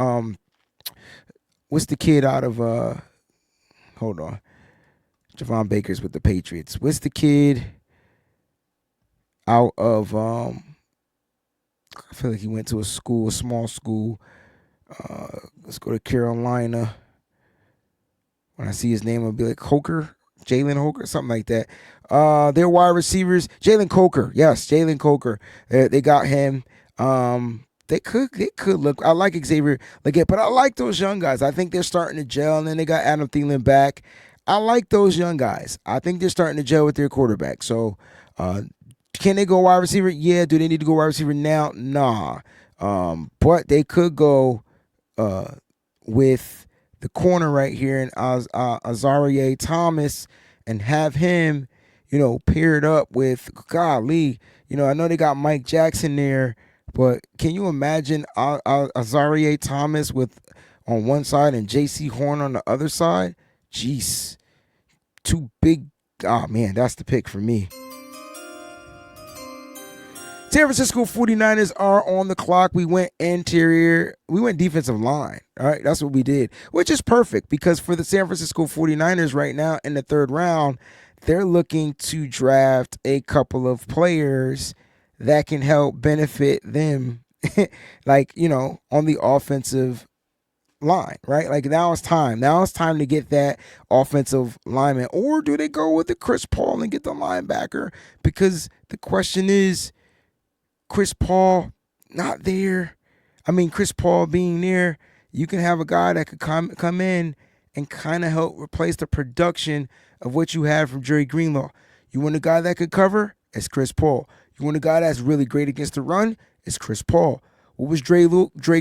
What's the kid out of Hold on, Javon Baker's with the Patriots. What's the kid out of I feel like he went to a small school. Let's go to Carolina. When I see his name, I'll be like Jalen Hoker, something like that. Their wide receivers, Jalen Coker. Yes, Jalen Coker. They got him. They could look. I like Xavier Leggett, but I like those young guys. I think they're starting to gel, and then they got Adam Thielen back. I like those young guys. I think they're starting to gel with their quarterback. So, can they go wide receiver? Yeah. Do they need to go wide receiver now? Nah. But they could go with the corner right here in Azaria Thomas and have him, paired up with, golly, I know they got Mike Jackson there, but can you imagine Azaria Thomas with on one side and J.C. Horn on the other side? Jeez. Too big. Oh, man, that's the pick for me. San Francisco 49ers are on the clock. We went interior. We went defensive line. All right, that's what we did, which is perfect because for the San Francisco 49ers right now in the third round, they're looking to draft a couple of players that can help benefit them, like, on the offensive line, right? Like now it's time. Now it's time to get that offensive lineman. Or do they go with the Chris Paul and get the linebacker? Because the question is, Chris Paul not there. I mean, Chris Paul being there, you can have a guy that could come in and kind of help replace the production of what you had from Jerry Greenlaw. You want a guy that could cover? It's Chris Paul. You want a guy that's really great against the run? It's Chris Paul. What was Dre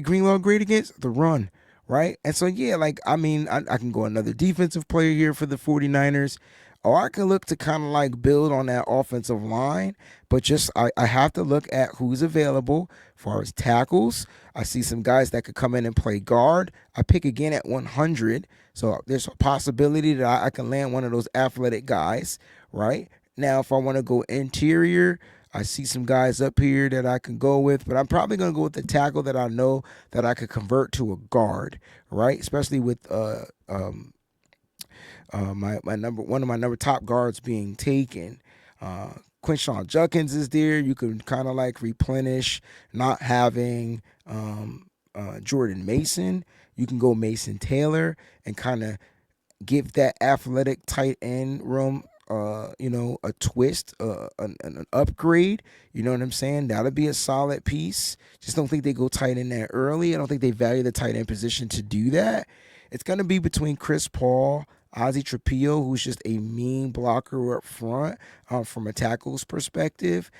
Greenlaw great against? The run, right? And so, yeah, like, I mean, I can go another defensive player here for the 49ers. Or I can look to kind of like build on that offensive line, but just I have to look at who's available as far as tackles. I see some guys that could come in and play guard. I pick again at 100, so there's a possibility that I can land one of those athletic guys, right? Now, if I want to go interior, I see some guys up here that I can go with, but I'm probably going to go with the tackle that I know that I could convert to a guard, right? Especially with one of my number top guards being taken. Quinshon Judkins is there. You can kind of like replenish not having Jordan Mason. You can go Mason Taylor and kind of give that athletic tight end room a twist, an upgrade. You know what I'm saying? That'll be a solid piece. Just don't think they go tight end there early. I don't think they value the tight end position to do that. It's going to be between Chris Paul, Ozzie Trapillo, who's just a mean blocker up front from a tackle's perspective.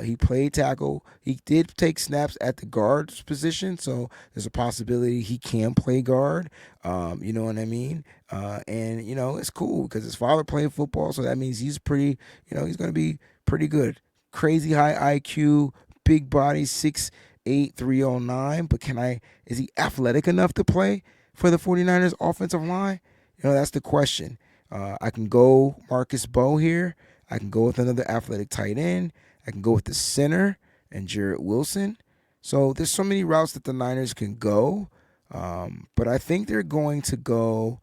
He played tackle. He did take snaps at the guard's position, so there's a possibility he can play guard. You know what I mean? And, it's cool because his father played football, so that means he's pretty, he's going to be pretty good. Crazy high IQ, big body, 6'8", 309. But is he athletic enough to play for the 49ers offensive line? That's the question. I can go Marcus Bowe here. I can go with another athletic tight end. I can go with the center and Jarrett Wilson. So there's so many routes that the Niners can go. But I think they're going to go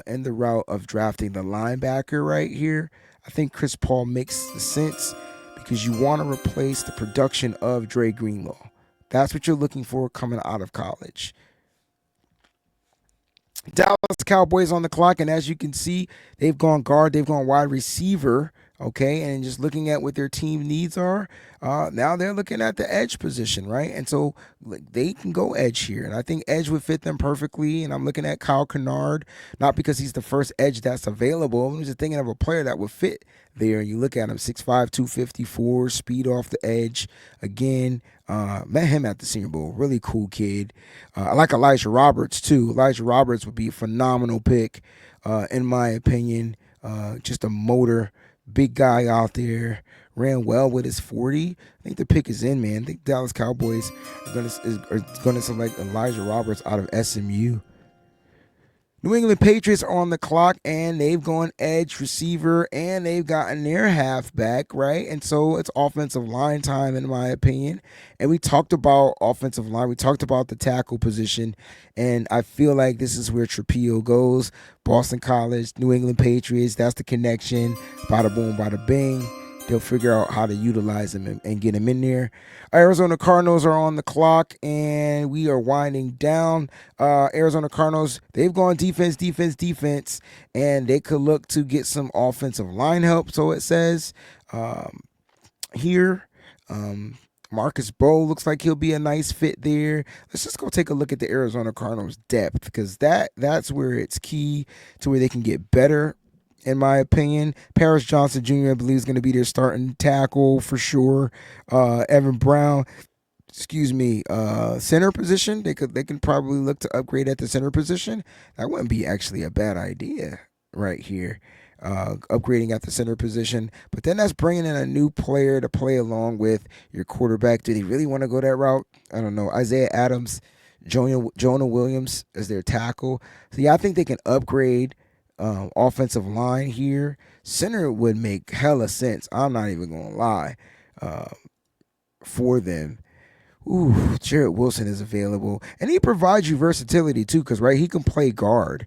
in the route of drafting the linebacker right here. I think Chris Paul makes sense because you want to replace the production of Dre Greenlaw. That's what you're looking for coming out of college. Dallas Cowboys on the clock, and as you can see, they've gone guard, they've gone wide receiver, okay, and just looking at what their team needs are, now they're looking at the edge position, right? And so they can go edge here, and I think edge would fit them perfectly, and I'm looking at Kyle Kennard, not because he's the first edge that's available, I'm just thinking of a player that would fit there. You look at him, 6'5", 254, speed off the edge. Again, met him at the Senior Bowl. Really cool kid. I like Elijah Roberts, too. Elijah Roberts would be a phenomenal pick, in my opinion. Just a motor, big guy out there. Ran well with his 40. I think the pick is in, man. I think Dallas Cowboys are going to select Elijah Roberts out of SMU. New England Patriots are on the clock, and they've gone edge receiver, and they've gotten their halfback, right? And so it's offensive line time, in my opinion. And we talked about offensive line. We talked about the tackle position, and I feel like this is where Trapillo goes. Boston College, New England Patriots, that's the connection. Bada boom, bada bing. They'll figure out how to utilize him and get him in there. Arizona Cardinals are on the clock, and we are winding down. Arizona Cardinals, they've gone defense, and they could look to get some offensive line help, so it says here. Marcus Bowe looks like he'll be a nice fit there. Let's just go take a look at the Arizona Cardinals depth, because that's where it's key to where they can get better. In my opinion, Paris Johnson Jr., I believe, is going to be their starting tackle for sure. Evan Brown, center position. They can probably look to upgrade at the center position. That wouldn't be actually a bad idea right here. Upgrading at the center position. But then that's bringing in a new player to play along with your quarterback. Do they really want to go that route? I don't know. Isaiah Adams, Jonah Williams as their tackle. So, yeah, I think they can upgrade offensive line here. Center would make hella sense. I'm not even going to lie for them. Ooh, Jarrett Wilson is available. And he provides you versatility too, because, right, he can play guard.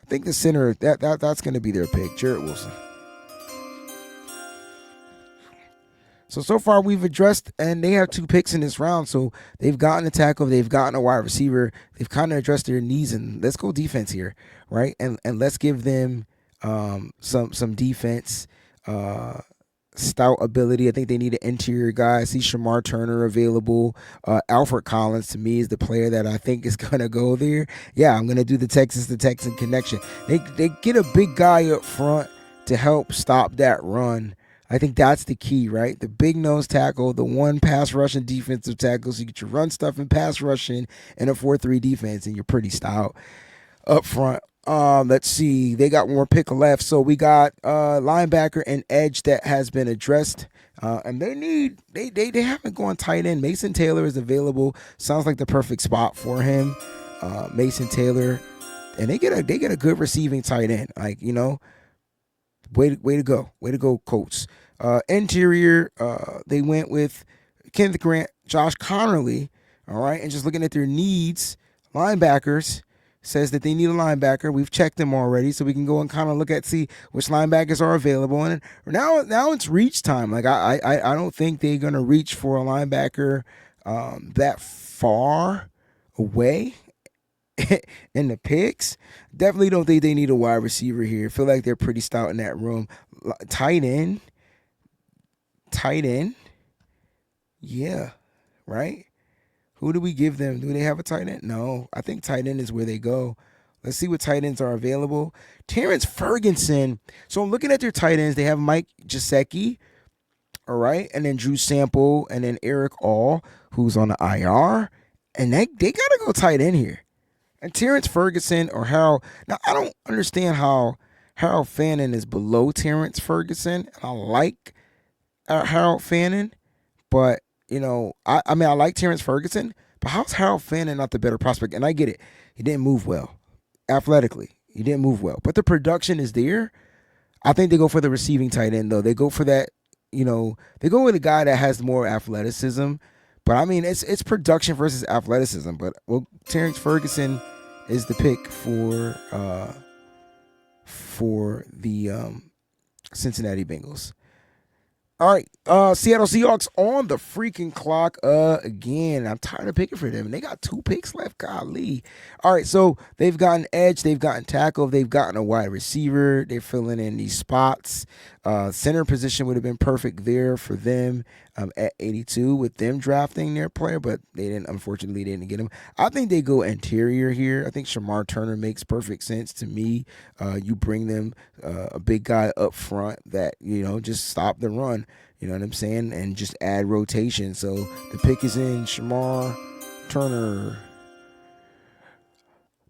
I think the center, that's going to be their pick, Jarrett Wilson. So far we've addressed, and they have 2 picks in this round, so they've gotten a tackle, they've gotten a wide receiver, they've kind of addressed their needs, and let's go defense here, right? And let's give them some defense, stout ability. I think they need an interior guy. I see Shamar Turner available. Alfred Collins, to me, is the player that I think is going to go there. Yeah, I'm going to do the Texas to Texan connection. They get a big guy up front to help stop that run. I think that's the key, right? The big nose tackle, the one pass rushing defensive tackle, so you get your run stuff and pass rushing in a 4-3 defense, and you're pretty stout up front. Let's see. They got one more pick left, so we got linebacker and edge that has been addressed. And they haven't gone tight end. Mason Taylor is available. Sounds like the perfect spot for him. Mason Taylor, and they get a good receiving tight end. Like, way to go, Colts. Interior, they went with Kenneth Grant, Josh Connerly, all right, and just looking at their needs, linebackers, says that they need a linebacker. We've checked them already, so we can go and kind of look at, see which linebackers are available. And now it's reach time. Like, I don't think they're going to reach for a linebacker that far away in the picks. Definitely don't think they need a wide receiver here. Feel like they're pretty stout in that room. Tight end. Yeah, right? Who do we give them? Do they have a tight end? No, I think tight end is where they go. Let's see what tight ends are available. Terrence Ferguson. So I'm looking at their tight ends. They have Mike Gesicki, all right, and then Drew Sample, and then Eric All, who's on the IR, and they gotta go tight end here. And Terrence Ferguson or Harold. Now I don't understand how Harold Fannin is below Terrence Ferguson. I like Harold Fannin, but I mean I like Terrence Ferguson, but how's Harold Fannin not the better prospect? And I get it, he didn't move well athletically. He didn't move well, but the production is there. I think they go for the receiving tight end though. They go for that. They go with a guy that has more athleticism. But I mean, it's production versus athleticism. But well, Terrence Ferguson is the pick for the Cincinnati Bengals. All right, Seattle Seahawks on the freaking clock again. I'm tired of picking for them. They got 2 picks left. Golly. All right, so they've gotten edge, they've gotten tackle, they've gotten a wide receiver. They're filling in these spots. Center position would have been perfect there for them at 82 with them drafting their player, but they didn't. Unfortunately, they didn't get him. I think they go interior here. I think Shamar Turner makes perfect sense to me. You bring them a big guy up front that just stop the run. You know what I'm saying? And just add rotation. So the pick is in Shamar Turner.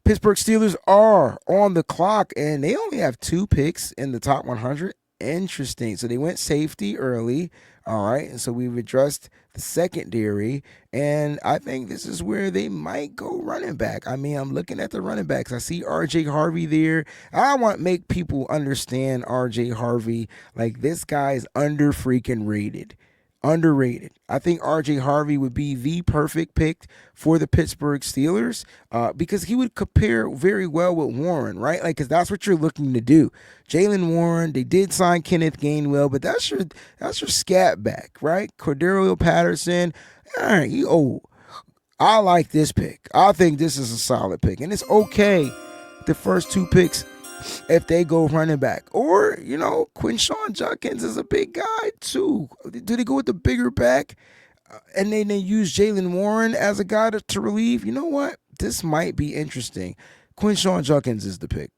Pittsburgh Steelers are on the clock, and they only have 2 picks in the top 100. Interesting. So they went safety early. All right. And so we've addressed the secondary. And I think this is where they might go running back. I mean, I'm looking at the running backs. I see RJ Harvey there. I want to make people understand RJ Harvey. Like, this guy is under freaking rated. Underrated. I think RJ Harvey would be the perfect pick for the Pittsburgh Steelers because he would compare very well with Warren, right? Like, because that's what you're looking to do. Jalen Warren, they did sign Kenneth Gainwell, but that's your scat back, right? Cordero Patterson, all right, he old. I like this pick. I think this is a solid pick, and it's okay. The first 2 picks, if they go running back. Or, Quinshawn Judkins is a big guy too. Do they go with the bigger back and then they use Jalen Warren as a guy to relieve? You know what? This might be interesting. Quinshawn Judkins is the pick.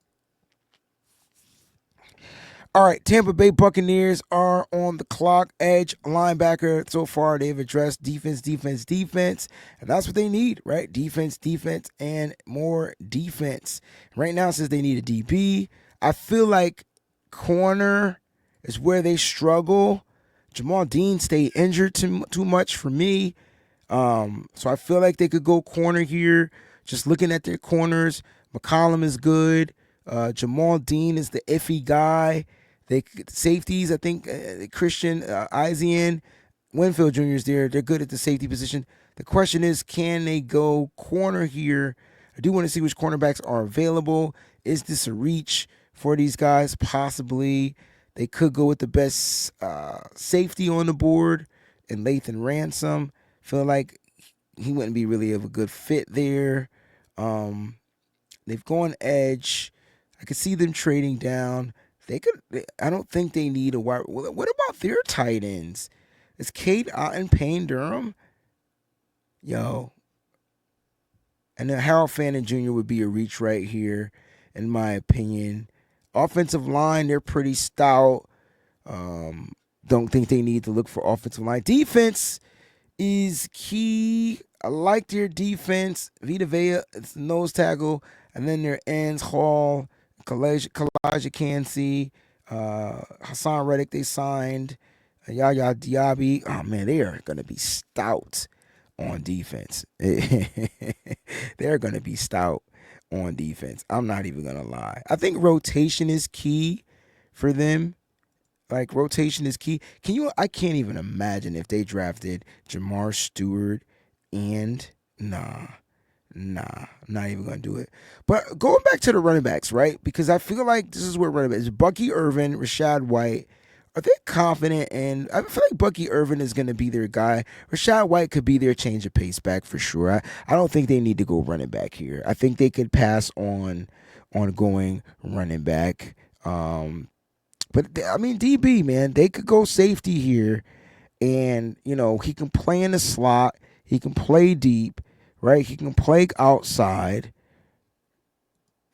All right, Tampa Bay Buccaneers are on the clock. Edge, linebacker. So far, they've addressed defense, and that's what they need, right? Defense, and more defense. Right now, it says they need a DB. I feel like corner is where they struggle. Jamal Dean stayed injured too much for me, so I feel like they could go corner here. Just looking at their corners, McCollum is good. Jamal Dean is the iffy guy. Safeties, I think Christian Isian, Winfield Jr. is there. They're good at the safety position. The question is, can they go corner here? I do want to see which cornerbacks are available. Is this a reach for these guys? Possibly. They could go with the best safety on the board and Lathan Ransom. Feel like he wouldn't be really of a good fit there. They've gone edge. I could see them trading down. They could. I don't think they need a wide. What about their tight ends? Is Cade Otton Payne Durham? Yo. And then Harold Fannin Jr. would be a reach right here, in my opinion. Offensive line, they're pretty stout. Don't think they need to look for offensive line. Defense is key. I like their defense. Vita Vea, it's nose tackle. And then their ends, Hall, Kalijah Kancey, Hassan Reddick, they signed. Yaya Diaby. Oh, man, they are going to be stout on defense. They're going to be stout on defense. I'm not even going to lie. I think rotation is key for them. Like, rotation is key. I can't even imagine if they drafted Jamar Stewart and Nah, I'm not even going to do it. But going back to the running backs, right? Because I feel like this is where running backs, Bucky Irvin, Rashad White, are they confident? And I feel like Bucky Irvin is going to be their guy. Rashad White could be their change of pace back for sure. I don't think they need to go running back here. I think they could pass on going running back. But, I mean, DB, man, they could go safety here. And, he can play in the slot. He can play deep. Right, he can play outside,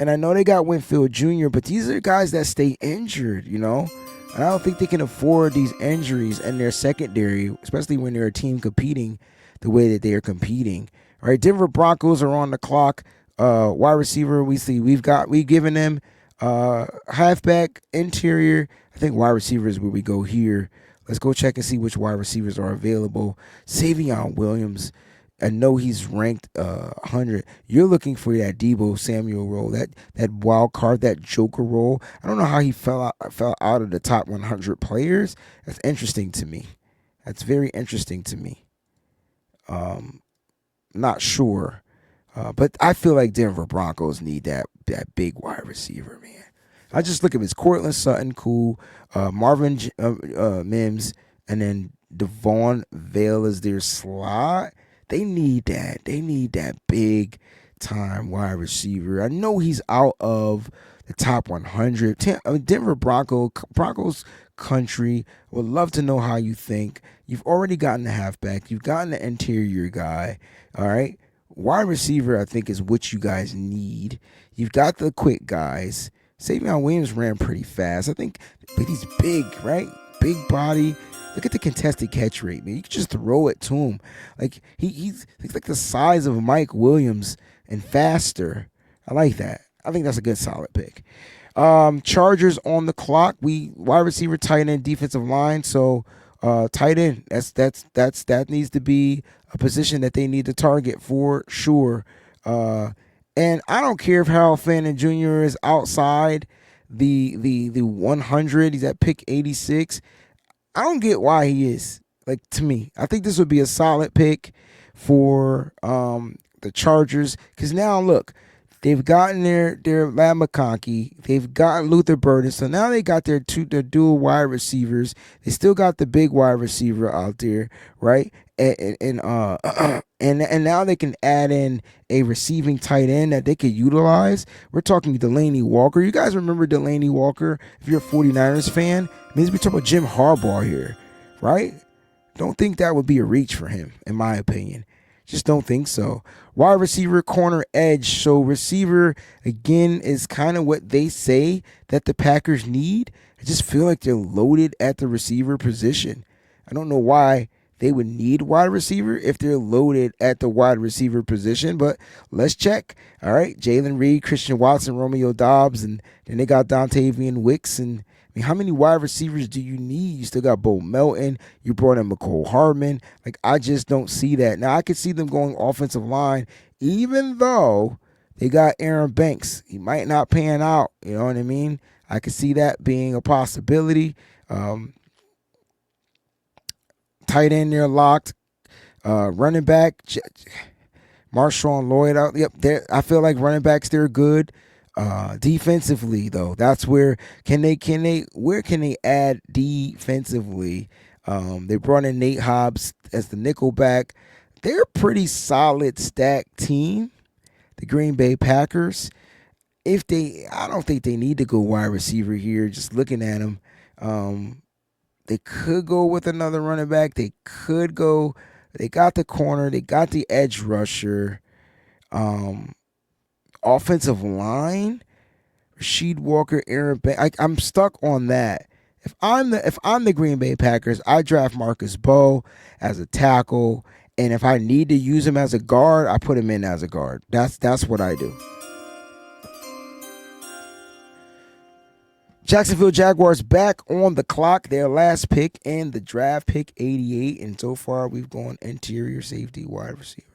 And I know they got Winfield Jr., but these are guys that stay injured, you know? And I don't think they can afford these injuries in their secondary, especially when they're a team competing the way that they are competing. All right, Denver Broncos are on the clock. Wide receiver, we've given them halfback, interior. I think wide receiver is where we go here. Let's go check and see which wide receivers are available. Savion Williams, I know he's ranked 100. You're looking for that Debo Samuel role, that wild card, that Joker role. I don't know how he fell out of the top 100 players. That's interesting to me. That's very interesting to me. Not sure, but I feel like Denver Broncos need that big wide receiver, man. I just look at his Cortland Sutton, cool, Marvin Mims, and then Devon Vale as their slot. They need that. They need that big time wide receiver. I know he's out of the top 100. Denver Broncos country. Would love to know how you think. You've already gotten the halfback. You've gotten the interior guy. All right. Wide receiver, I think, is what you guys need. You've got the quick guys. Savion Williams ran pretty fast. I think, but he's big, right? Big body. Look at the contested catch rate, man. You can just throw it to him. Like he's like the size of Mike Williams and faster. I like that. I think that's a good solid pick. Chargers on the clock. We wide receiver, tight end, defensive line. So tight end. That needs to be a position that they need to target for sure. And I don't care if Harold Fannin Jr. is outside the 100. He's at pick 86. I don't get why he is. Like, to me, I think this would be a solid pick for the Chargers. Because now, look, they've gotten their Ladd McConkey. They've gotten Luther Burden. So now they got their dual wide receivers. They still got the big wide receiver out there, right? And now they can add in a receiving tight end that they could utilize. We're talking Delanie Walker. You guys remember Delanie Walker? If you're a 49ers fan, it means we're talking about Jim Harbaugh here, right? Don't think that would be a reach for him, in my opinion. Just don't think so. Wide receiver, corner, edge. So receiver, again, is kind of what they say that the Packers need. I just feel like they're loaded at the receiver position. I don't know why they would need wide receiver if they're loaded at the wide receiver position, but let's check. All right, Jalen Reed, Christian Watson, Romeo Doubs, and then they got Dontavian Wicks. And I mean, how many wide receivers do you need? You still got Bo Melton. You brought in McCole Hardman. Like, I just don't see that. Now, I could see them going offensive line, even though they got Aaron Banks. He might not pan out. You know what I mean? I could see that being a possibility. Tight end, they're locked. Running back, Marshawn Lloyd out. Yep, I feel like running backs, they're good. Defensively, though, that's where can they add defensively? They brought in Nate Hobbs as the nickelback. They're a pretty solid stacked team, the Green Bay Packers. I don't think they need to go wide receiver here. Just looking at them, they could go with another running back. They got the corner. They got the edge rusher. Offensive line, Rasheed Walker, Aaron Banks. I'm stuck on that. If I'm the Green Bay Packers, I draft Marcus Bowe as a tackle, and if I need to use him as a guard, I put him in as a guard. That's what I do. Jacksonville Jaguars back on the clock. Their last pick in the draft, pick 88. And so far, we've gone interior safety, wide receiver.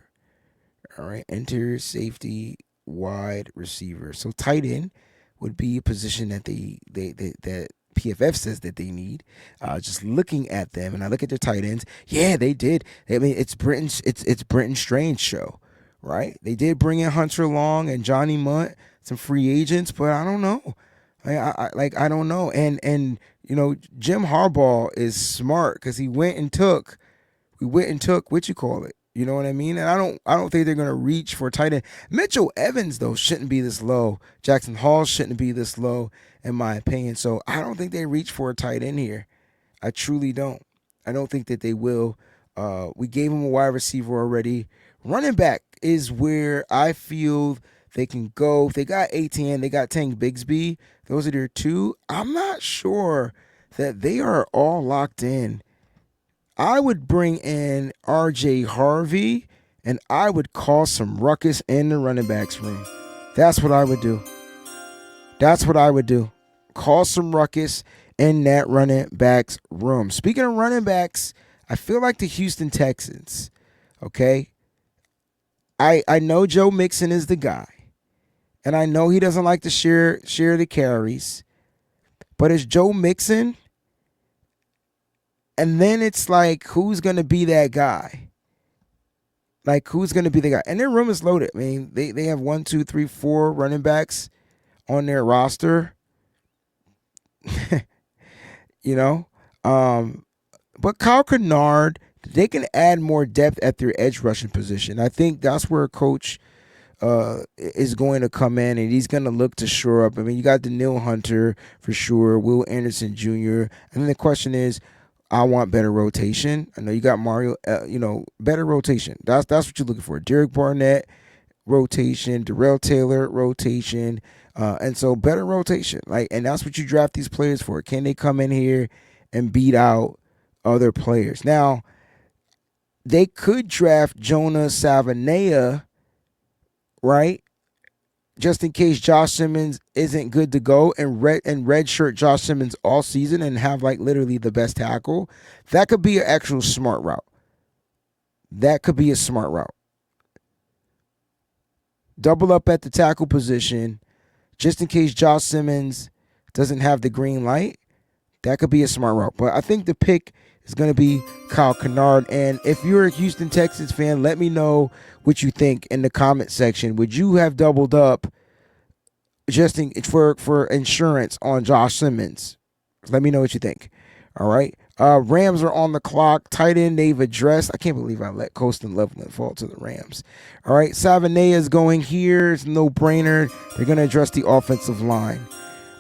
All right, interior safety, wide receiver. So tight end would be a position that that PFF says that they need. Just looking at them, and I look at their tight ends. Yeah, they did. I mean, it's Brenton Strange show, right? They did bring in Hunter Long and Johnny Munt, some free agents, but I don't know. I don't know. And you know, Jim Harbaugh is smart because we went and took what you call it. You know what I mean? And I don't think they're gonna reach for tight end. Mitchell Evans though shouldn't be this low. Jackson Hall shouldn't be this low, in my opinion. So I don't think they reach for a tight end here. I truly don't. I don't think that they will. We gave him a wide receiver already. Running back is where I feel They can go. If they got ATN, they got Tank Bigsby. Those are their two. I'm not sure that they are all locked in. I would bring in RJ Harvey and I would cause some ruckus in the running backs room. That's what I would do. That's what I would do. Cause some ruckus in that running backs room. Speaking of running backs, I feel like the Houston Texans, okay? I know Joe Mixon is the guy. And I know he doesn't like to share the carries. But it's Joe Mixon. And then it's like, who's going to be that guy? Like, who's going to be the guy? And their room is loaded. I mean, they have 1, 2, 3, 4 running backs on their roster. You know? But Kyle Kennard, they can add more depth at their edge rushing position. I think that's where Coach is going to come in, and he's going to look to shore up. I mean, you got Daniil Hunter for sure, Will Anderson Jr. And then the question is, I want better rotation. I know you got Mario, better rotation. That's what you're looking for. Derek Barnett, rotation. Darrell Taylor, rotation. And so better rotation. And that's what you draft these players for. Can they come in here and beat out other players? Now, they could draft Jonah Savanea, right? Just in case Josh Simmons isn't good to go, and redshirt Josh Simmons all season and have literally the best tackle. That could be an actual smart route. That could be a smart route. Double up at the tackle position just in case Josh Simmons doesn't have the green light. That could be a smart route. But I think the pick is going to be Kyle Kennard. And if you're a Houston Texans fan, let me know what you think in the comment section. Would you have doubled up just for insurance on Josh Simmons? Let me know what you think. All right. Rams are on the clock. Tight end they've addressed. I can't believe I let Colston Loveland fall to the Rams. All right. Savanea is going here. It's no brainer. They're going to address the offensive line.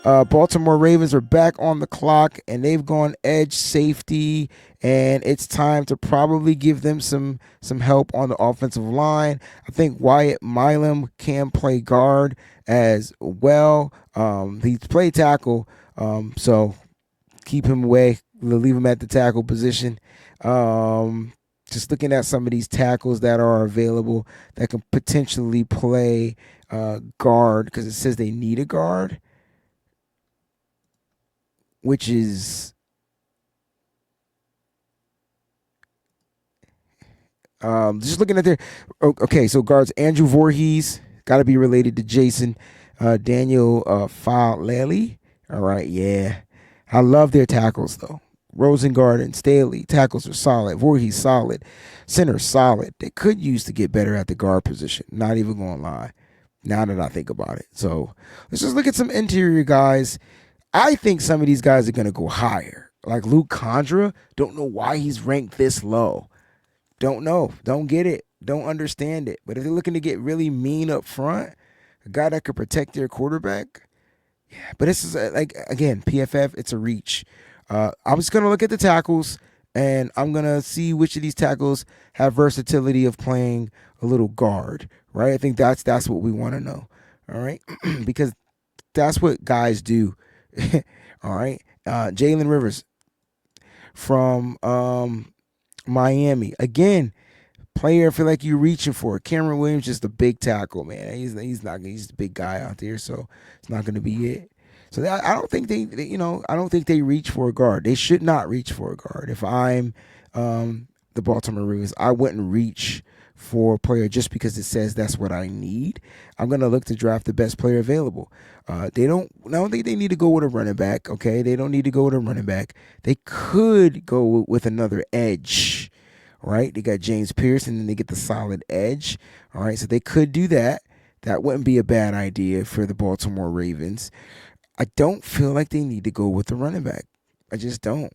Baltimore Ravens are back on the clock, and they've gone edge safety, and it's time to probably give them some help on the offensive line. I think Wyatt Milam can play guard as well. He's played tackle, so keep him away. Leave him at the tackle position. Just looking at some of these tackles that are available that can potentially play guard, because it says they need a guard, which is just looking at their okay. So guards: Andrew Voorhees, got to be related to Jason Daniel Falele. All right, yeah, I love their tackles though. Rosengard and Staley, tackles are solid. Voorhees solid. Center solid. They could use to get better at the guard position. Not even gonna lie. Now that I think about it, so let's just look at some interior guys. I think some of these guys are going to go higher. Like Luke Condra, don't know why he's ranked this low. Don't know. Don't get it. Don't understand it. But if they're looking to get really mean up front, a guy that could protect their quarterback, yeah. But this is, again, PFF, it's a reach. I'm just going to look at the tackles, and I'm going to see which of these tackles have versatility of playing a little guard, right? I think that's what we want to know, all right? Because that's what guys do. All right. Jalen Rivers from Miami. Again, player I feel like you're reaching for. Cameron Williams, just a big tackle, man. He's the big guy out there, so it's not going to be it. So I don't think I don't think they reach for a guard. They should not reach for a guard. If I'm the Baltimore Ravens, I wouldn't reach for a player just because it says that's what I need. I'm going to look to draft the best player available. I don't think they need to go with a running back, okay? They don't need to go with a running back. They could go with another edge, right? They got James Pierce, and then they get the solid edge, all right? So they could do that. That wouldn't be a bad idea for the Baltimore Ravens. I don't feel like they need to go with the running back. I just don't.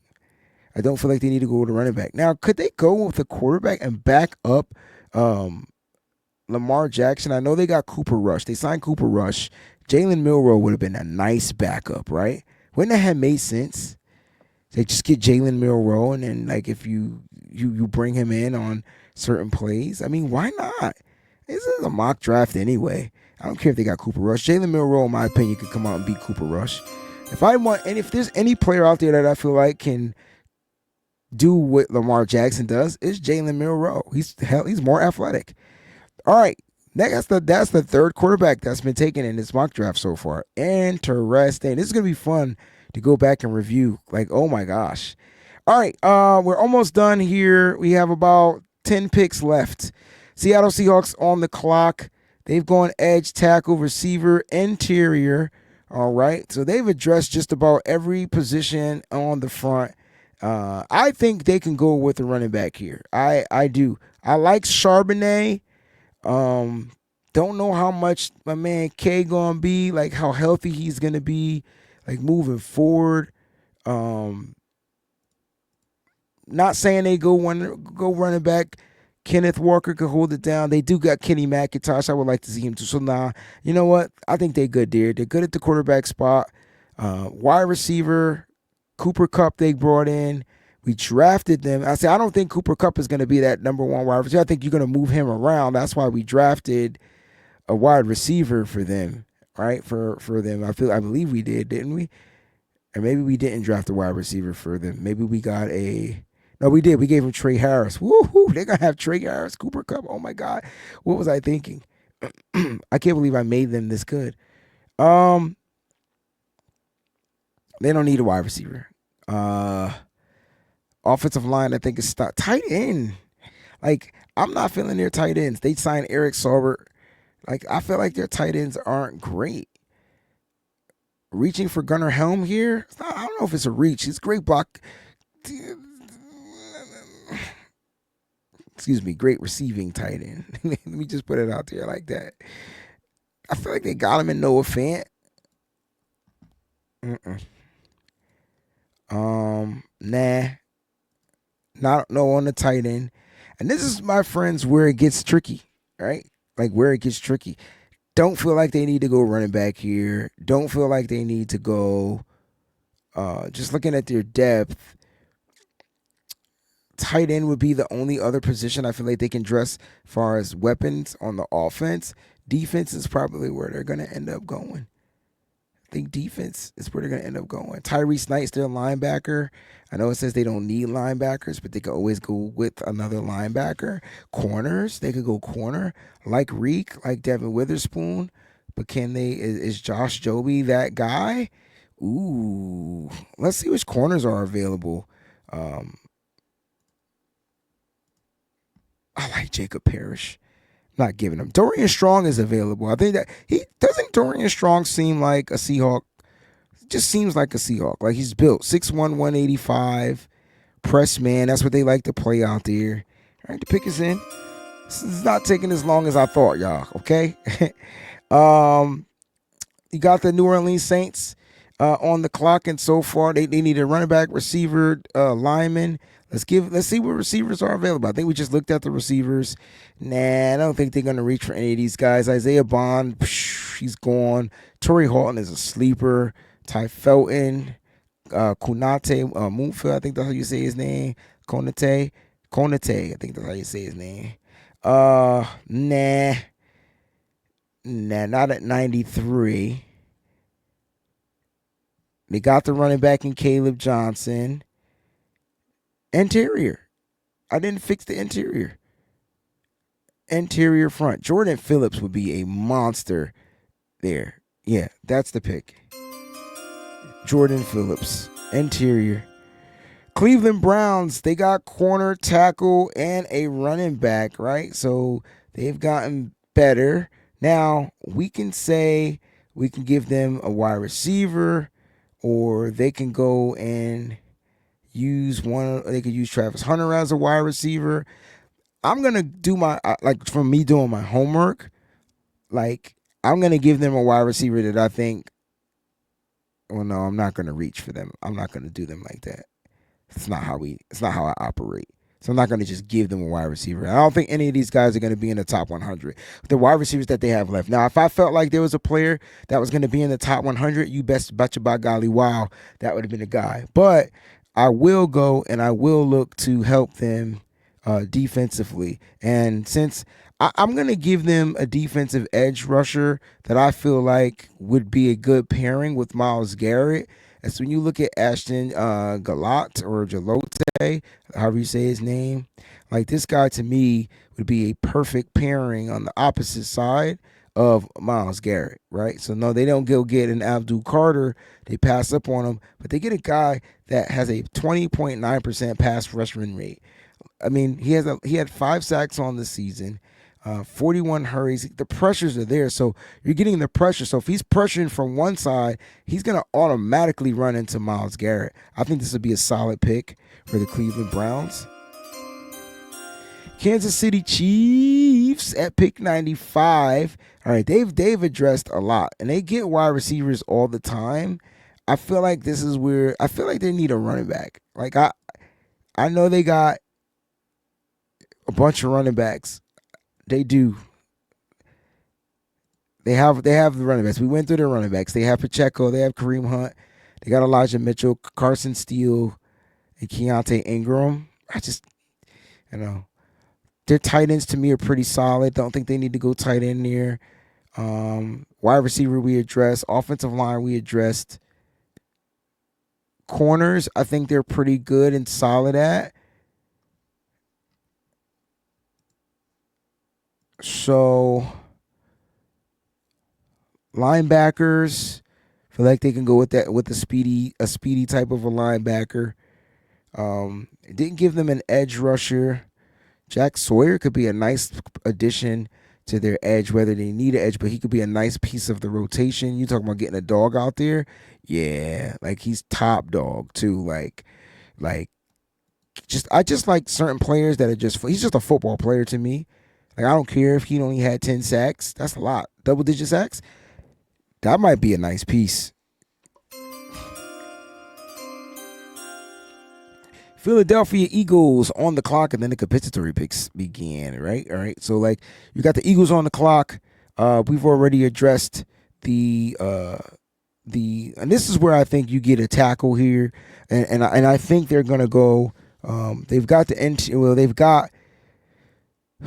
I don't feel like they need to go with a running back. Now, could they go with a quarterback and back up Lamar Jackson? I know they got Cooper Rush. They signed Cooper Rush. Jalen Milroe would have been a nice backup, right? Wouldn't that have made sense? They just get Jalen Milroe, and then if you bring him in on certain plays. I mean, why not? This is a mock draft anyway. I don't care if they got Cooper Rush. Jalen Milroe, in my opinion, could come out and beat Cooper Rush. If there's any player out there that I feel like can do what Lamar Jackson does, it's Jalen Milroe. He's more athletic. All right. That's the third quarterback that's been taken in this mock draft so far. Interesting. This is gonna be fun to go back and review. Like, oh my gosh. All right, we're almost done here. We have about 10 picks left. Seattle Seahawks on the clock. They've gone edge, tackle, receiver, interior. All right, so they've addressed just about every position on the front. I think they can go with a running back here. I do. I like Charbonnet. Don't know how much my man K gonna be, like how healthy he's gonna be, like moving forward. Not saying they go running back. Kenneth Walker could hold it down. They do got Kenny McIntosh. I would like to see him too. So you know what? I think they're good there. They're good at the quarterback spot. Wide receiver, Cooper Kupp they brought in. We drafted them. I don't think Cooper Kupp is going to be that number one wide receiver. I think you're going to move him around. That's why we drafted a wide receiver for them, right? For them. I believe we did, didn't we? Or maybe we didn't draft a wide receiver for them. Maybe we got no, we did. We gave him Trey Harris. Woohoo! They're going to have Trey Harris, Cooper Kupp. Oh, my God. What was I thinking? I can't believe I made them this good. They don't need a wide receiver. Offensive line, I think, is tight end. Like, I'm not feeling their tight ends. They signed Eric Saubert. Like, I feel like their tight ends aren't great. Reaching for Gunnar Helm here? I don't know if it's a reach. He's great block. Excuse me, great receiving tight end. Let me just put it out there like that. I feel like they got him in Noah Fant. Nah. No on the tight end. And this is, my friends, where it gets tricky, right? Like, where it gets tricky. Don't feel like they need to go running back here. Don't feel like they need to go, just looking at their depth, tight end would be the only other position I feel like they can dress as far as weapons on the offense. Defense is probably where they're going to end up going. I think defense is where they're going to end up going. Tyrese Knight's their linebacker. I know it says they don't need linebackers, but they could always go with another linebacker. Corners, they could go corner. Like Reek, like Devin Witherspoon. But is Josh Joby that guy? Ooh. Let's see which corners are available. I like Jacob Parrish. Not giving him. Dorian Strong is available. I think that Dorian Strong seem like a Seahawk. Just seems like a Seahawk. Like, he's built 6'1", 185, press man. That's what they like to play out there. All right, the pick is in. This is not taking as long as I thought, y'all. Okay. You got the New Orleans Saints on the clock, and so far they need a running back, receiver, lineman. Let's see what receivers are available. I think we just looked at the receivers. Nah, I don't think they're gonna reach for any of these guys. Isaiah Bond, he's gone. Torrey Horton is a sleeper. Ty Felton, Kunate Moonfield, I think that's how you say his name. Konate, I think that's how you say his name. Nah, not at 93. They got the running back in Caleb Johnson. Interior. I didn't fix the interior. Interior front. Jordan Phillips would be a monster there. Yeah, that's the pick. Jordan Phillips. Interior. Cleveland Browns, they got corner, tackle, and a running back, right? So they've gotten better. Now, we can say we can give them a wide receiver, or they can go and they could use Travis Hunter as a wide receiver. I'm going to do from me doing my homework, like, I'm going to give them a wide receiver that I think, well, no, I'm not going to reach for them. I'm not going to do them like that. It's not how I operate. So I'm not going to just give them a wide receiver. I don't think any of these guys are going to be in the top 100. The wide receivers that they have left. Now, if I felt like there was a player that was going to be in the top 100, you betcha by golly, wow, that would have been a guy. But I will go and I will look to help them defensively. And since I'm gonna give them a defensive edge rusher that I feel like would be a good pairing with Myles Garrett. And so when you look at Ashton Galat or Jalote, however you say his name, like this guy to me would be a perfect pairing on the opposite side of Myles Garrett, right? So no, they don't go get an Abdul Carter. They pass up on him, but they get a guy that has a 20.9% pass rushing rate. I mean, he had 5 sacks on the season, 41 hurries. The pressures are there, so you're getting the pressure. So if he's pressuring from one side, he's gonna automatically run into Myles Garrett. I think this would be a solid pick for the Cleveland Browns. Kansas City Chiefs at pick 95. All right, they've addressed a lot, and they get wide receivers all the time. I feel like this is where I feel like they need a running back. Like I know they got a bunch of running backs. They do. They have the running backs. We went through the running backs. They have Pacheco. They have Kareem Hunt. They got Elijah Mitchell, Carson Steele, and Keontae Ingram. Their tight ends to me are pretty solid. Don't think they need to go tight end there. Wide receiver we addressed. Offensive line we addressed. Corners, I think they're pretty good and solid at. So linebackers, feel like they can go with that with a speedy type of a linebacker. Didn't give them an edge rusher. Jack Sawyer could be a nice addition to their edge, whether they need an edge, but he could be a nice piece of the rotation. You talking about getting a dog out there? Yeah, like he's top dog too. Like I just like certain players that are he's just a football player to me. Like I don't care if he only had 10 sacks. That's a lot. Double-digit sacks? That might be a nice piece. Philadelphia Eagles on the clock, and then the compensatory picks began, right? All right. So, like, you got the Eagles on the clock. We've already addressed and this is where I think you get a tackle here, and I think they're gonna go. They've got they've got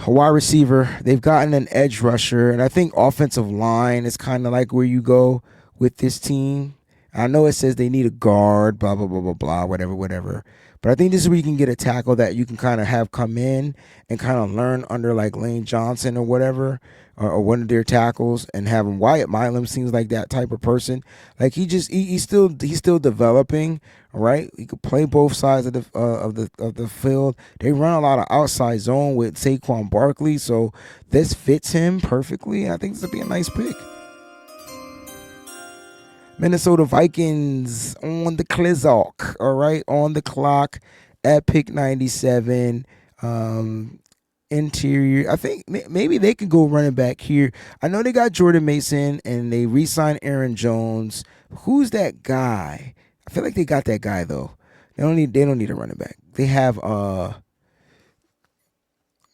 a wide receiver. They've gotten an edge rusher, and I think offensive line is kind of like where you go with this team. I know it says they need a guard, blah blah blah blah blah, whatever. But I think this is where you can get a tackle that you can kind of have come in and kind of learn under like Lane Johnson or whatever, or one of their tackles, and have him. Wyatt Milam seems like that type of person. Like he's still developing, right? He could play both sides of the field. They run a lot of outside zone with Saquon Barkley, so this fits him perfectly. I think this would be a nice pick. Minnesota Vikings on the clock, all right, on the clock at pick 97. Interior, I think maybe they can go running back here. I know they got Jordan Mason and they re-signed Aaron Jones. Who's that guy? I feel like they got that guy though. They don't need a running back. They have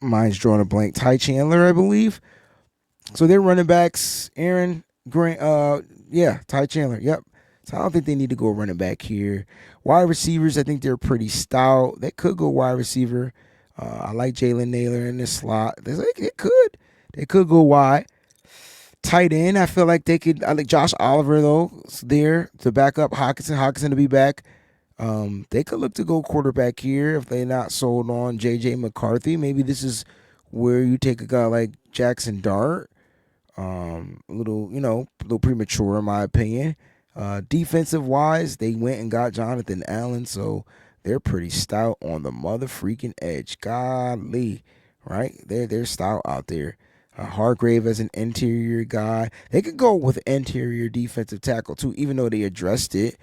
mine's drawing a blank. Ty Chandler, I believe. So they're running backs. Aaron Grant, Ty Chandler. Yep. So I don't think they need to go running back here. Wide receivers, I think they're pretty stout. They could go wide receiver. I like Jalen Naylor in this slot. They could go wide. Tight end, I feel like they could. I like Josh Oliver though there to back up Hockenson to be back. They could look to go quarterback here if they're not sold on J.J. McCarthy. Maybe this is where you take a guy like Jackson Dart. A little premature in my opinion. Defensive wise, they went and got Jonathan Allen, so they're pretty stout on the mother freaking edge. Golly, right? They're stout out there. Hargrave as an interior guy. They could go with interior defensive tackle too, even though they addressed it,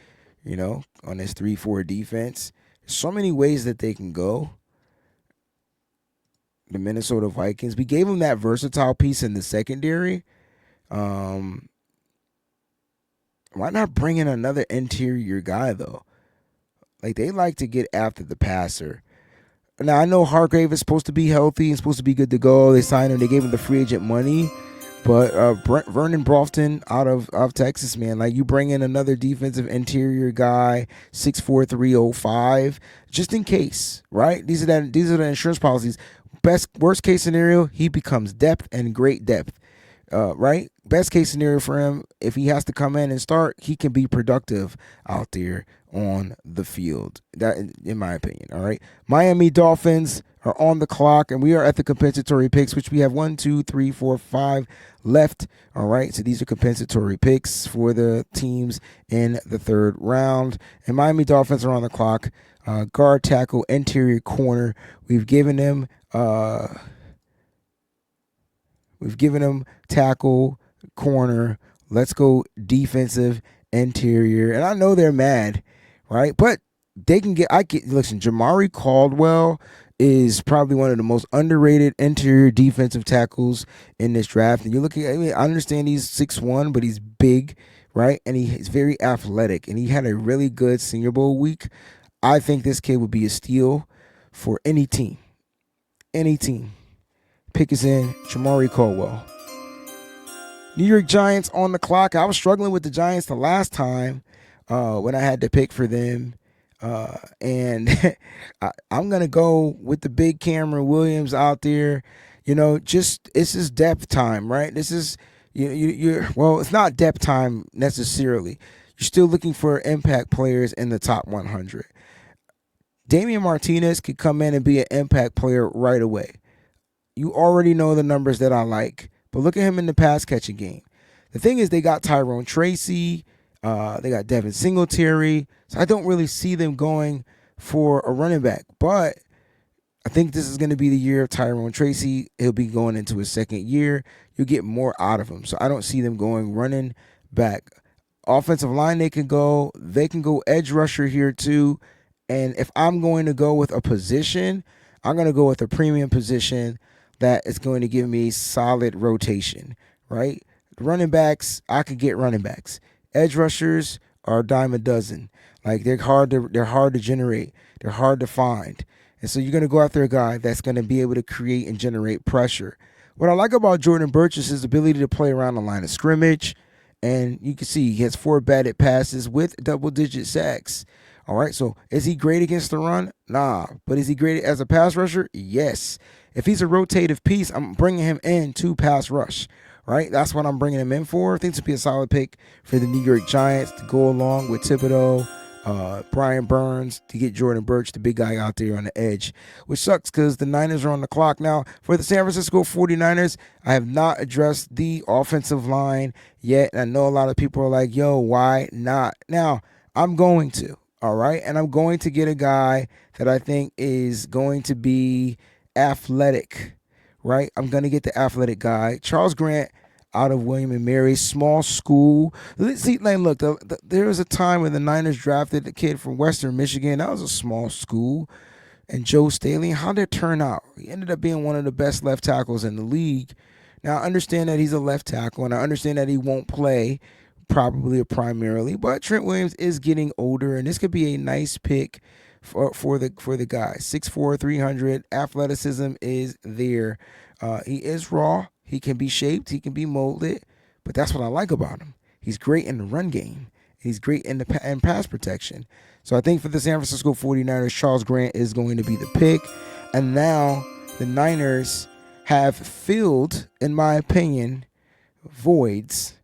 on this 3-4 defense. There's so many ways that they can go. The Minnesota Vikings. We gave them that versatile piece in the secondary. Why not bring in another interior guy though? Like they like to get after the passer. Now I know Hargrave is supposed to be healthy and supposed to be good to go. They signed him. They gave him the free agent money. But Vernon Brofton out of Texas, man, like you bring in another defensive interior guy, 6'4", 305, just in case, right? These are the insurance policies. worst case scenario, he becomes depth and great depth. Right? Best case scenario for him, if he has to come in and start, he can be productive out there on the field. That, in my opinion. All right. Miami Dolphins are on the clock, and we are at the compensatory picks, which we have 1, 2, 3, 4, 5 left. All right. So these are compensatory picks for the teams in the third round. And Miami Dolphins are on the clock. Guard, tackle, interior corner. We've given them tackle, corner. Let's go defensive, interior. And I know they're mad, right? But they can get. Listen. Jamari Caldwell is probably one of the most underrated interior defensive tackles in this draft. And you're looking at. I understand he's 6'1", but he's big, right? And he's very athletic. And he had a really good Senior Bowl week. I think this kid would be a steal for any team. Any team. Pick is in Jamari Caldwell. New York Giants on the clock. I was struggling with the Giants the last time when I had to pick for them. And I'm going to go with the big Cameron Williams out there. It's just depth time, right? This is, well, it's not depth time necessarily. You're still looking for impact players in the top 100. Damian Martinez could come in and be an impact player right away. You already know the numbers that I like, but look at him in the pass catching game. The thing is, they got Tyrone Tracy, they got Devin Singletary, so I don't really see them going for a running back. But I think this is going to be the year of Tyrone Tracy. He'll be going into his second year. You'll get more out of him, so I don't see them going running back. Offensive line, they can go edge rusher here too. And if I'm going to go with a position, I'm going to go with a premium position that is going to give me solid rotation, right? Running backs, I could get running backs. Edge rushers are a dime a dozen. Like they're hard to generate. They're hard to find. And so you're going to go after a guy that's going to be able to create and generate pressure. What I like about Jordan Burch is his ability to play around the line of scrimmage. And you can see he has 4 batted passes with double-digit sacks. All right, so is he great against the run? Nah. But is he great as a pass rusher? Yes. If he's a rotative piece, I'm bringing him in to pass rush, right? That's what I'm bringing him in for. I think this would be a solid pick for the New York Giants to go along with Thibodeau, Brian Burns, to get Jordan Burch, the big guy out there on the edge, which sucks because the Niners are on the clock. Now, for the San Francisco 49ers, I have not addressed the offensive line yet. And I know a lot of people are like, yo, why not? Now, I'm going to. All right, and I'm going to get a guy that I think is going to be athletic, right? I'm going to get the athletic guy. Charles Grant out of William & Mary, small school. See, look, there was a time when the Niners drafted a kid from Western Michigan. That was a small school. And Joe Staley, how did it turn out? He ended up being one of the best left tackles in the league. Now, I understand that he's a left tackle, and I understand that he won't play probably or primarily, but Trent Williams is getting older, and this could be a nice pick for the guy. 6'4", 300, athleticism is there. He is raw. He can be shaped. He can be molded, but that's what I like about him. He's great in the run game. He's great in pass protection. So I think for the San Francisco 49ers, Charles Grant is going to be the pick. And now the Niners have filled, in my opinion, voids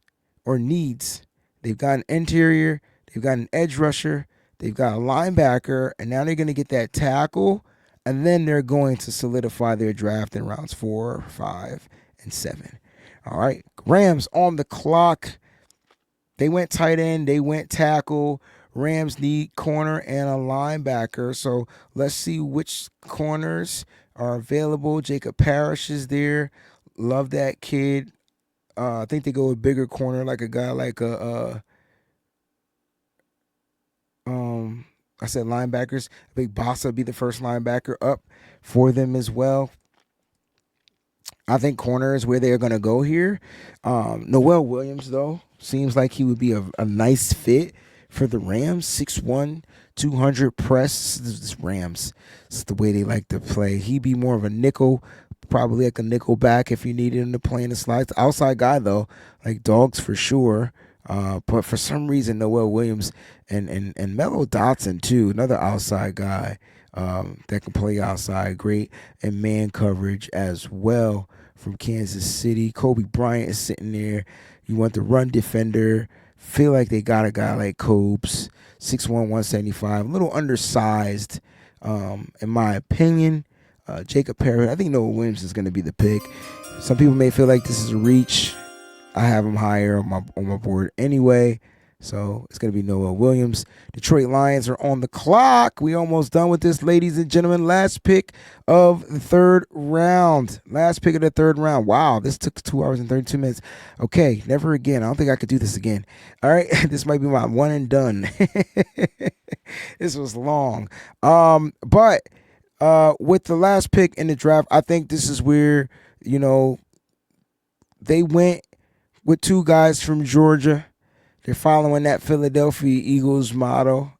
or needs. They've got an interior, they've got an edge rusher, they've got a linebacker, and now they're going to get that tackle, and then they're going to solidify their draft in rounds 4, 5, and 7. All right, Rams on the clock. They went tight end, they went tackle. Rams need corner and a linebacker, so let's see which corners are available. Jacob Parrish is there. Love that kid. I think they go with bigger corner, like a guy like I said linebackers. I think Bossa would be the first linebacker up for them as well. I think corner is where they're going to go here. Noel Williams, though, seems like he would be a nice fit for the Rams. 6'1", 200 press. This Rams, it's the way they like to play. He'd be more of a nickel, probably like a nickel back if you needed him to play in the slides. Outside guy, though, like dogs for sure. But for some reason, Noel Williams and Mello Dotson, too, another outside guy, that can play outside great and man coverage as well from Kansas City. Kobe Bryant is sitting there. You want the run defender. Feel like they got a guy like Cobes, 6'1", 175, a little undersized, in my opinion. Jacob Parrott, I think Noah Williams is going to be the pick. Some people may feel like this is a reach. I have him higher on my board anyway. So it's going to be Noah Williams. Detroit Lions are on the clock. We almost done with this, ladies and gentlemen. Last pick of the third round. Last pick of the third round. Wow, this took 2 hours and 32 minutes. Okay, never again. I don't think I could do this again. All right, this might be my one and done. This was long. But with the last pick in the draft, I think this is where, they went with 2 guys from Georgia. They're following that Philadelphia Eagles model,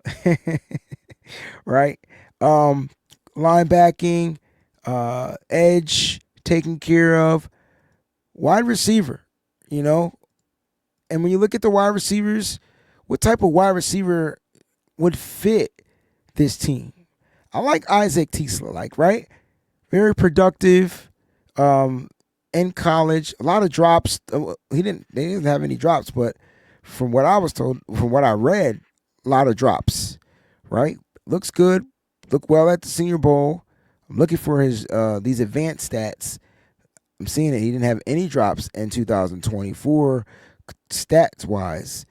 right? Linebacking, edge taken care of, wide receiver, And when you look at the wide receivers, what type of wide receiver would fit this team? I like Isaac Tisla, right? Very productive. In college, a lot of drops. They didn't have any drops, but from what I was told, from what I read, a lot of drops, right? Looks good. Looked well at the Senior Bowl. I'm looking for his these advanced stats. I'm seeing that he didn't have any drops in 2024 stats-wise.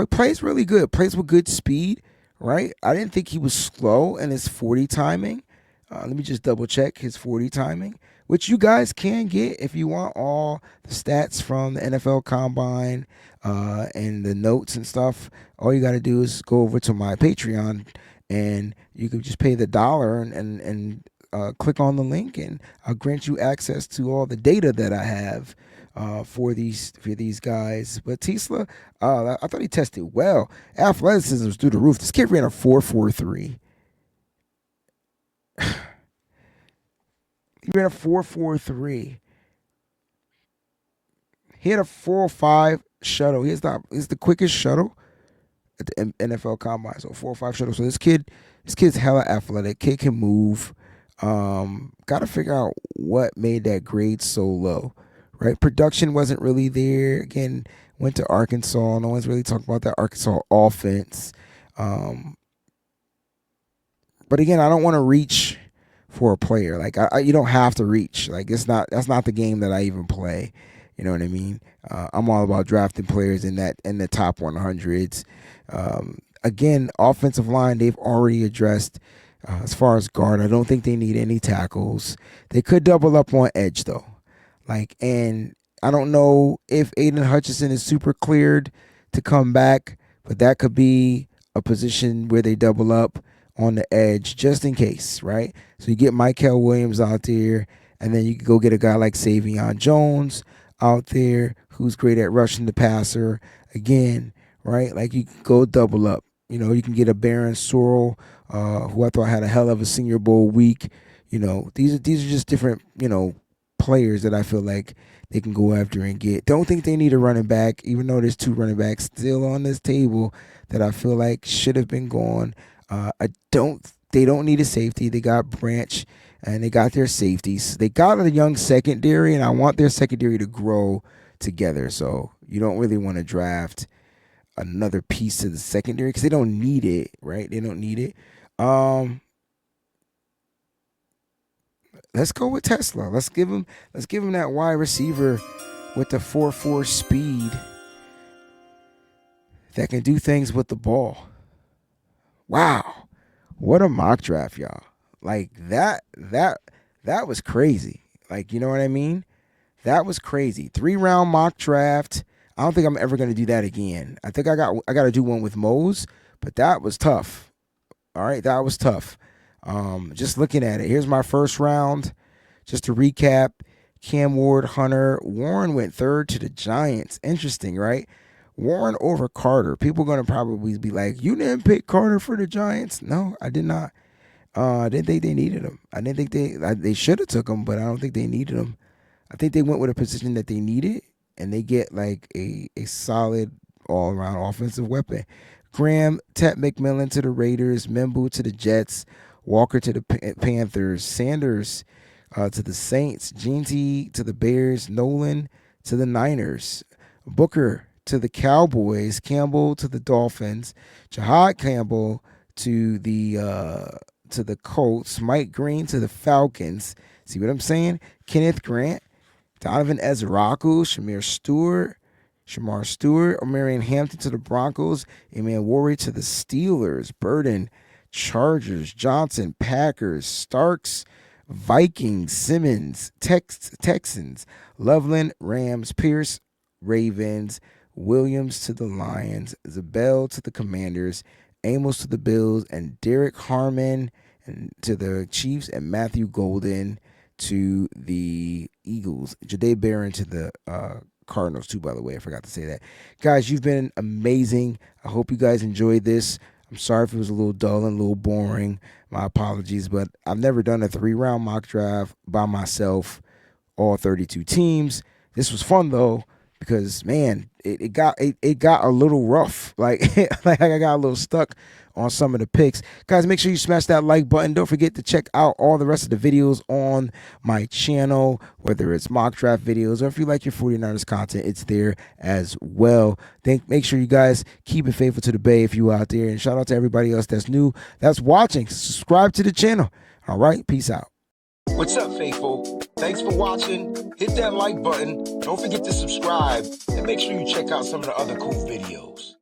Plays really good. Plays with good speed, right? I didn't think he was slow in his 40 timing. Let me just double check his 40 timing, which you guys can get if you want all the stats from the NFL Combine and the notes and stuff. All you got to do is go over to my Patreon, and you can just pay the $1 and click on the link, and I'll grant you access to all the data that I have for these guys. But Tisla, I thought he tested well. Athleticism was through the roof. This kid ran a 4.43. He ran a 4.43. He had a 4.05 shuttle. He's the quickest shuttle at the NFL Combine. So 4.05 shuttle. So this kid's hella athletic. Kid can move. Got to figure out what made that grade so low, right? Production wasn't really there. Again, went to Arkansas. No one's really talking about that Arkansas offense. But again, I don't want to reach for a player. Like you don't have to reach. Like that's not the game that I even play. You know what I mean? I'm all about drafting players in the top 100s. Again, offensive line, they've already addressed. As far as guard, I don't think they need any tackles. They could double up on edge though. And I don't know if Aiden Hutchinson is super cleared to come back, but that could be a position where they double up on the edge just in case, right? So you get Michael Williams out there, and then you can go get a guy like Savion Jones out there who's great at rushing the passer again, right? Like you can go double up. You can get a Baron Sorrell, who I thought had a hell of a Senior Bowl week. These are just different, players that I feel like they can go after and get. Don't think they need a running back, even though there's 2 running backs still on this table that I feel like should have been gone. They don't need a safety. They got Branch and they got their safeties. They got a young secondary, and I want their secondary to grow together. So you don't really want to draft another piece to the secondary because they don't need it, right? They don't need it. Let's go with Tesla. Let's give him that wide receiver with the 4.4 speed that can do things with the ball. Wow. What a mock draft, y'all. Like that was crazy. Like, you know what I mean? That was crazy. 3-round mock draft. I don't think I'm ever going to do that again. I think I got to do one with Mose, but that was tough. All right, that was tough. Just looking at it. Here's my first round. Just to recap, Cam Ward, Hunter. Warren went 3rd to the Giants. Interesting, right? Warren over Carter. People are going to probably be like, you didn't pick Carter for the Giants? No, I did not. I didn't think they needed him. I didn't think they should have took him, but I don't think they needed him. I think they went with a position that they needed, and they get like a solid all-around offensive weapon. Graham, Ted McMillan to the Raiders, Membu to the Jets, Walker to the Panthers, Sanders to the Saints, Jeanty to the Bears, Nolan to the Niners, Booker to the Cowboys, Campbell to the Dolphins, Jahad Campbell to the Colts, Mike Green to the Falcons. See what I'm saying? Kenneth Grant, Donovan Ezraku, Shamar Stewart, Omarion Hampton to the Broncos, Emmanuel Warrior to the Steelers, Burden, Chargers, Johnson, Packers, Starks, Vikings, Simmons, Texans, Loveland, Rams, Pierce, Ravens, Williams to the Lions, Zabel to the Commanders, Amos to the Bills, and Derek Harmon to the Chiefs, and Matthew Golden to the Eagles. Jade Barron to the Cardinals too, by the way. I forgot to say that. Guys, you've been amazing. I hope you guys enjoyed this. I'm sorry if it was a little dull and a little boring. My apologies, but I've never done a 3-round mock draft by myself, all 32 teams. This was fun though, because man, it got a little rough. Like like I got a little stuck on some of the picks. Guys, make sure you smash that like button. Don't forget to check out all the rest of the videos on my channel, whether it's mock draft videos or if you like your 49ers content, it's there as well. Make sure you guys keep it faithful to the Bay if you out there. And shout out to everybody else that's new, that's watching. Subscribe to the channel. All right, peace out. What's up, faithful? Thanks for watching. Hit that like button. Don't forget to subscribe. And make sure you check out some of the other cool videos.